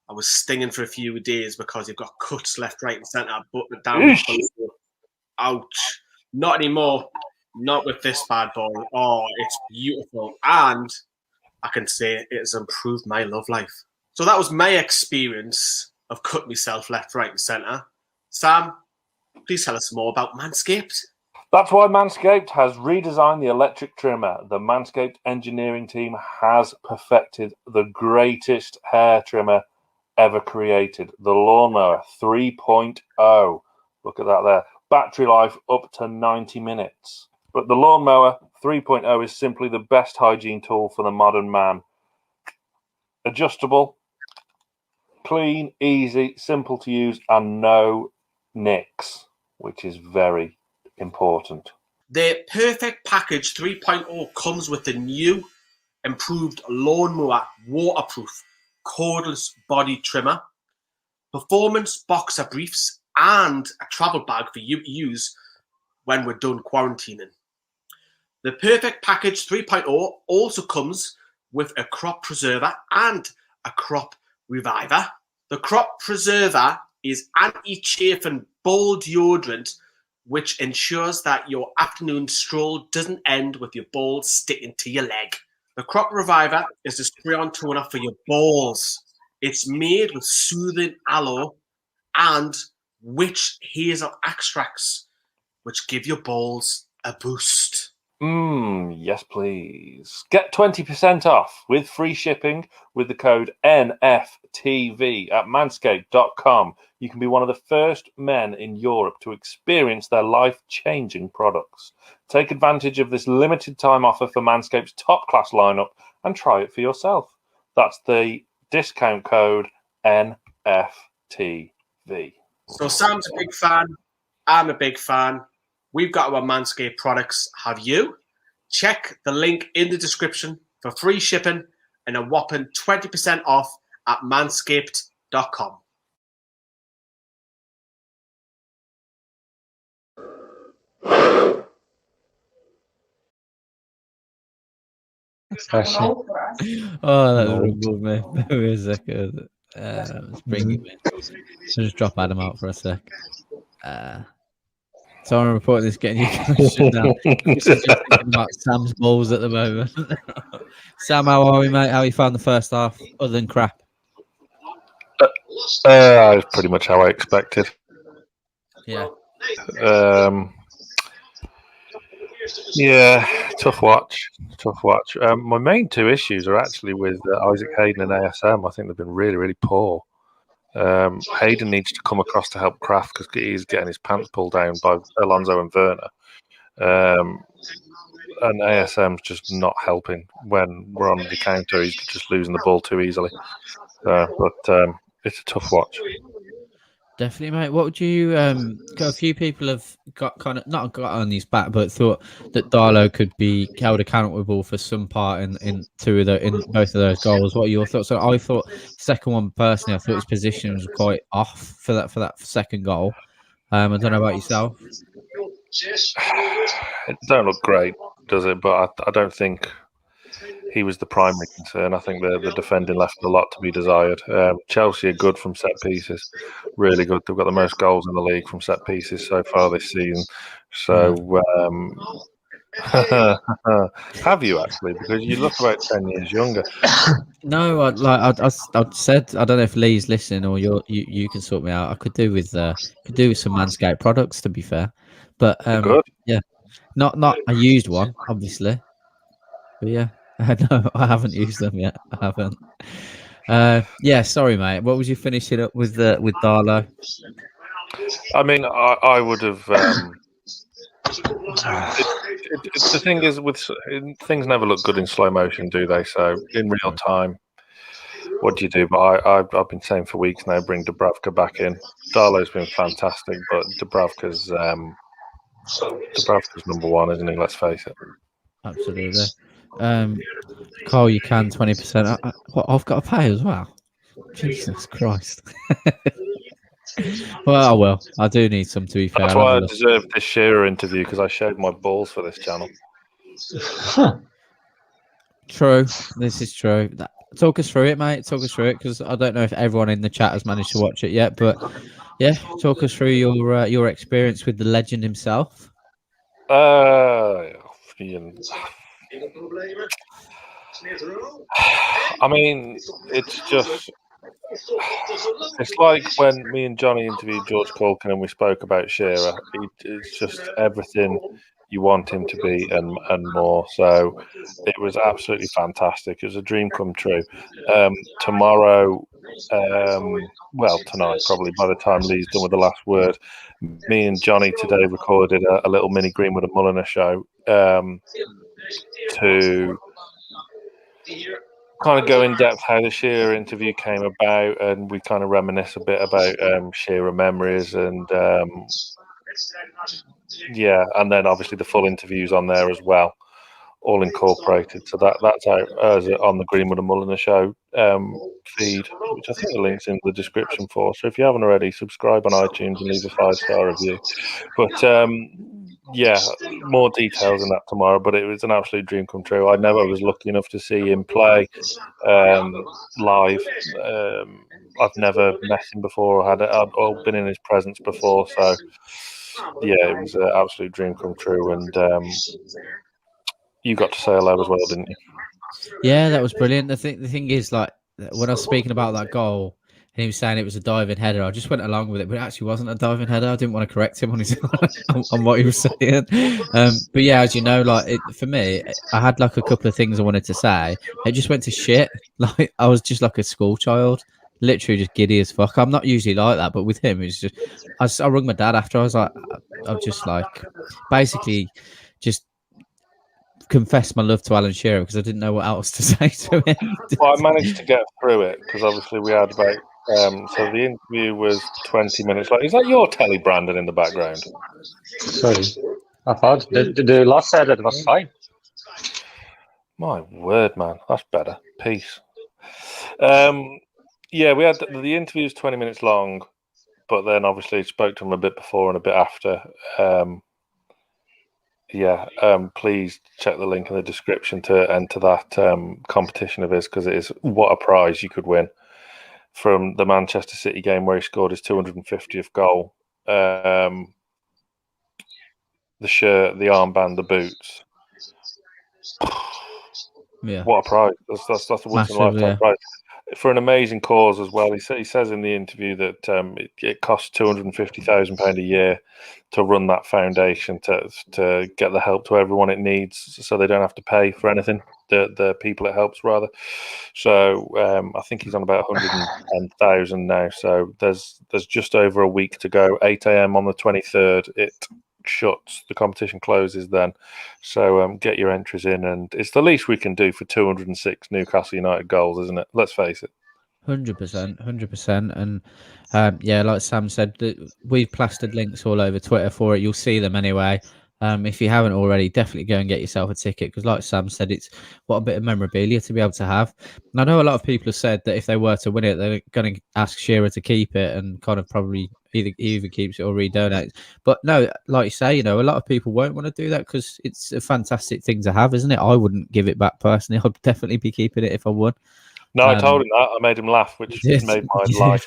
I was stinging for a few days because you've got cuts left, right, and centre, button down. Below. Ouch. Not anymore. Not with this bad boy. Oh, it's beautiful. And I can say it has improved my love life. So that was my experience of cutting myself left, right, and centre. Sam, please tell us more about Manscaped. That's why Manscaped has redesigned the electric trimmer. The Manscaped engineering team has perfected the greatest hair trimmer ever created, the Lawnmower 3.0. Look at that there. Battery life up to 90 minutes. But the Lawnmower 3.0 is simply the best hygiene tool for the modern man. Adjustable, clean, easy, simple to use, and no nicks, which is very important. The Perfect Package 3.0 comes with the new improved Lawnmower waterproof cordless body trimmer, performance boxer briefs, and a travel bag for you to use when we're done quarantining. The Perfect Package 3.0 also comes with a crop preserver and a crop reviver. The crop preserver is anti-chafing ball deodorant, which ensures that your afternoon stroll doesn't end with your balls sticking to your leg. The Crop Reviver is a spray-on toner for your balls. It's made with soothing aloe and witch hazel extracts, which give your balls a boost. Yes, please. Get 20% off with free shipping with the code NFTV at manscaped.com. You can be one of the first men in Europe to experience their life-changing products. Take advantage of this limited time offer for Manscaped's top-class lineup and try it for yourself. That's the discount code NFTV. So Sam's a big fan. I'm a big fan. We've got our Manscaped products. Have you? Check the link in the description for free shipping and a whopping 20% off at manscaped.com. Oh, that rumbled me. Wait a second. Let's bring him in. I'll just drop Adam out for a sec. So I'm reporting this getting you question now. Just thinking about Sam's balls at the moment. Sam, how are we, mate? How you found the first half, other than crap? It's pretty much how I expected. Yeah. Yeah, tough watch. My main two issues are actually with Isaac Hayden and ASM. I think they've been really, really poor. Hayden needs to come across to help Kraft because he's getting his pants pulled down by Alonso and Werner. And ASM's just not helping when we're on the counter. He's just losing the ball too easily. But it's a tough watch. Definitely, mate. What would you got a few people have got kind of not got on his back, but thought that Darlow could be held accountable for some part in both of those goals. What are your thoughts? So I thought second one personally, I thought his position was quite off for that second goal. I don't know about yourself. It don't look great, does it? But I don't think he was the primary concern. I think the defending left a lot to be desired. Chelsea are good from set pieces, really good. They've got the most goals in the league from set pieces so far this season. So, have you actually? Because you look about 10 years younger. No, I said I don't know if Lee's listening or you can sort me out. I could do with some Manscaped products, to be fair, but good. Yeah, not a used one, obviously. But yeah, no, I haven't used them yet. I haven't. Yeah, sorry, mate. What was you finishing up with Darlow? I mean, I would have. The thing is, things never look good in slow motion, do they? So in real time, what do you do? But I've been saying for weeks now, bring Dubravka back in. Darlow's been fantastic, but Dubravka's number one, isn't he? Let's face it. Absolutely. Karl, you can 20%. I've got to pay as well. Jesus Christ. Well, I do need some, to be fair. That's why I deserve this Shearer interview, because I showed my balls for this channel. True. This is true. Talk us through it, mate. Talk us through it, because I don't know if everyone in the chat has managed to watch it yet. But yeah, talk us through your experience with the legend himself. I mean, it's like when me and Johnny interviewed George Culkin and we spoke about Shearer. It's just everything you want him to be and more. So it was absolutely fantastic. It was a dream come true. Tomorrow, tonight probably, by the time Lee's done with the last word, me and Johnny today recorded a little mini Greenwood Mulliner Show to kind of go in depth how the Shearer interview came about, and we kind of reminisce a bit about Shearer memories, and and then obviously the full interviews on there as well, all incorporated. So that's out on the Greenwood Mulliner Show feed, which I think the link's in the description for. So if you haven't already, subscribe on iTunes and leave a 5-star review. But more details on that tomorrow. But it was an absolute dream come true. I never was lucky enough to see him play live. I've never met him before. I'd been in his presence before. So yeah, it was an absolute dream come true. And you got to say hello as well, didn't you? Yeah, that was brilliant. The thing is, like, when I was speaking about that goal, and he was saying it was a diving header, I just went along with it, but it actually wasn't a diving header. I didn't want to correct him on his on what he was saying. But yeah, as you know, like for me, I had like a couple of things I wanted to say. It just went to shit. Like I was just like a school child, literally just giddy as fuck. I'm not usually like that, but with him, it was just. I rung my dad after. I was like, I'm just like, basically, just confess my love to Alan Shearer because I didn't know what else to say to him. Well, I managed to get through it because obviously we had about so the interview was 20 minutes long. Is that your telly, Brandon, in the background? Sorry, I thought the last said that it was fine. My word, man, that's better. Peace. Yeah, we had the interview was 20 minutes long, but then obviously spoke to him a bit before and a bit after. Please check the link in the description to enter that competition of his, because it is what a prize you could win from the Manchester City game where he scored his 250th goal. The shirt, the armband, the boots. Yeah, what a prize! That's a once in a lifetime prize for an amazing cause as well. He says in the interview that it costs £250,000 a year to run that foundation to get the help to everyone it needs, so they don't have to pay for anything. The people it helps rather. So I think he's on about 110,000 now. So there's just over a week to go. 8 a.m. on the 23rd. It shuts. The competition closes then. So get your entries in, and it's the least we can do for 206 Newcastle United goals, isn't it? Let's face it. 100%, 100%. And yeah, like Sam said, we've plastered links all over Twitter for it. You'll see them anyway. If you haven't already, definitely go and get yourself a ticket because, like Sam said, it's what a bit of memorabilia to be able to have. And I know a lot of people have said that if they were to win it, they're going to ask Shearer to keep it and kind of probably either keeps it or redonates. But no, like you say, a lot of people won't want to do that because it's a fantastic thing to have, isn't it? I wouldn't give it back personally. I'd definitely be keeping it if I won. No, I told him that. I made him laugh, which made my life.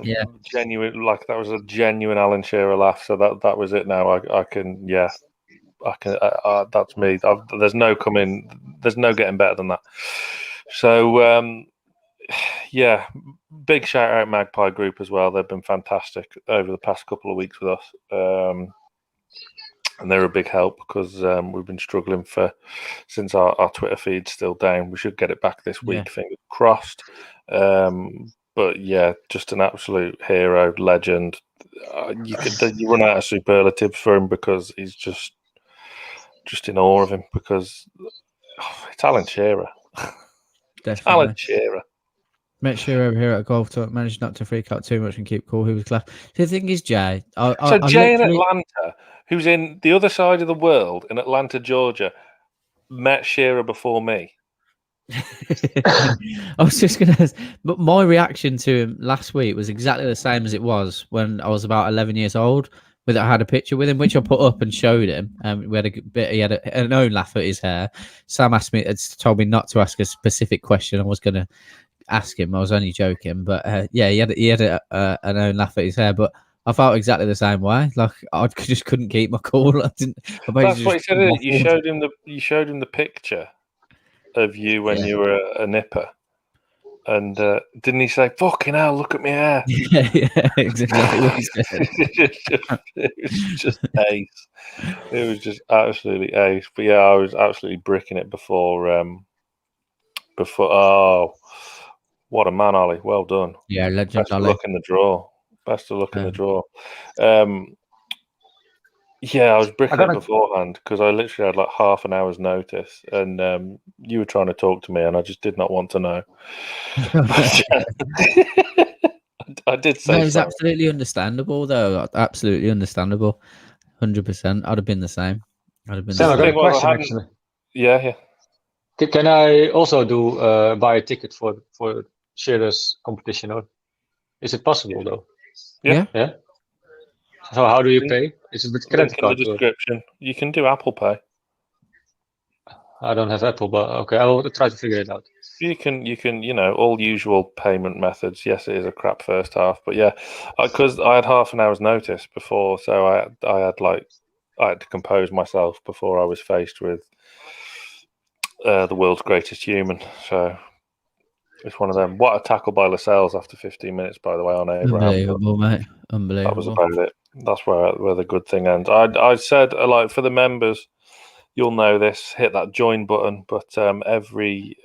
Yeah, genuine. Like that was a genuine Alan Shearer laugh. So that was it. Now I can. Yeah, I can. That's me. There's no getting better than that. So yeah, big shout out Magpie Group as well. They've been fantastic over the past couple of weeks with us. And they're a big help because we've been struggling since our Twitter feed's still down. We should get it back this week, fingers crossed. But yeah, just an absolute hero, legend. You run out of superlatives for him because he's just in awe of him because it's Alan Shearer. definitely. Alan Shearer. Make sure over here at a golf talk managed not to freak out too much and keep cool. He was class. The thing is, Jay. Jay in Atlanta, who's in the other side of the world in Atlanta, Georgia, met Shearer before me. I was just gonna, but my reaction to him last week was exactly the same as it was when I was about 11 years old. With I had a picture with him, which I put up and showed him. We had a bit. He had an own laugh at his hair. Sam told me not to ask a specific question. I was gonna ask him. I was only joking, but yeah, he had an own laugh at his hair. But I felt exactly the same way. Like I just couldn't keep my cool. That's what he said. You showed him the picture of you when you were a nipper, and didn't he say, "Fucking hell, look at me hair"? Yeah, exactly what he said. It was just ace. It was just absolutely ace. But yeah, I was absolutely bricking it before. Oh, what a man, Ollie! Well done. Yeah, legend. Best of luck in the draw. Best of luck in the draw. Yeah, I was bricking it beforehand because I literally had like half an hour's notice, and you were trying to talk to me, and I just did not want to know. I did say it's absolutely understandable, though. Absolutely understandable. 100%. I'd have been the same. I'd have been. Sam, I got a question actually. Yeah. Can I also do buy a ticket for Shearer's competition, or is it possible though? Yeah. So how do you pay? Is it with credit card? In the description. You can do Apple Pay. I don't have Apple, but okay, I will try to figure it out. You can, all usual payment methods. Yes, it is a crap first half, but yeah, because I had half an hour's notice before, so I had to compose myself before I was faced with the world's greatest human. So it's one of them. What a tackle by Lascelles after 15 minutes, by the way, on Abraham. Unbelievable, mate. Unbelievable. That was about it. That's where the good thing ends. I said, like, for the members, you'll know this. Hit that join button. But every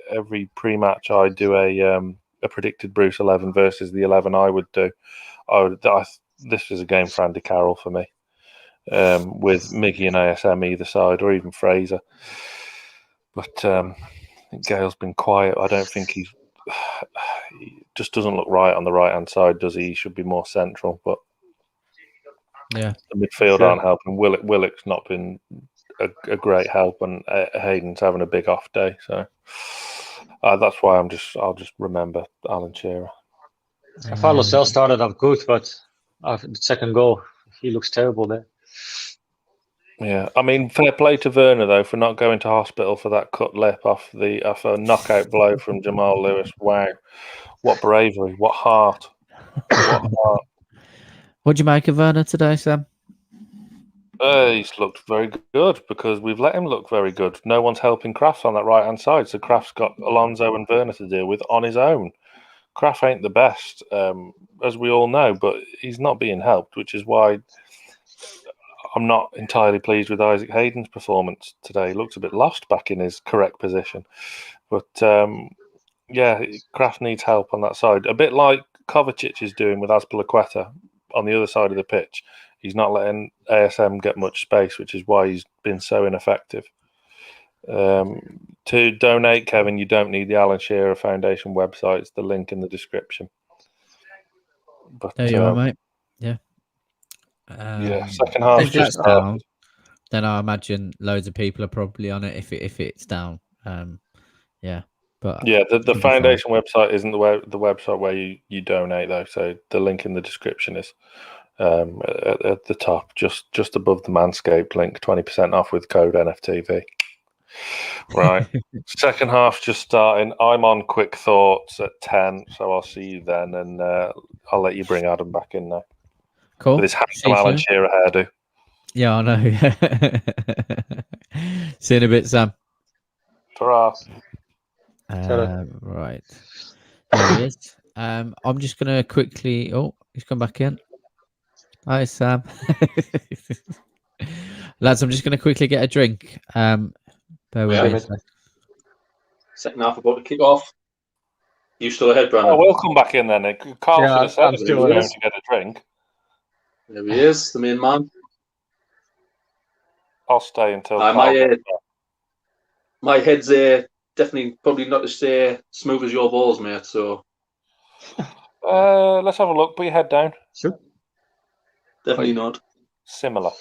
pre-match, I do a predicted Bruce 11 versus the 11 I would do. This was a game for Andy Carroll for me, with Miggy and ASM either side, or even Fraser. But I think Gale's been quiet. I don't think he just doesn't look right on the right-hand side, does he? He should be more central, but yeah, the midfield aren't helping. Willock's not been a great help, and Hayden's having a big off day. So that's why I'll just remember Alan Shearer. I thought Lascelles started off good, but after the second goal, he looks terrible there. Yeah, I mean, fair play to Werner though for not going to hospital for that cut lip off a knockout blow from Jamal Lewis. Wow, what bravery! What heart! What heart! What do you make of Werner today, Sam? He's looked very good because we've let him look very good. No one's helping Krafts on that right-hand side, so Krafts got Alonso and Werner to deal with on his own. Krafts ain't the best, as we all know, but he's not being helped, which is why I'm not entirely pleased with Isaac Hayden's performance today. He looks a bit lost back in his correct position. But, yeah, Krafts needs help on that side. A bit like Kovacic is doing with Azpilicueta on the other side of the pitch. He's not letting ASM get much space, which is why he's been so ineffective. To To donate, Kevin, you don't need the Alan Shearer Foundation website. It's the link in the description. But, There you are, mate. Yeah. Yeah, second half if just that's down, then I imagine loads of people are probably on it if it's down. Yeah. But yeah, the it'll be foundation website isn't the website where you donate though. So the link in the description is at the top, just above the Manscaped link, 20% off with code NFTV. Right. Second half just starting. I'm on quick thoughts at 10, so I'll see you then, and I'll let you bring Adam back in now. Cool. With his handsome See you Alan soon. Shearer hairdo. Yeah, I know. See you in a bit, Sam. Ta-ra. Right. There he is. I'm just going to quickly... Oh, he's come back in. Hi, Sam. Lads, I'm just going to quickly get a drink. Bear with me a sec. Second half about to kick off. You still ahead, Brandon? Oh, we'll come back in then. Karl should have said I'm that he still was going ahead. to get a drink. There he is, the main man. I'll stay until my head's definitely probably not as smooth as your balls, mate. So let's have a look. Put your head down. Sure. Definitely not. Similar.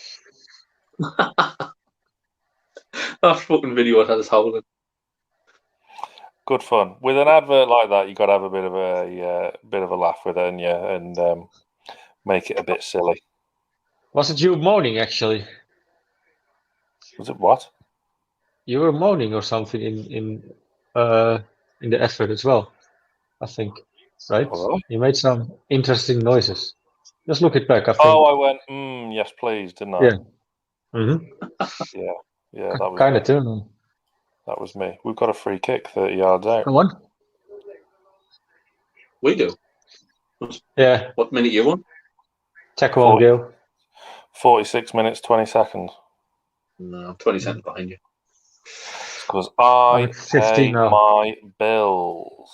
That fucking video had us howling. Good fun. With an advert like that, you got to have a bit of a laugh with it, and make it a bit silly. Was it you moaning actually? Was it what? You were moaning or something in the effort as well, I think. Right? Hello? You made some interesting noises. Just look it back. I think. Oh, I went, yes, please, didn't I? Yeah. Mm-hmm. Yeah, that was kind me. of too. That was me. We've got a free kick 30 yards out. Come on. We do. Yeah. What minute you on? Tackle on Gil. 46 minutes, 20 seconds. No, 20 seconds behind you. Because I I'm 15 pay now. my bills.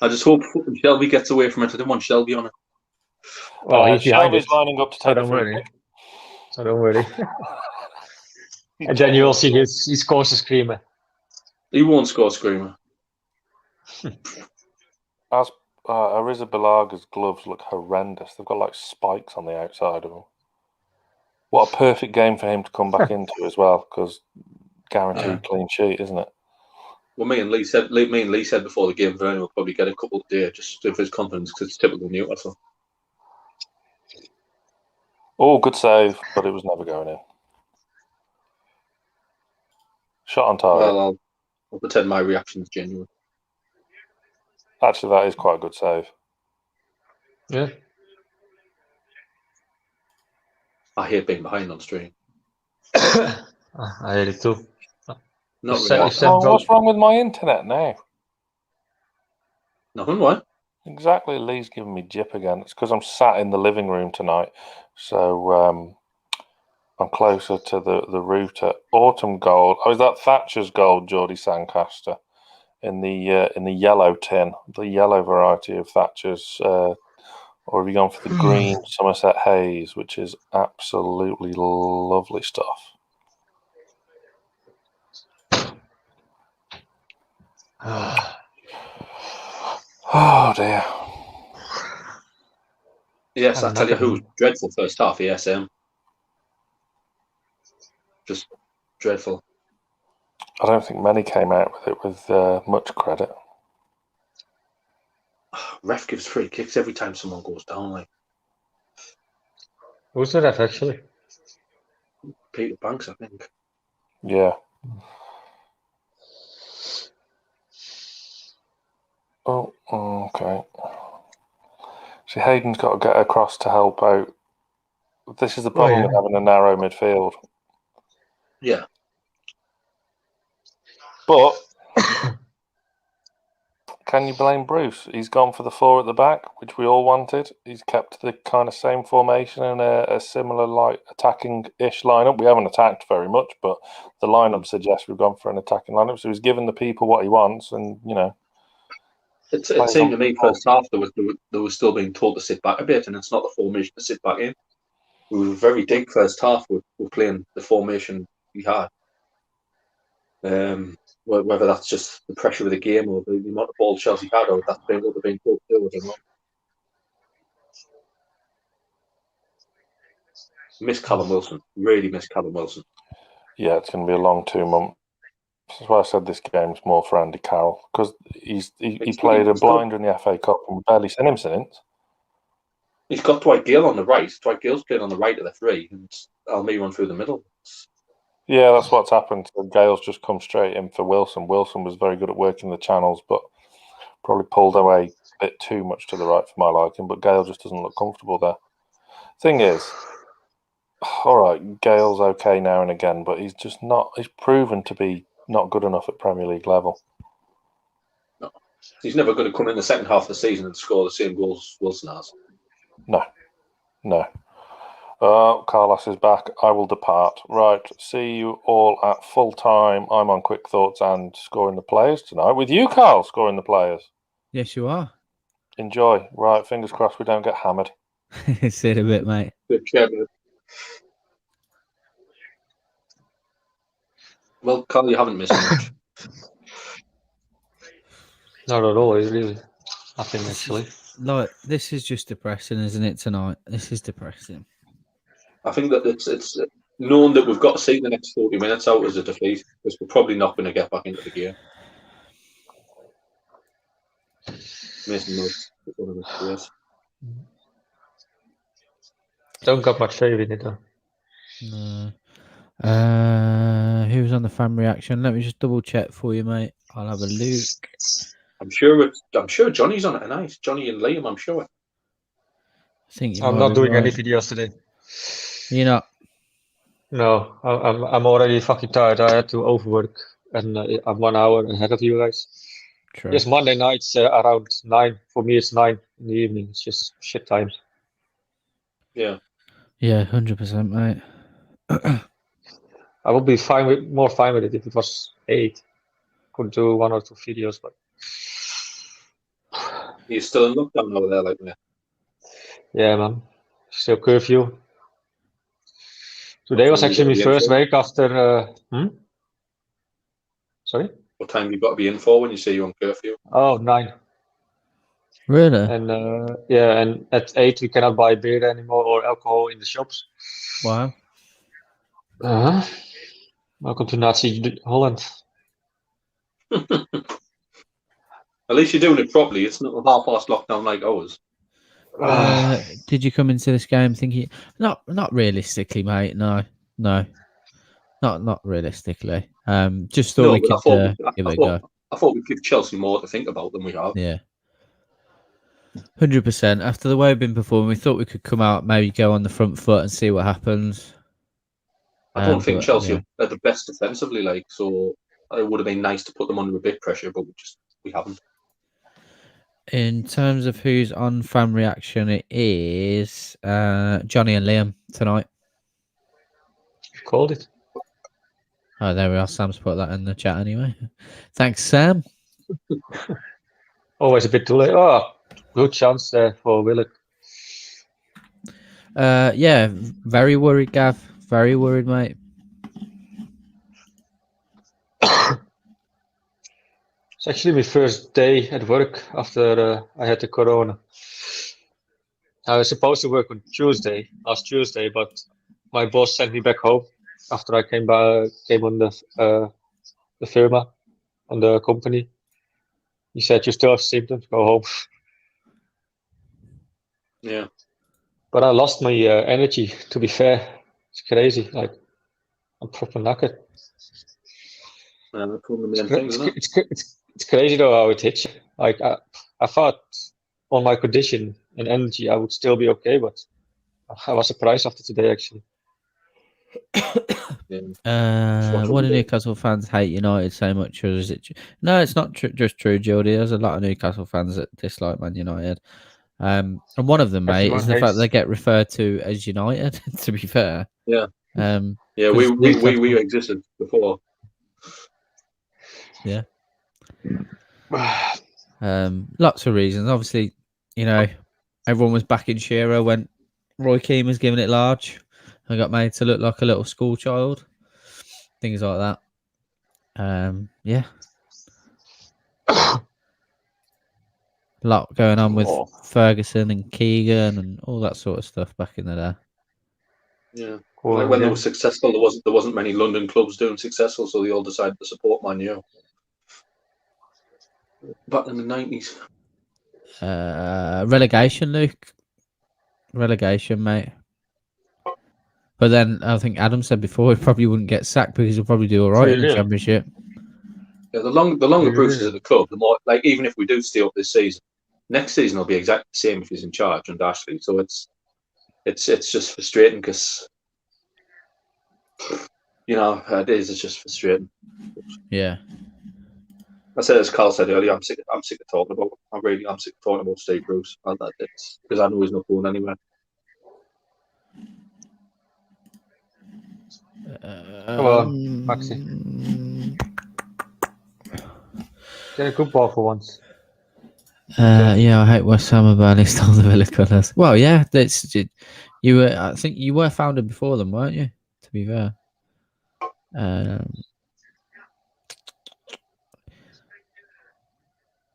I just hope fucking Shelby gets away from it. I didn't want Shelby on it. Well, he's behind Shelby's it. lining up to So take the don't free worry. kick. So don't worry. And then you will see he scores a screamer. He won't score screamer. As Ariza Balaga's gloves look horrendous. They've got like spikes on the outside of them. What a perfect game for him to come back into as well, because guaranteed clean sheet, isn't it? Well, me and Lee said before the game, Vernon will probably get a couple there just for his confidence, because it's typical Newcastle. Oh, good save, but it was never going in. Shot on target. Well, I'll pretend my reaction is genuine. Actually, that is quite a good save. Yeah. I hate being behind on stream. I hate it too. Not If really. Sam What's wrong with my internet now? Nothing, what? Exactly, Lee's giving me jip again. It's because I'm sat in the living room tonight, so I'm closer to the router. Autumn gold. Oh, is that Thatcher's gold, Geordie Sancaster? In the yellow tin, the yellow variety of Thatcher's, or have you gone for the green Somerset Haze, which is absolutely lovely stuff? Oh dear. Yes, I'll tell you who's dreadful first half, ESM. Just dreadful. I don't think many came out with it with much credit. Ref gives free kicks every time someone goes down. Like, who's the ref actually? Peter Banks, I think. Yeah. Oh, okay. See, Hayden's got to get across to help out. This is the problem with having a narrow midfield. Yeah. But can you blame Bruce? He's gone for the four at the back, which we all wanted. He's kept the kind of same formation and a similar like attacking-ish lineup. We haven't attacked very much, but the lineup suggests we've gone for an attacking lineup. So he's given the people what he wants, and you know. It seemed to me first half they were still being told to sit back a bit, and it's not the formation to sit back in. We were very deep first half. We're playing the formation we had. Whether that's just the pressure of the game or the amount of ball Chelsea had, or that's been what they've been told to do, I don't know. Miss Callum Wilson. Really miss Callum Wilson. Yeah, it's going to be a long 2 months. That's why I said this game's more for Andy Carroll, because he played a blinder in the FA Cup and we've barely seen him since. He's got Dwight Gale on the right. Dwight Gale's playing on the right of the three, and Almiron through the middle. Yeah, that's what's happened. So Gale's just come straight in for Wilson. Wilson was very good at working the channels, but probably pulled away a bit too much to the right for my liking. But Gale just doesn't look comfortable there. Thing is, all right, Gale's okay now and again, but he's just not. He's proven to be not good enough at Premier League level. No, he's never going to come in the second half of the season and score the same goals Wilson has. No. Carlos is back. I will depart. Right. See you all at full time. I'm on Quick Thoughts and Scoring the Players tonight with you, Karl, scoring the players. Yes, you are. Enjoy. Right. Fingers crossed we don't get hammered. See it a bit, mate. Good chat, mate. Well, Karl, you haven't missed much. Not at all, really. Nothing, actually. Like, this is just depressing, isn't it, tonight? This is depressing. I think that it's known that we've got to see the next 40 minutes out as a defeat, because we're probably not going to get back into the game. Mason Mount, one of the players. Don't got much faith in it, though. No. Who's on the fan reaction? Let me just double check for you, mate. I'll have a look. I'm sure Johnny's on it tonight. Johnny and Liam, I'm sure. I think I'm not doing any videos today. You're not? No, I'm already fucking tired. I had to overwork, and I'm 1 hour ahead of you guys. True. Yes, Monday nights around 9. For me, it's 9 in the evening. It's just shit times. Yeah. Yeah, 100%, mate. I would be more fine with it if it was 8. Could do 1 or 2 videos, but You're still in lockdown over there, like me. yeah, man. Still curfew. Today was time actually you my gotta be in first for? week after. Sorry? What time you got to be in for when you say you're on curfew? Oh, 9. Really? And yeah, and at 8 we cannot buy beer anymore or alcohol in the shops. Wow. Welcome to Nazi Holland. At least you're doing it properly. It's not a half-assed lockdown like ours. Did you come into this game thinking not realistically, mate? No, not realistically. Just thought we could give it a go. I thought we'd give Chelsea more to think about than we have. Yeah, 100%. After the way we've been performing, we thought we could come out, maybe go on the front foot and see what happens. I don't think Chelsea yeah. are the best defensively, like, so it would have been nice to put them under a bit pressure, but we haven't. In terms of who's on fan reaction, it is Johnny and Liam tonight. You've called it. Oh, there we are. Sam's put that in the chat anyway. Thanks, Sam. Always a bit too late. Oh, good chance there for Willock. Yeah, very worried, Gav. Very worried, mate. It's actually my first day at work after I had the corona. I was supposed to work on last Tuesday, but my boss sent me back home after I came on the firma, on the company. He said, "You still have symptoms, go home." Yeah. But I lost my energy, to be fair. It's crazy. Like, I'm proper knackered. That's one of the main things, isn't it? It's crazy though how it hits you. Like I thought on my condition and energy I would still be okay, but I was surprised after today actually. What do Newcastle fans hate United so much, or is it? No, it's not just true, Jody. There's a lot of Newcastle fans that dislike Man United, and one of them, mate, is the fact they get referred to as United. To be fair, yeah, yeah, we existed before. Yeah. Lots of reasons. Obviously, everyone was backing Shearer when Roy Keane was giving it large and got made to look like a little school child. Things like that. Yeah. A lot going on with Ferguson and Keegan and all that sort of stuff back in the day. Yeah. Like when they were successful, there wasn't many London clubs doing successful, so they all decided to support Man U. Back in the 90s. Relegation, Luke. Relegation, mate. But then I think Adam said before he probably wouldn't get sacked because he'll probably do all right in the Championship. Yeah, the longer Bruce is at the club, the more, like, even if we do stay up this season, next season will be exactly the same if he's in charge under Ashley. So it's just frustrating because, you know, it's just frustrating. Yeah. I said, as Karl said earlier, I'm sick of talking about. I'm sick of talking about Steve Bruce. Because I know he's not going anywhere. Come on, Maxi. Get a good ball for once. Yeah, I hate West Ham and Burnley stole the Villa colours. Well, yeah, I think you were founded before them, weren't you? To be fair.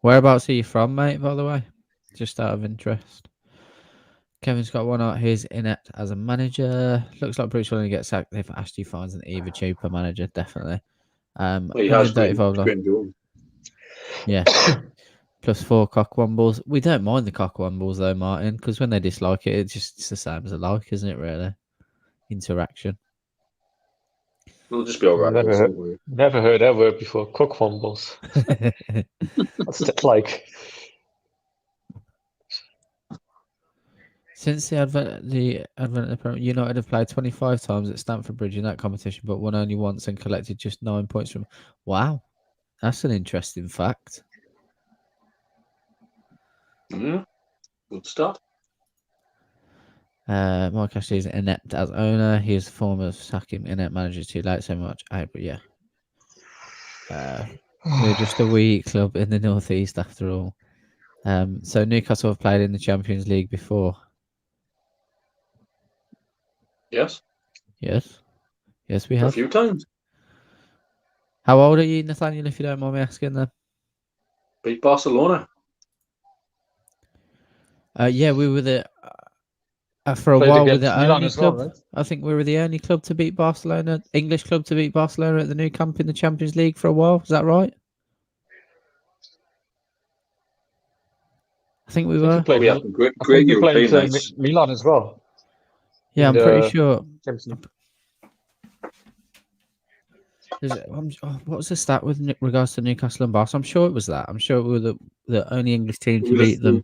Whereabouts are you from, mate, by the way? Just out of interest. Kevin's got one out. He's inept as a manager. Looks like Bruce will only get sacked if Ashley finds an even cheaper manager, definitely. He has been yeah. +4 cockwombles. We don't mind the cockwombles though, Martin, because when they dislike it, it's the same as a like, isn't it, really? Interaction. We'll just be all right. Never heard that word before. Cock fumbles. What's that like? Since the advent of the Premier, United have played 25 times at Stamford Bridge in that competition, but won only once and collected just 9 points from. Wow, that's an interesting fact. Yeah, good start. Mike Ashley is inept as owner. He is a former sacking inept manager too late so much. But yeah. We're just a wee club in the northeast after all. So Newcastle have played in the Champions League before. Yes. Yes, we have. A few times. How old are you, Nathaniel, if you don't mind me asking then? Beat Barcelona. Yeah, we were the for a while with the only club. Well, right? I think we were the only club to beat Barcelona, English club to beat Barcelona at the Nou Camp in the Champions League for a while. Is that right? I think we were. We had great European nights. Milan as well. Yeah, I'm pretty sure. What was the stat with regards to Newcastle and Barca? I'm sure it was that. I'm sure we were the only English team to beat them.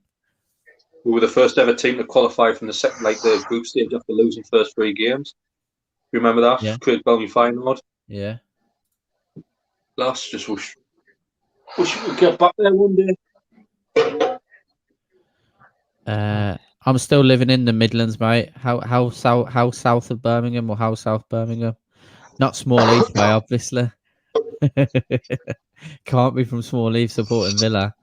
We were the first ever team to qualify from the group stage after losing first 3 games. Remember that? Yeah. Craig Bellamy final. Yeah. Last, just wish we could get back there one day. I'm still living in the Midlands, mate. How south of Birmingham or how south Birmingham? Not Small Heath way, obviously. Can't be from Small Heath supporting Villa.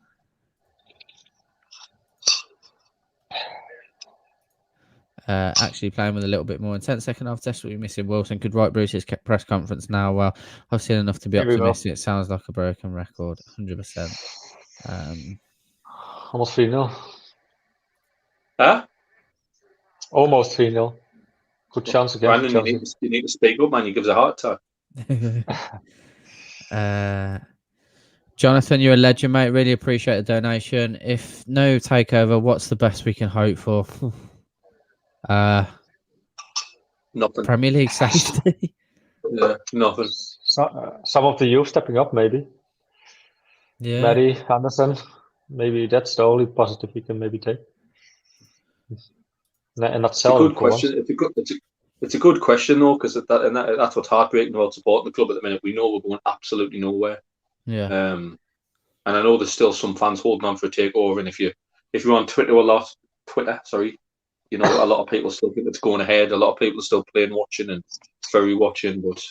Actually playing with a little bit more intense second half. Desperately missing Wilson. Could write Bruce's press conference now. Well, I've seen enough to be optimistic. It sounds like a broken record, 100%. Almost 3-0. Huh? Almost 3-0. Good chance again. Brandon, you need to speak up, man. You give us a heart attack. Jonathan, you're a legend, mate. Really appreciate the donation. If no takeover, what's the best we can hope for? Nothing. Premier League safety. Yeah, nothing. Some of the youth stepping up, maybe. Yeah. Maddie, Anderson. Maybe that's the only positive we can maybe take. And not sell. It's a good question. It's a good question though, because that's what's heartbreaking about supporting the club at the minute. We know we're going absolutely nowhere. Yeah. And I know there's still some fans holding on for a takeover. And if you're on Twitter a lot, you know, a lot of people still think it's going ahead. A lot of people are still playing, watching, and very watching. But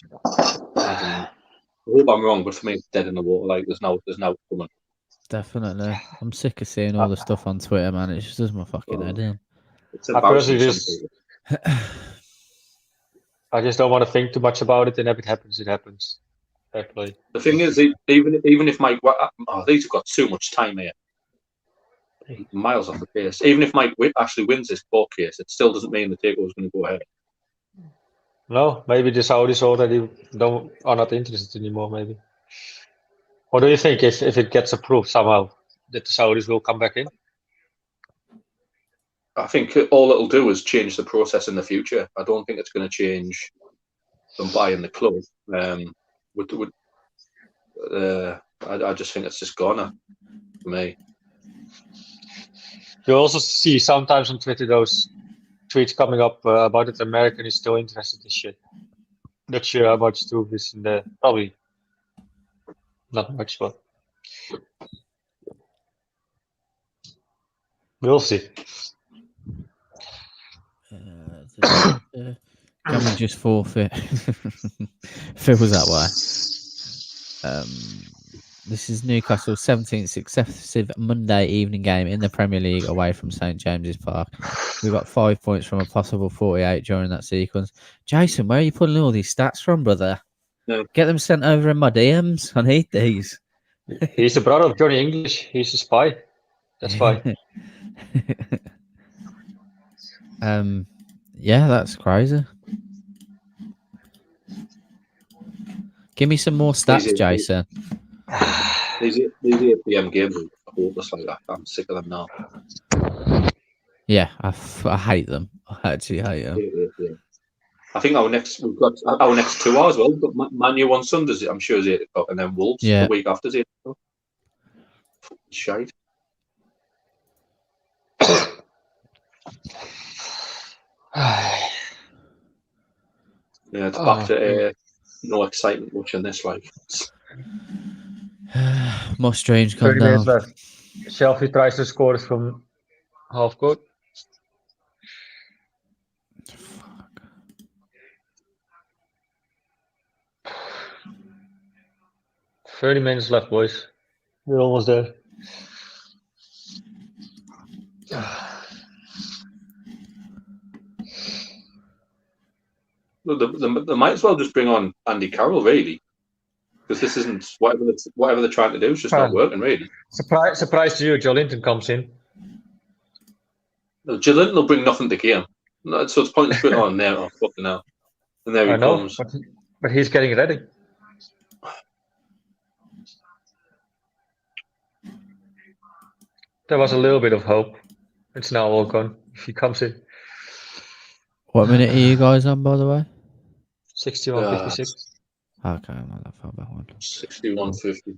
I hope I'm wrong. But for me, it's dead in the water. Like there's no coming. Definitely. I'm sick of seeing all the stuff on Twitter, man. It just does my fucking head in. I just don't want to think too much about it, and if it happens, it happens. Exactly. The thing is, even if Mike, these have got too much time here, miles off the pace. Even if Mike actually wins this court case, it still doesn't mean the takeover is going to go ahead. No, maybe the Saudis already are not interested anymore. Maybe. What do you think if it gets approved somehow that the Saudis will come back in? I think all it'll do is change the process in the future. I don't think it's going to change them buying the club. I just think it's just gone now for me. You also see sometimes on Twitter those tweets coming up about it. American is still interested in shit. Not sure how much truth is in there. Probably not much, but we'll see. Can we just forfeit? Feels that way. This is Newcastle's 17th successive Monday evening game in the Premier League away from St James's Park. We got 5 points from a possible 48 during that sequence. Jason, where are you pulling all these stats from, brother? No. Get them sent over in my DMs. I need these. He's the brother of Johnny English. He's a spy. That's why. Yeah, that's crazy. Give me some more stats, Jason. These 8 PM games are hopeless like that. I'm sick of them now. Yeah, I hate them. I actually hate them. Yeah. I think we've got our next 2 hours. Well, we've got Man U on Sundays. I'm sure it's 8 o'clock, and then Wolves the week after is 8 o'clock. Shite. Yeah, it's back to no excitement watching this. Like, more strange come 30 down. minutes left. Shelby tries to score from half court. Fuck. $30 minutes left, boys. We're almost there. They might as well just bring on Andy Carroll, really, because this isn't whatever they're trying to do. It's just not working, really. Surprise to you, Joe Linton comes in. No, Joe Linton will bring nothing to game. No, so it's pointless putting on there. Oh, fucking hell. And there he comes. But he's getting ready. There was a little bit of hope. It's now all gone. If he comes in. What minute are you guys on, by the way? 61:56. Okay, I'm not that far behind. 61:50.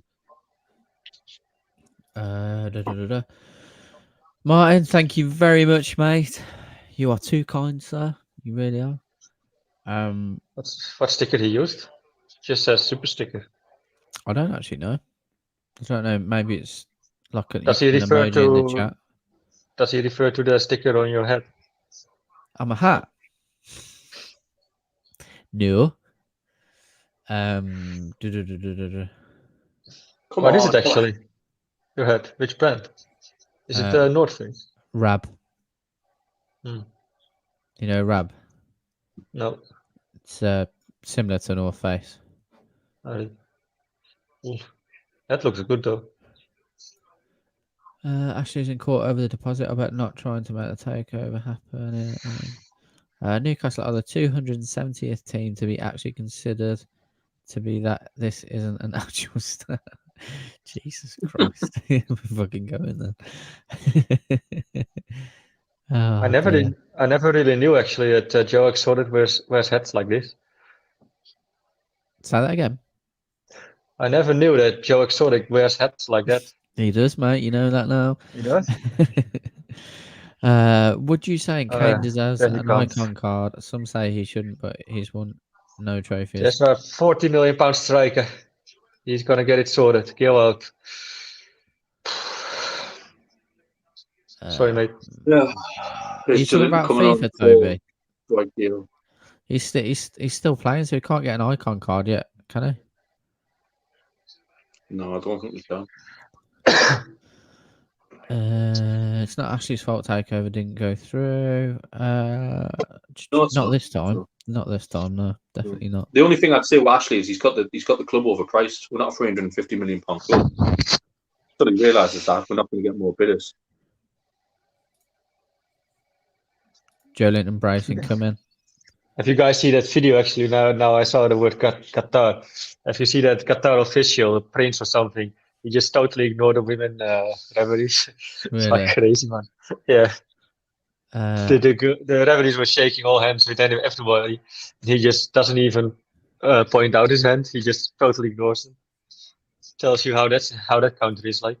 Martin, thank you very much, mate. You are too kind, sir. You really are. What sticker he used? Just says super sticker. I don't actually know. I don't know. Maybe it's like an Does he refer emoji in the chat. Does he refer to the sticker on your head? I'm a hat. No. What is it actually? Your head. Which brand? Is it the North Face? Rab. Hmm. You know Rab? No. It's similar to North Face. That looks good though. Ashley's in court over the deposit. I bet not trying to make the takeover happen. Newcastle are the 270th team to be actually considered to be that. This isn't an actual stat. Jesus Christ. We're fucking going then. I never really knew actually that Joe Exotic wears hats like this. Say that again. I never knew that Joe Exotic wears hats like that. He does, mate. You know that now. He does. Would you say Kane deserves an icon card? Some say he shouldn't, but he's won no trophies. There's a £40 million striker. He's gonna get it sorted. Go out. Sorry, mate. Yeah. He's talking about FIFA, Toby. He's still playing, so he can't get an icon card yet, can he? No, I don't think he can. It's not Ashley's fault. Takeover didn't go through. No, it's Not this time. No. Not this time. No, definitely not. The only thing I'd say with Ashley is he's got the club overpriced. We're not a £350 million club. So he realises that we're not going to get more bidders. Joe Linton Bracing come in. If you guys see that video, actually, now I saw the word Qatar. If you see that Qatar official, a prince or something, he just totally ignored the women referees. It's Really? like crazy, man. Yeah. The referees were shaking all hands with everybody. He just doesn't even point out his hand. He just totally ignores them. Tells you how that country is like.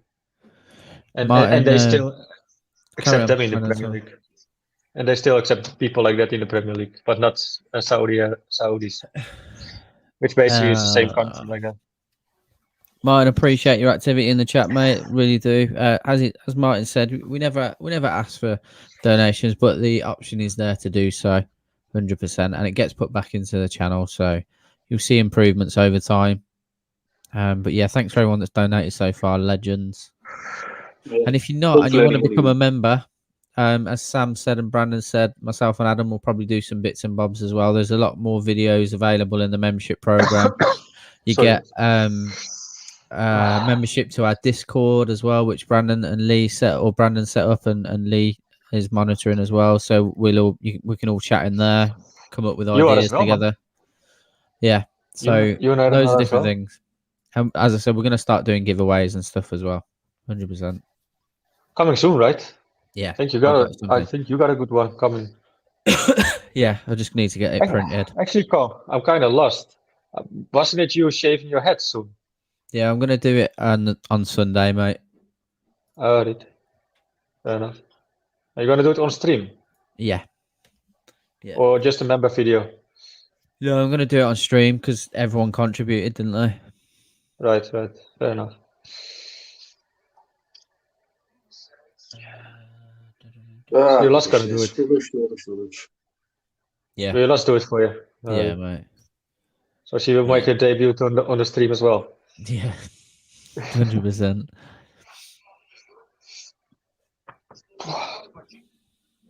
And they still accept them in the Premier League. And they still accept people like that in the Premier League, but not Saudis, which basically is the same country like that. Martin, appreciate your activity in the chat, mate. Really do. As Martin said, we never ask for donations, but the option is there to do so, 100%, and it gets put back into the channel, so you'll see improvements over time. But yeah, thanks for everyone that's donated so far, legends. Yeah. And if you're not and you want to become a member, as Sam said and Brandon said, myself and Adam will probably do some bits and bobs as well. There's a lot more videos available in the membership program. You get membership to our Discord as well, which Brandon set up, and Lee is monitoring as well. So we can all chat in there, come up with ideas together. Man. Yeah. So those are different things. As I said, we're going to start doing giveaways and stuff as well. 100%. Coming soon, right? Yeah. I think you got a good one coming. Yeah, I just need to get it printed. Actually, Karl, I'm kind of lost. Wasn't it you shaving your head soon? Yeah, I'm going to do it on Sunday, mate. Oh, right. Fair enough. Are you going to do it on stream? Yeah. Or just a member video? No, I'm going to do it on stream because everyone contributed, didn't they? Right. Fair enough. Your last got to do it. Yeah. Your last do it for you. Yeah, mate. So she will make her debut on the stream as well. Yeah, 100%.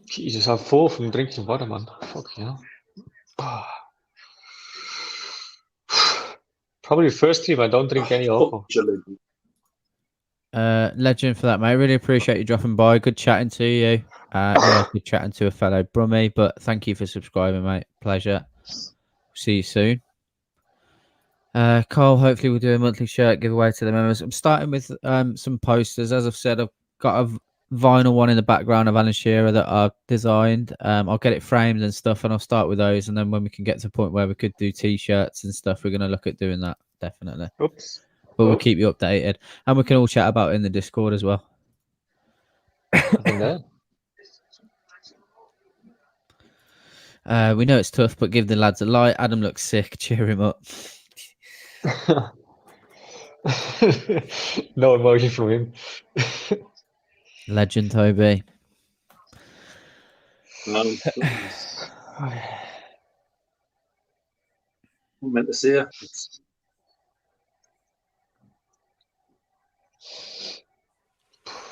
Jesus, I'm full from drinking water, man. Fuck you know. Probably the first stream I don't drink any alcohol. Legend for that, mate. Really appreciate you dropping by. Good chatting to you. Good chatting to a fellow Brummie, but thank you for subscribing, mate. Pleasure. See you soon. Karl, hopefully we'll do a monthly shirt giveaway to the members. I'm starting with some posters. As I've said, I've got a vinyl one in the background of Alan Shearer that I've designed. I'll get it framed and stuff, and I'll start with those. And then when we can get to a point where we could do T-shirts and stuff, we're going to look at doing that, definitely. Oops. But we'll keep you updated. And we can all chat about it in the Discord as well. We know it's tough, but give the lads a light. Adam looks sick. Cheer him up. No emotion from him. Legend, Toby. I meant to say it.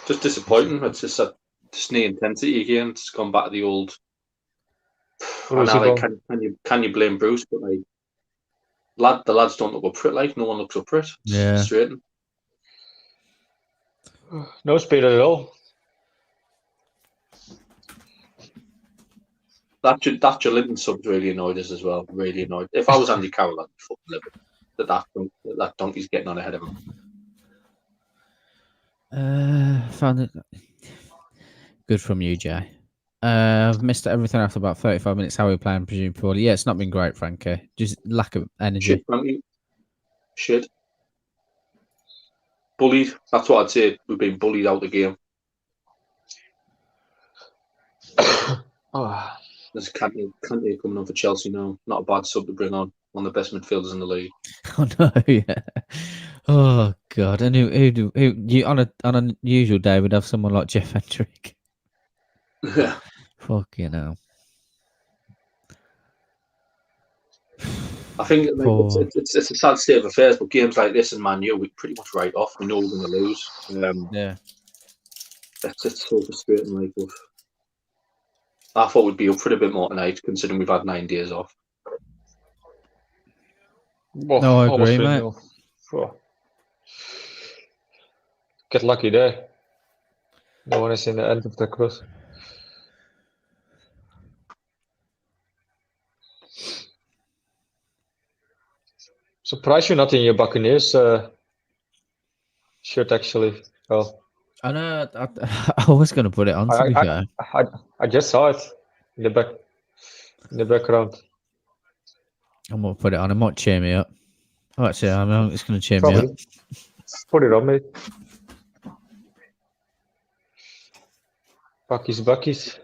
Just disappointing. It's just no intensity again. It's gone back to the old. Can you blame Bruce? But like, the lads don't look up for it. Like, no one looks up for it. It's frustrating. No spirit at all. That Jolinton sub's really annoyed us as well. Really annoyed. If I was Andy Carroll, I'd be fucking livid that donkey's getting on ahead of him. Found it good from you, Jay. I've missed everything after about 35 minutes. How are we playing? Presume poorly. Yeah, it's not been great, Frankie. Just lack of energy. Shit. Bullied. That's what I'd say. We've been bullied out the game. There's Kante coming on for Chelsea now. Not a bad sub to bring on. One of the best midfielders in the league. Oh no, yeah. Oh god. And who on an usual day would have someone like Jeff Hendrick. Yeah. Fucking hell. I think it's a sad state of affairs, but games like this and Man U, we pretty much write off. We know we're going to lose. Yeah. it's so frustrating. Like, I thought we'd be up for it a bit more tonight, considering we've had 9 days off. Well, No, I almost agree, win, mate. though. Oh. Get lucky there. No one is in the end of the cross. Surprised you're not in your Buccaneers shirt, actually. Oh, I know. I was going to put it on, to be fair. I just saw it in the background. I'm going to put it on. It might cheer me up. Oh, actually, I know it's going to cheer me up. Probably. Put it on, mate. Buckies.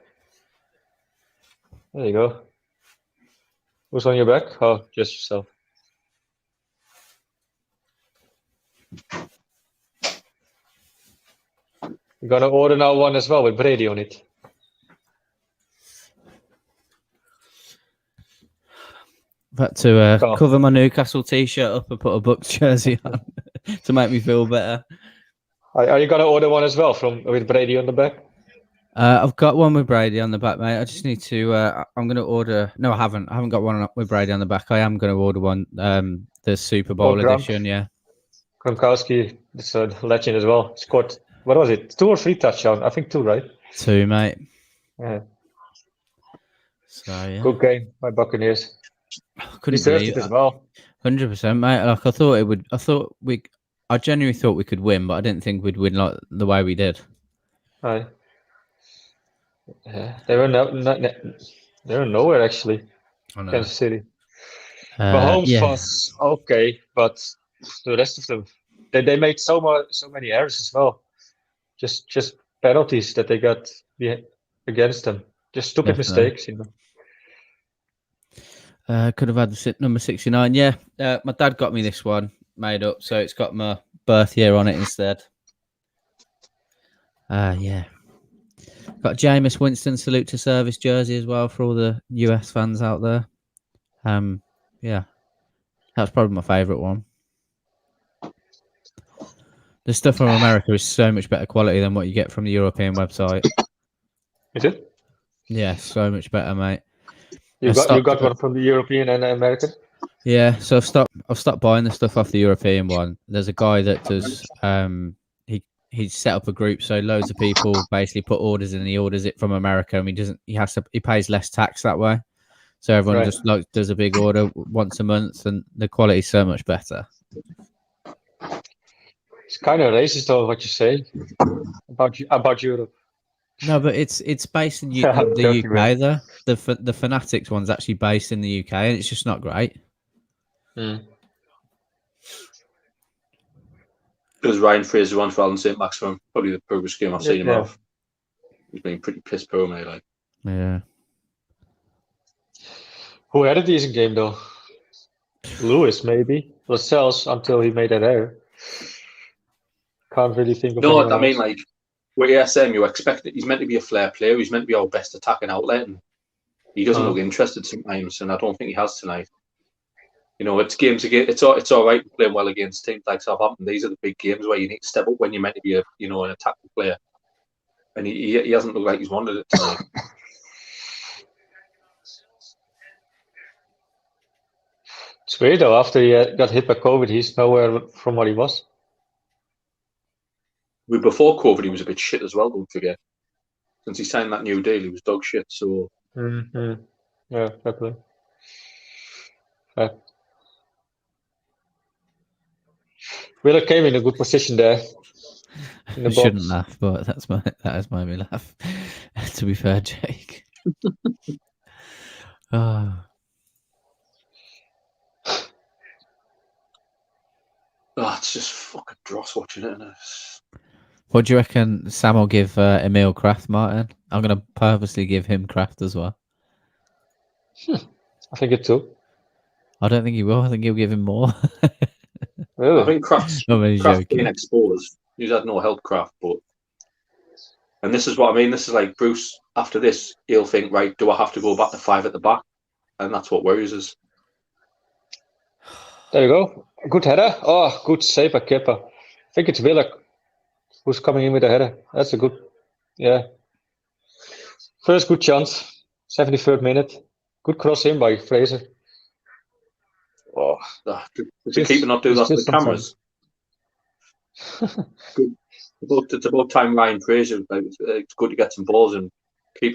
There you go. Who's on your back? Oh, just yourself. You're gonna order now one as well with Brady on it. But to cover my Newcastle t-shirt up and put a Bucks jersey on to make me feel better. Are you gonna order one as well with Brady on the back? I've got one with Brady on the back, mate. I just need to. I'm going to order. No, I haven't. I haven't got one with Brady on the back. I am going to order one. The Super Bowl edition. Yeah. Gronkowski, it's a legend as well. Scored. What was it? 2 or 3 touchdowns? I think 2, right? 2, mate. Yeah. So yeah. Good game by Buccaneers. Couldn't Deserved believe it as well. 100%, mate. Like I thought it would. I genuinely thought we could win, but I didn't think we'd win like the way we did. Aye. Yeah, they were nowhere actually. Kansas City. Mahomes was okay, but the rest of them, they made so many errors as well. Just penalties that they got against them. Just stupid mistakes, you know. Could have had the number 69. Yeah, my dad got me this one made up, so it's got my birth year on it instead. Yeah. Got Jameis Winston salute to service jersey as well for all the US fans out there. Yeah, that's probably my favourite one. The stuff from America is so much better quality than what you get from the European website. Is it? Yeah, so much better, mate. You got one from the European and American? Yeah, so I've stopped buying the stuff off the European one. There's a guy that does he set up a group, so loads of people basically put orders in and he orders it from America, and he pays less tax that way. So everyone just does a big order once a month, and the quality is so much better. It's kind of racist though what you say about Europe. No, but it's based in the UK though. The Fanatics one's actually based in the UK, and it's just not great. Because Ryan Fraser on for Alan saint-maximin, probably the poorest game I've seen him have. He's been pretty piss poor, mate. Like. Yeah. Who had a decent game though? Lewis maybe. Lascelles until he made that error. Can't really think of. No, I mean like with ASM, you expect that he's meant to be a flair player. He's meant to be our best attacking outlet, and he doesn't look interested sometimes. And I don't think he has tonight. You know, it's games again. It's all right playing well against teams like Southampton. These are the big games where you need to step up when you're meant to be an attacking player, and he hasn't looked like he's wanted it tonight. It's weird though. After he got hit by COVID, he's nowhere from what he was. Before COVID, he was a bit shit as well. Don't forget. Since he signed that new deal, he was dog shit. So yeah, definitely. Willock came in a good position there. I shouldn't laugh, but that has made me laugh. To be fair, Jake. It's just fucking dross watching it. Isn't it? What do you reckon Sam will give Emil Kraft, Martin? I'm going to purposely give him Kraft as well. I think it too. I don't think he will. I think he'll give him more. Really? I think Kraft's being exposed. He's had no help, Kraft, and this is what I mean. This is like Bruce. After this, he'll think, right, do I have to go back to 5 at the back? And that's what worries us. There you go. Good header. Oh, good save by Kepa. I think it's Willock who's coming in with a header. That's a good Yeah. First good chance, 73rd minute. Good cross in by Fraser. Oh, does the keeper not do that to the cameras? It's about time Ryan Fraser. Like, it's good to get some balls, and I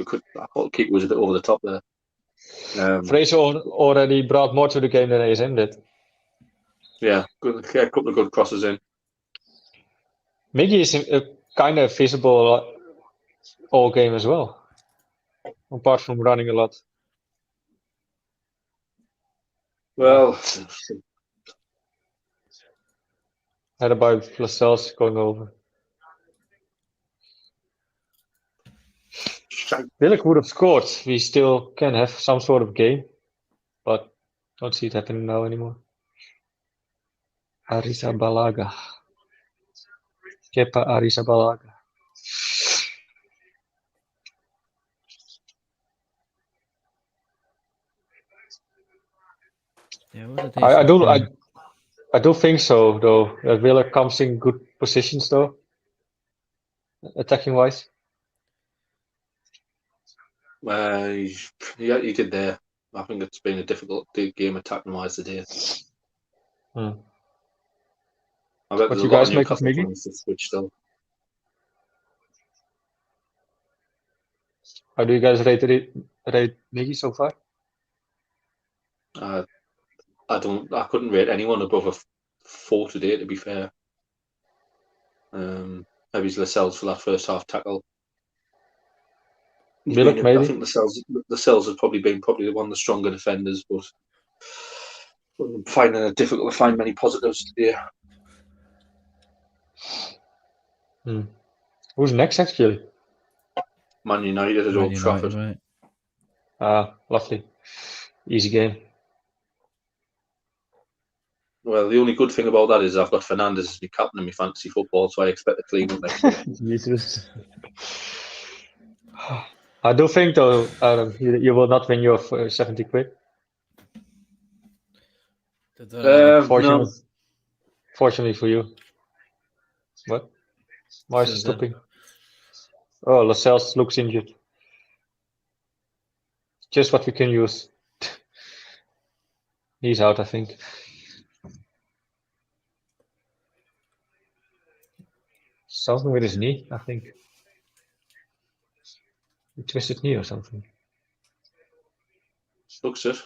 thought the keeper was a bit over the top there. Fraser already brought more to the game than ASM did. Yeah, a couple of good crosses in. Miggy is kind of visible all game as well, apart from running a lot. Well, headed by Lascelles going over. Willock would have scored. We still can have some sort of game, but don't see it happening now anymore. Arrizabalaga. Kepa Arrizabalaga. Yeah, I do think so, though. That Willock comes in good positions, though, attacking wise. Yeah, he did there. I think it's been a difficult game attacking wise today. What do you guys make of Miggy? Switch still. How do you guys rate Miggy so far? I couldn't rate anyone above a 4 today, to be fair. Maybe it's Lascelles for that first half tackle. Willock, maybe. I think Lascelles has probably been the one of the stronger defenders, but I'm finding it difficult to find many positives today. Who's next, actually? Man United at Old Trafford. Right. Lovely. Easy game. Well, the only good thing about that is I've got Fernandes as my captain in my fantasy football, so I expect a clean one next year. Jesus. I do think, though, Adam, you will not win your 70 quid. Fortunately for you. What? Why is he stopping? Oh, Lascelles looks injured. Just what we can use. He's out, I think. Something with his knee, I think. A twisted knee or something. Looks it.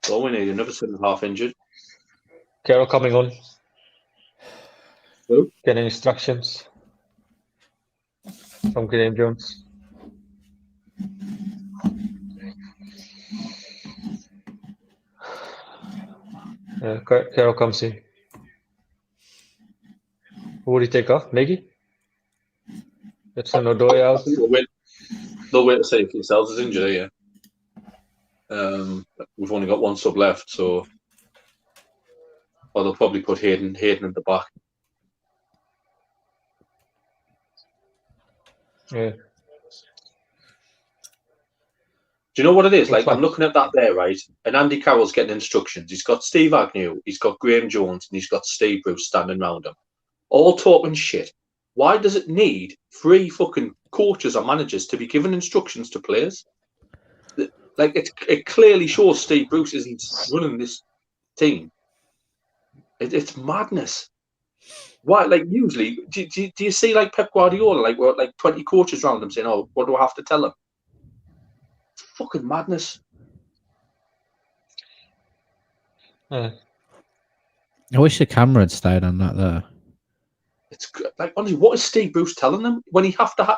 Well, we need another centre half injured. Karl coming on. Who? Getting instructions from Graham Jones. Karl comes in. Who would he take off? Miggy? That's an Odoi out. I think they'll wait to see if Lascelles is injured here. We've only got one sub left, so they'll probably put Hayden at the back. Yeah. Do you know what it is? Like, I'm looking at that there, right? And Andy Carroll's getting instructions. He's got Steve Agnew, he's got Graham Jones, and he's got Steve Bruce standing around him, all talking shit. Why does it need 3 fucking coaches or managers to be giving instructions to players? Like, it clearly shows Steve Bruce isn't running this team. It's madness. Why? Like, usually, do you see like Pep Guardiola, like 20 coaches around him saying, "Oh, what do I have to tell him?" Fucking madness. I wish the camera had stayed on that there. It's like, honestly, what is Steve Bruce telling them when he has to have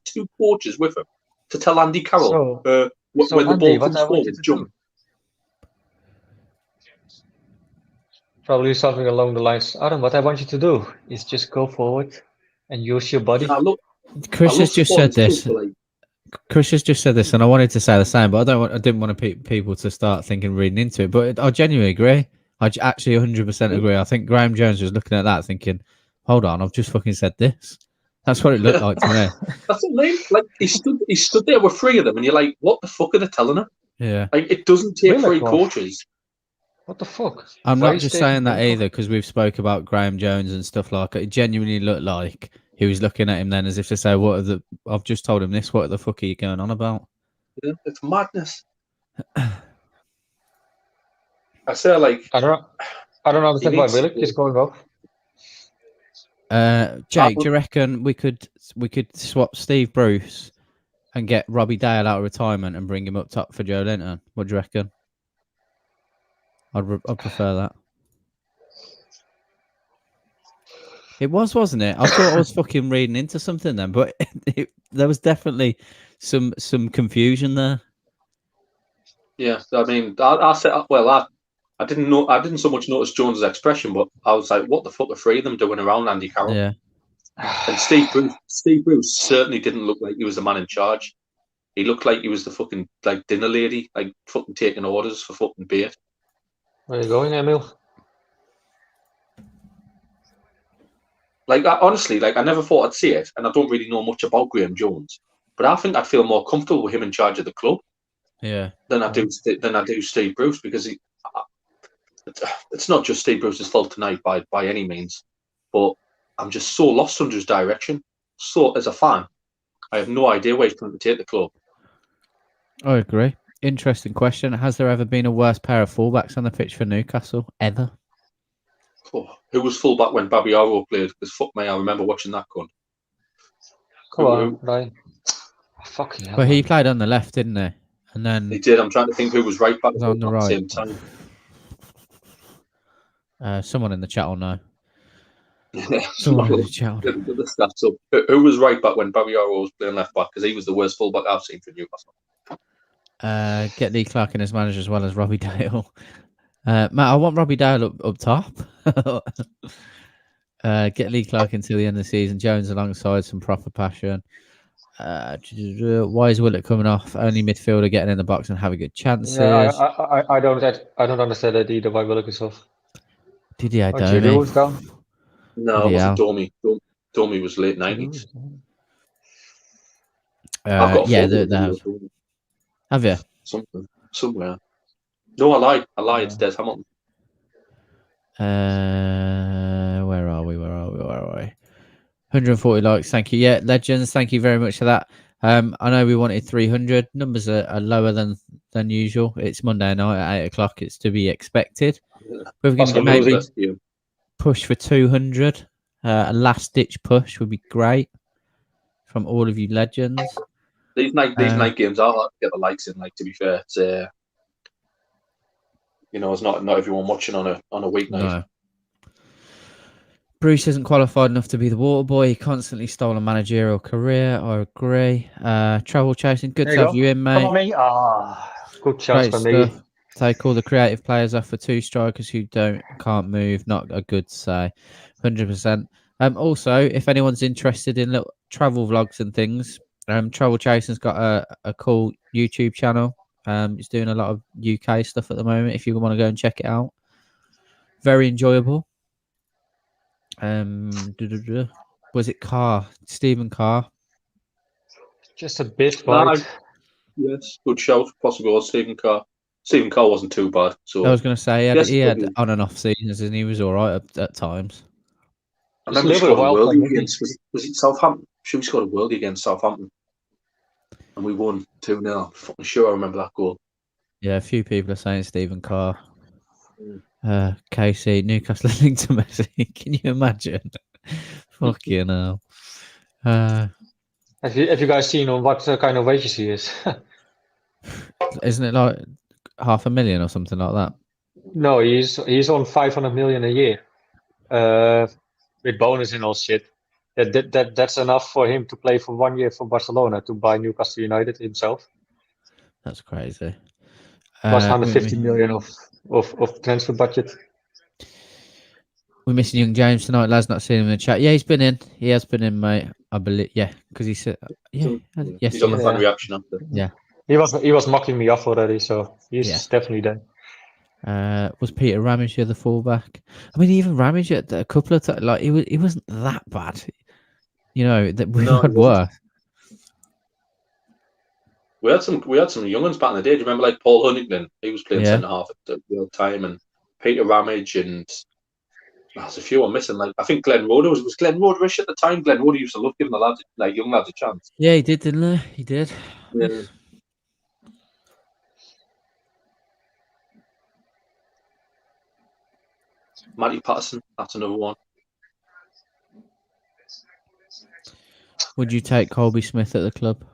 2 coaches with him to tell Andy Carroll when the ball comes forward, jump. Probably something along the lines, Adam, what I want you to do is just go forward and use your body. Chris has just said this. Chris has just said this, and I wanted to say the same, but I didn't want people to start reading into it. But I genuinely agree. I actually 100% agree. I think Graham Jones was looking at that thinking, hold on, I've just fucking said this. That's what it looked like to me. That's what I mean. Like, he stood there with 3 of them, and you're like, what the fuck are they telling him? Yeah. Like, it doesn't take 3 coaches. What the fuck? I'm Why not is just he saying that taking- either because we've spoke about Graham Jones and stuff like it. It genuinely looked like he was looking at him then as if to say, "What are the? I've just told him this. What the fuck are you going on about?" Yeah, it's madness. I say, like, I don't understand why needs to Willock go. is going off. Jake, do you reckon we could swap Steve Bruce and get Robbie Dale out of retirement and bring him up top for Joe Linton? What do you reckon? I'd prefer that. It was, wasn't it? I thought I was fucking reading into something then, but there was definitely some confusion there. Yeah, I mean, I said, well, I didn't know, I didn't so much notice Jones's expression, but I was like, what the fuck are three of them doing around Andy Carroll? Yeah. And Steve Bruce certainly didn't look like he was the man in charge. He looked like he was the fucking like dinner lady, like fucking taking orders for fucking bait. Where are you going, Emil? Like, honestly, like I never thought I'd see it, and I don't really know much about Graham Jones, but I think I'd feel more comfortable with him in charge of the club. Yeah. Than I do Steve Bruce, because it's not just Steve Bruce's fault tonight by any means, but I'm just so lost under his direction. So as a fan, I have no idea where he's trying to take the club. I agree. Interesting question. Has there ever been a worse pair of fullbacks on the pitch for Newcastle ever? Oh, who was fullback when Babiaro played? Because fuck me, I remember watching that cunt. Come on, Ryan. Fucking hell. Well, he played on the left, didn't he? And then He did. I'm trying to think who was right back on the at right. the same time. Someone in the chat will know. Yeah, Someone in the chat. Get the stats up. Who was right back when Babiaro was playing left back? Because he was the worst fullback I've seen for Newcastle. Get Lee Clark in as manager as well as Robbie Dale. Matt, I want Robbie Dale up top. Get Lee Clark until the end of the season. Jones alongside some proper passion. Why is Willock coming off? Only midfielder getting in the box and having good chances. Yeah, I don't understand that either. Why Willock is off? Did he? I Aren't you don't doing down? No, it wasn't Domi. Domi was late 90s. Yeah, they have. Have you? Somewhere. No, I lied. It's Des Hamilton. Where are we? 140 likes. Thank you. Yeah, legends. Thank you very much for that. I know we wanted 300. Numbers are lower than usual. It's Monday night at 8 o'clock. It's to be expected. We're going to maybe push for 200. A last ditch push would be great from all of you legends. These night games are hard to get the likes in. Like, to be fair, it's it's not everyone watching on a weeknight. No. Bruce isn't qualified enough to be the water boy. He constantly stole a managerial career. I agree. Travel chasing. Good to have you in, mate. Come on, me. Good chance for me. Take all the creative players off for two strikers who can't move. Not a good say. 100%. Also, if anyone's interested in little travel vlogs and things, Travel Chasing's got a cool YouTube channel. He's doing a lot of UK stuff at the moment. If you want to go and check it out, very enjoyable. Was it Carr? Stephen Carr? Just a bit, but yes, good shout. Possibly was Stephen Carr. Stephen Carr wasn't too bad. So I was going to say he had on and off seasons, and he was all right at times. I remember he scored a worldie against was it Southampton? Sure, he scored a worldie against Southampton, and we won 2-0. I'm fucking sure I remember that goal. Yeah, a few people are saying Stephen Carr. KC, Newcastle linked to Messi. Can you imagine? Fucking hell. Have you guys seen on what kind of wages he is? Isn't it like 500,000 or something like that? No, he's on 500 million a year, with bonus and all shit. That's enough for him to play for 1 year for Barcelona to buy Newcastle United himself. That's crazy. Plus 150 million of transfer budget. We're missing young James tonight. Lad's not seen him in the chat. Yeah, he's been in. He has been in, mate. I believe. Yeah, because he said. Yeah, yes, he's on the fan reaction after. Yeah, he was mocking me off already, so he's definitely there. Was Peter Ramage the fullback? I mean, even Ramage at a couple of times, like he wasn't that bad. You know that we've had worse. We had some young ones back in the day. Do you remember like Paul Huntington? He was playing centre half at the time, and Peter Ramage, and there's a few I'm missing. Like I think Glenn Roder was Glenn Roderish at the time. Glenn Roder used to love giving the lads, like young lads, a chance. Yeah, he did, didn't he? He did. Yeah. Matty Patterson, that's another one. Would you take Colby Smith at the club?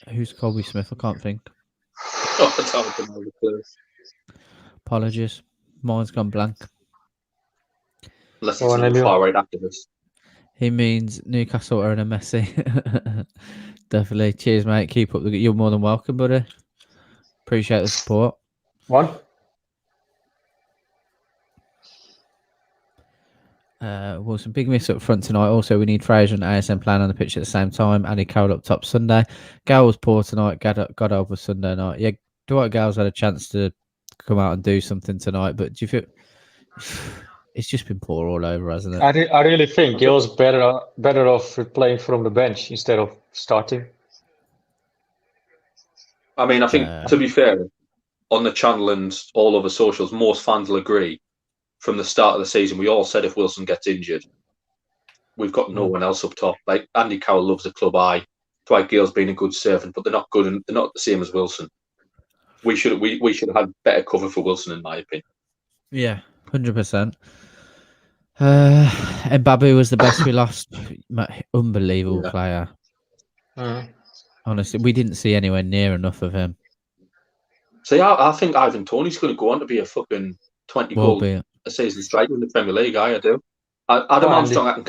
Who's Colby Smith? I can't think. Apologies. Mine's gone blank. Unless it's a far-right activist. He means Newcastle are in a messy. Definitely. Cheers, mate. Keep up the... You're more than welcome, buddy. Appreciate the support. One. Well, some big miss up front tonight. Also, we need Fraser and ASM playing on the pitch at the same time. Andy Karl up top Sunday. Gal was poor tonight. Goddard was Sunday night. Yeah, Dwight Gal's had a chance to come out and do something tonight, but do you feel it's just been poor all over, hasn't it? I really think Gale's better off playing from the bench instead of starting. I mean, I think to be fair, on the channel and all over socials, most fans will agree. From the start of the season, we all said if Wilson gets injured, we've got no one else up top. Like Andy Carroll loves the club. Dwight Gale's been a good servant, but they're not good, and they're not the same as Wilson. We should have had better cover for Wilson, in my opinion. Yeah, 100%. Mbabu was the best we lost. Unbelievable player. Honestly, we didn't see anywhere near enough of him. See, I think Ivan Toney's going to go on to be a fucking 20 goal a season striker in the Premier League. I do. Adam Armstrong,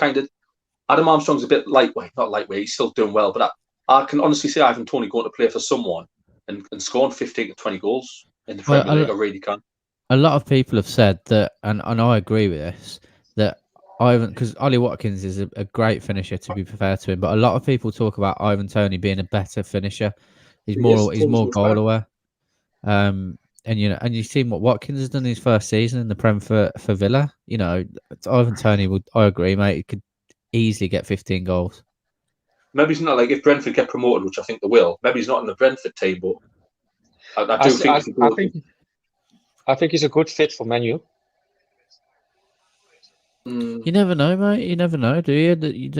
Adam Armstrong's a bit lightweight, not lightweight. He's still doing well, but I can honestly see Ivan Toney going to play for someone and scoring 15 to 20 goals in the Premier League. I really can. A lot of people have said that, and I agree with this, that Ivan, because Ollie Watkins is a great finisher, to be fair to him, but a lot of people talk about Ivan Toney being a better finisher. He's more goal aware. And you've seen what Watkins has done in his first season in the Prem for Villa. You know, Ivan Toney I agree, mate. He could easily get 15 goals. Maybe he's not, like, if Brentford get promoted, which I think they will. Maybe he's not in the Brentford team, but I think he's a good fit for Man U. You never know, mate. You never know, do you?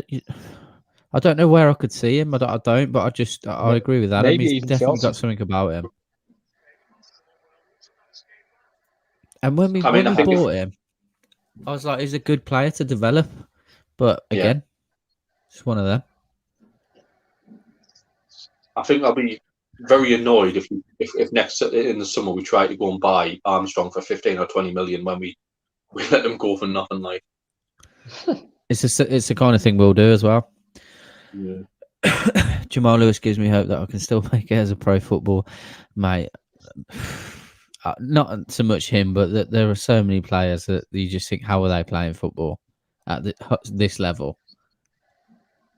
I don't know where I could see him. I don't, but I agree with that. He's definitely got something about him. And when we bought him, I was like, he's a good player to develop. But again, it's one of them. I think I'll be very annoyed if next in the summer we try to go and buy Armstrong for 15 or 20 million when we let them go for nothing. Like it's the kind of thing we'll do as well. Yeah. Jamal Lewis gives me hope that I can still make it as a pro football, mate. Not so much him, but there are so many players that you just think, how are they playing football at this level?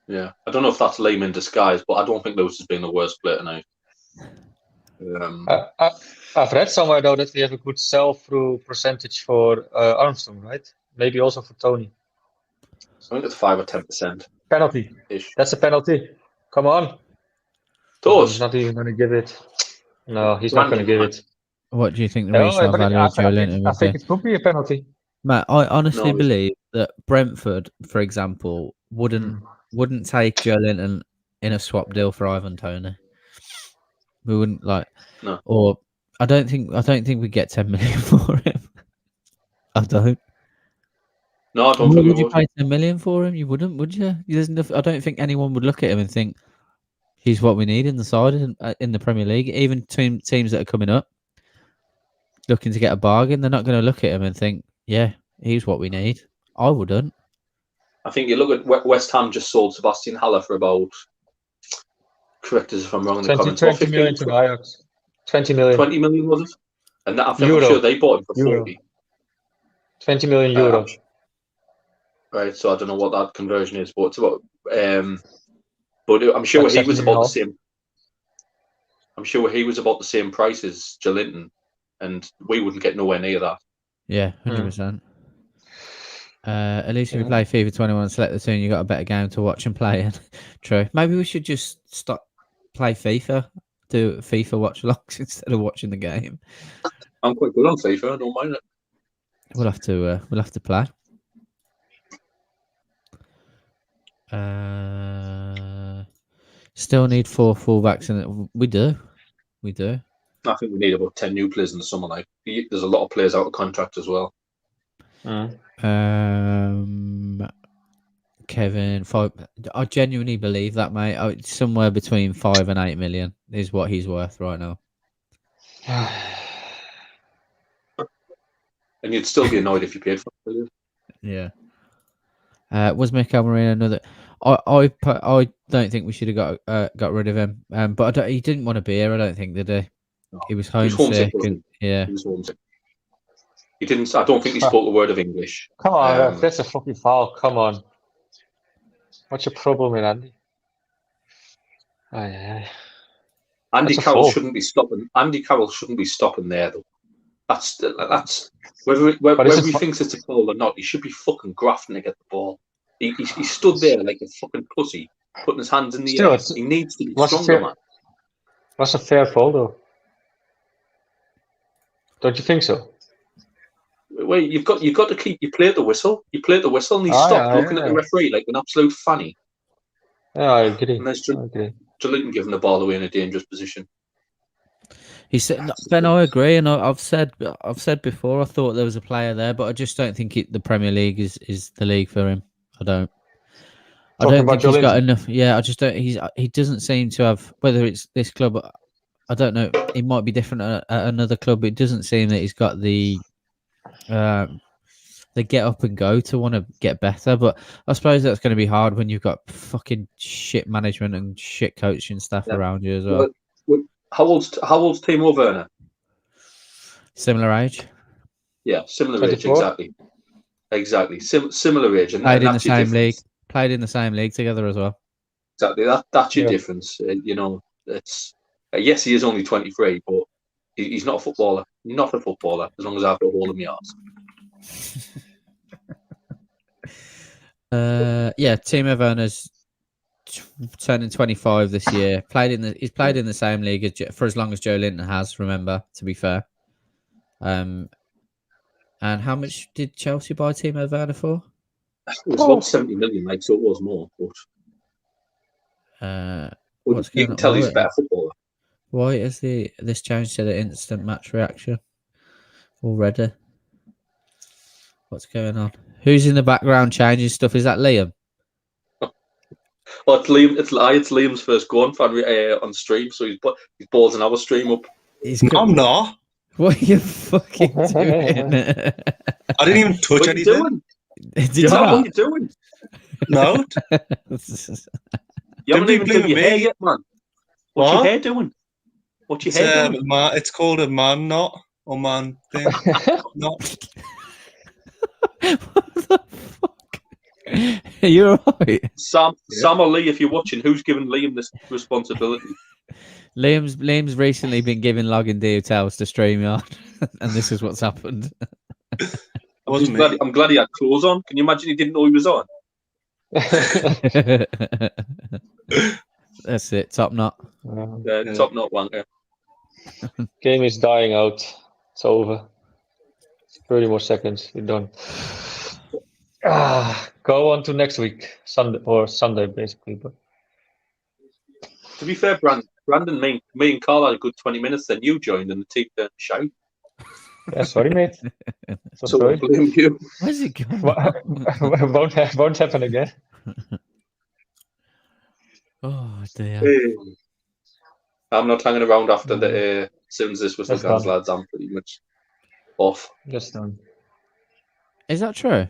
Yeah, I don't know if that's lame in disguise, but I don't think Lewis has been the worst player tonight. I've read somewhere though that we have a good sell-through percentage for Armstrong, right? Maybe also for Toney. I think it's 5 or 10%. Penalty. That's a penalty. Come on. He's not even going to give it. No, he's not going to give it. What do you think the resale value of Joe Linton would be? I think it could be a penalty. Matt, I honestly believe that Brentford, for example, wouldn't take Joe Linton in a swap deal for Ivan Toney. We wouldn't or I don't think we get 10 million for him. I don't. No, I don't think would you pay 10 million for him? You wouldn't, would you? I don't think anyone would look at him and think he's what we need in the side in the Premier League. Even teams that are coming up looking to get a bargain, they're not going to look at him and think, yeah, he's what we need. I wouldn't. I think you look at West Ham just sold Sebastian Haller for about, correct us if I'm wrong in the comments, 20 million to Ajax. 20 million. 20 million was it? And I'm sure they bought him for 40. 20 million euro. Right, so I don't know what that conversion is, but it's about. But I'm sure he was about the same. I'm sure he was about the same price as Joelinton, and we wouldn't get nowhere near that. Yeah, 100%. At least if you play FIFA 21 and select the team, you got a better game to watch and play in. True. Maybe we should just stop play FIFA, do FIFA watch alongs instead of watching the game. I'm quite good on FIFA. I don't mind it. We'll have to play. Still need 4 fullbacks, and we do. I think we need about 10 new players in the summer. Like, there's a lot of players out of contract as well. Kevin, I genuinely believe that, mate. Somewhere between 5 and 8 million is what he's worth right now. And you'd still be annoyed if you paid for it. Yeah. Was Mikel Merino another? I don't think we should have got rid of him. But he didn't want to be here. I don't think, did he? No. He was homesick. Yeah. He was homesick. He didn't. I don't think he spoke a word of English. Come on, that's a fucking foul. Come on. What's your problem with Andy? Andy Carroll shouldn't be stopping. Andy Carroll shouldn't be stopping there though. That's whether he thinks it's a goal or not. He should be fucking grafting to get the ball. He stood there like a fucking pussy, putting his hands in the air. He needs to be stronger, man. What's a fair foul though? Don't you think so? Well, you've got to keep. You played the whistle. You played the whistle, and he stopped looking at the referee like an absolute fanny. Yeah, I agree. And there's Jolinton giving the ball away in a dangerous position. He said, Ben, I agree, and I've said before, I thought there was a player there, but I just don't think the Premier League is the league for him. I don't think he's got enough. Yeah, I just don't. He doesn't seem to have. Whether it's this club, I don't know. He might be different at another club. But it doesn't seem that he's got the get up and go to want to get better. But I suppose that's going to be hard when you've got fucking shit management and shit coaching staff around you as well. How old's Timo Werner? Similar age. Yeah, similar 24? Age, exactly. Similar age, and played in the same league. Played in the same league together as well. Exactly. That's your difference. It's yes, he is only 23, but he's not a footballer. Not a footballer. As long as I have to hold him yards. Timo Werner's turning 25 this year. He's played in the same league for as long as Jolinton has. Remember, to be fair. And how much did Chelsea buy Timo Werner for? It was about 70 million, like, so it was more. But you can tell he's a better footballer. Why is this changed to the instant match reaction already? What's going on? Who's in the background changing stuff? Is that Liam? Well, it's Liam. It's Liam's first go on stream, so he's balls in our stream up. I'm not. What are you fucking doing? I didn't even touch what anything. Doing? What are you doing? No. You haven't even done your hair yet, man. What's your hair doing? What's your hair doing? It's called a man knot or man thing. Knot. What the fuck? You're right. Sam or Lee, if you're watching, who's given Liam this responsibility? Liam's recently been given login details to StreamYard, and this is what's happened. I'm glad he had clothes on. Can you imagine he didn't know he was on? That's it. Top knot. Top knot wanker. Game is dying out. It's over. 30 more seconds. You're done. Go on to next week, Sunday, basically. But to be fair, Brandon, me and Karl had a good 20 minutes. Then you joined, and the team turned shy. Yeah, sorry, mate. So I blame you. Where's it going? Won't happen again. Oh dear. I'm not hanging around after the since this was the guys, lads. I'm pretty much off. Just done. Is that true?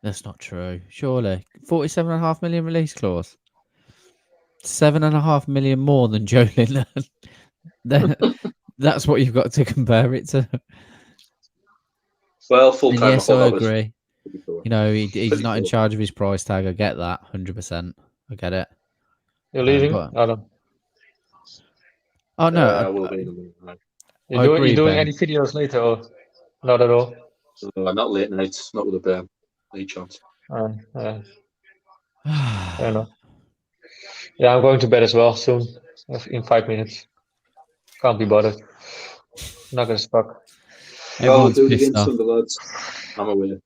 That's not true. Surely, 47.5 million release clause. 7.5 million more than Jolinton. That's what you've got to compare it to. Well, full time. Yes, I agree. He's not in charge of his price tag. I get that 100%. I get it. You're leaving, Adam? Oh no, I will be. You doing any videos later or not at all? Not late nights. Not with a any chance. Fair enough. Yeah, I'm going to bed as well soon, in 5 minutes. Can't be bothered. Not gonna stuck. Well, we'll Everyone's do it pissed against off. Sunday, lads. I'm aware.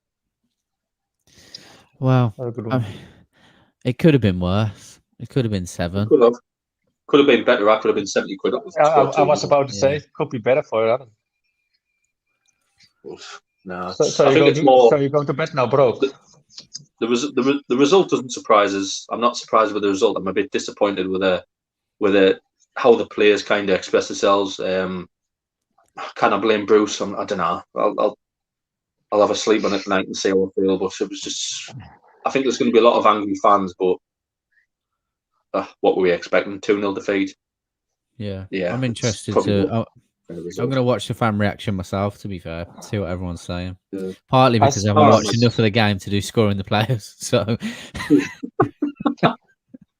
Well, Have a good one. it could have been worse. It could have been 7. Could have. Could have been better. I could have been 70 quid up. I was about to say, could be better for Adam. No, So I think it's more. So you go to bed now, broke. The result doesn't surprise us. I'm not surprised with the result. I'm a bit disappointed with how the players kind of express themselves. Can I blame Bruce? I don't know. I'll have a sleep on it tonight and see how I feel. But it was just. I think there's going to be a lot of angry fans. But what were we expecting? 2-0 defeat. Yeah. Yeah. I'm interested probably to. I'm going to watch the fan reaction myself, to be fair, see what everyone's saying. Yeah. Partly because I haven't watched enough of the game to do scoring the players. So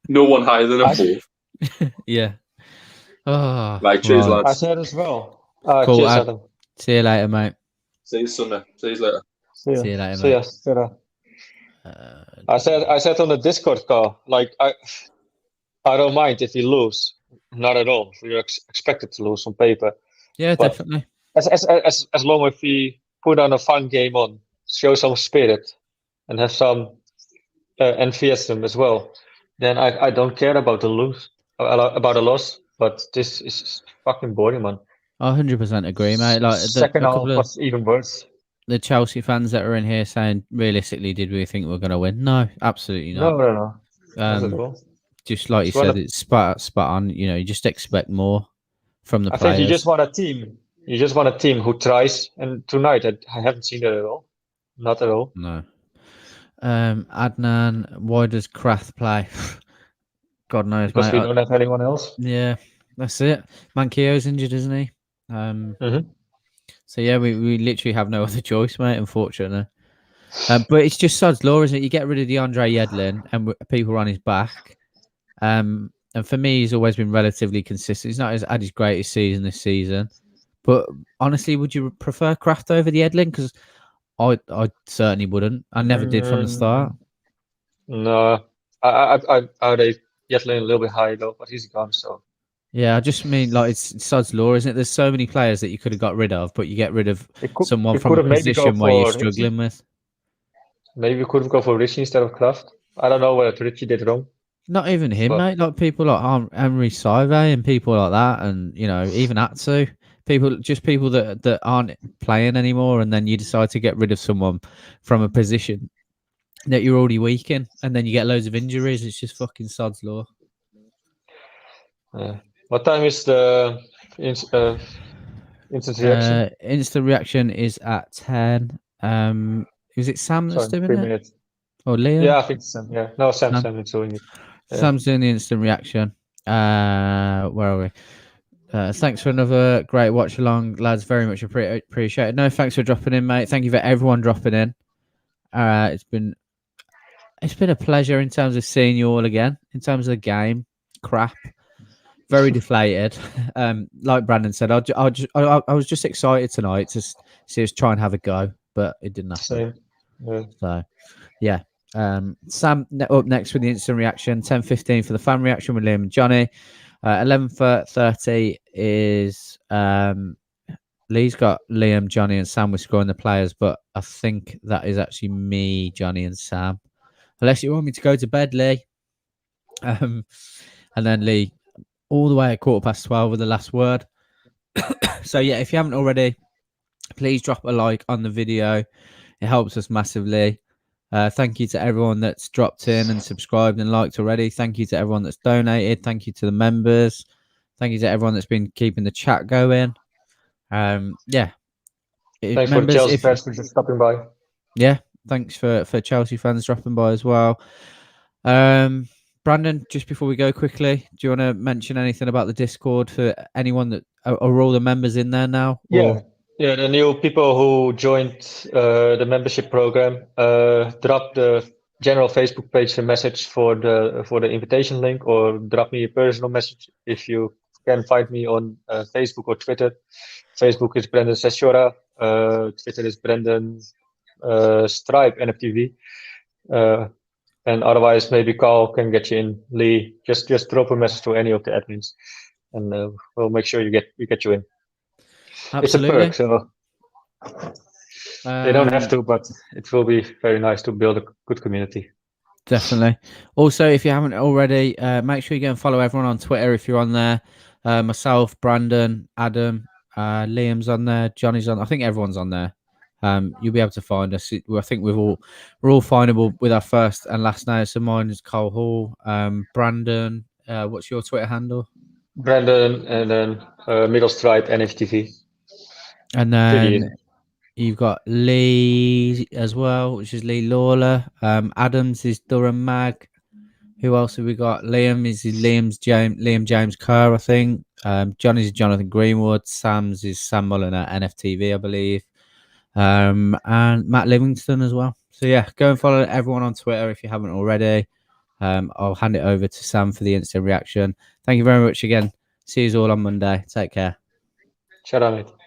no one higher than a 4. yeah. Oh, right, cheers, lads. I said as well. Cool. Cheers, Adam. See you later, mate. See you Sunday. See you later. See you later, See ya. mate. See ya. I said on the Discord call, like I don't mind if you lose, not at all. You're expected to lose on paper. Yeah, But definitely. as long as we put on a fun game on, show some spirit, and have some enthusiasm as well, then I don't care about the loss. But this is fucking boring, man. I 100% agree, mate. Like Second half was even worse. The Chelsea fans that are in here saying, realistically, did we think we were going to win? No, absolutely not. No. Not at all. Just like you said, it's spot on. You know, you just expect more from the players. I think you just want a team. You just want a team who tries. And tonight, I haven't seen that at all. Not at all. No. Adnan, why does Krath play? God knows, Because mate. we don't have anyone else. Yeah, that's it. Mankio's injured, isn't he? So yeah, we literally have no other choice, mate. Unfortunately, but it's just sod's law, isn't it? You get rid of DeAndre Yedlin, and people are on his back. And for me, he's always been relatively consistent. He's not had his greatest season this season, but honestly, would you prefer Kraft over the Yedlin? Because I certainly wouldn't. I never did from the start. No, I would Yedlin a little bit higher though, but he's gone. So yeah, I just mean like it's sod's law, isn't it? There's so many players that you could have got rid of, but you get rid of someone from a position where you're struggling with. Maybe we could go for Richie instead of Kraft. I don't know what Richie did wrong. Not even him, mate. Like people like Henry Saive and people like that, and you know, even Atsu. People that aren't playing anymore, and then you decide to get rid of someone from a position that you're already weak in, and then you get loads of injuries. It's just fucking sod's law. What time is the instant reaction? Instant reaction is at 10. Is it Sam that's doing 3 it? minutes. Or Liam? Yeah, I think Sam. Yeah, no, Sam's doing it. Yeah. Sam's doing the instant reaction. Where are we? Thanks for another great watch along, lads. Very much appreciated. No, thanks for dropping in, mate. Thank you for everyone dropping in. It's been a pleasure in terms of seeing you all again. In terms of the game, crap, very deflated. Like Brandon said, I was just excited tonight to see us try and have a go, but it didn't happen. Yeah. So, yeah. Sam up next with the instant reaction. 10:15 for the fan reaction with Liam and Johnny. 11:30 is Lee's got Liam, Johnny, and Sam with scoring the players, but I think that is actually me, Johnny, and Sam. Unless you want me to go to bed, Lee. And then Lee, all the way at 12:15 with the last word. So yeah, if you haven't already, please drop a like on the video. It helps us massively. Thank you to everyone that's dropped in and subscribed and liked already. Thank you to everyone that's donated. Thank you to the members. Thank you to everyone that's been keeping the chat going. Yeah. Thanks for Chelsea fans for just stopping by. Yeah, thanks for Chelsea fans dropping by as well. Brandon, just before we go quickly, do you want to mention anything about the Discord for anyone that are all the members in there now? Yeah, the new people who joined the membership program, drop the general Facebook page a message for the invitation link, or drop me a personal message if you can find me on Facebook or Twitter. Facebook is Brendan Seshora, Twitter is Brendan Stripe NFTV. And otherwise, maybe Karl can get you in. Lee, just drop a message to any of the admins, and we'll make sure we get you in. Absolutely. It's a perk, so they don't have to, but it will be very nice to build a good community. Definitely. Also, if you haven't already, make sure you go and follow everyone on Twitter if you're on there. Myself, Brandon, Adam, Liam's on there, Johnny's on. I think everyone's on there. You'll be able to find us. I think we're all findable with our first and last name. So mine is Karl Hall. Brandon, what's your Twitter handle? Brandon, and then middle stripe NFTV. And then you've got Lee as well, which is Lee Lawler. Adams is Durham Mag. Who else have we got? Liam is Liam James Kerr, I think. Johnny's Jonathan Greenwood. Sam's is Sam Mulliner, NFTV, I believe. And Matt Livingston as well. So yeah, go and follow everyone on Twitter if you haven't already. I'll hand it over to Sam for the instant reaction. Thank you very much again. See you all on Monday. Take care. Shut up, mate.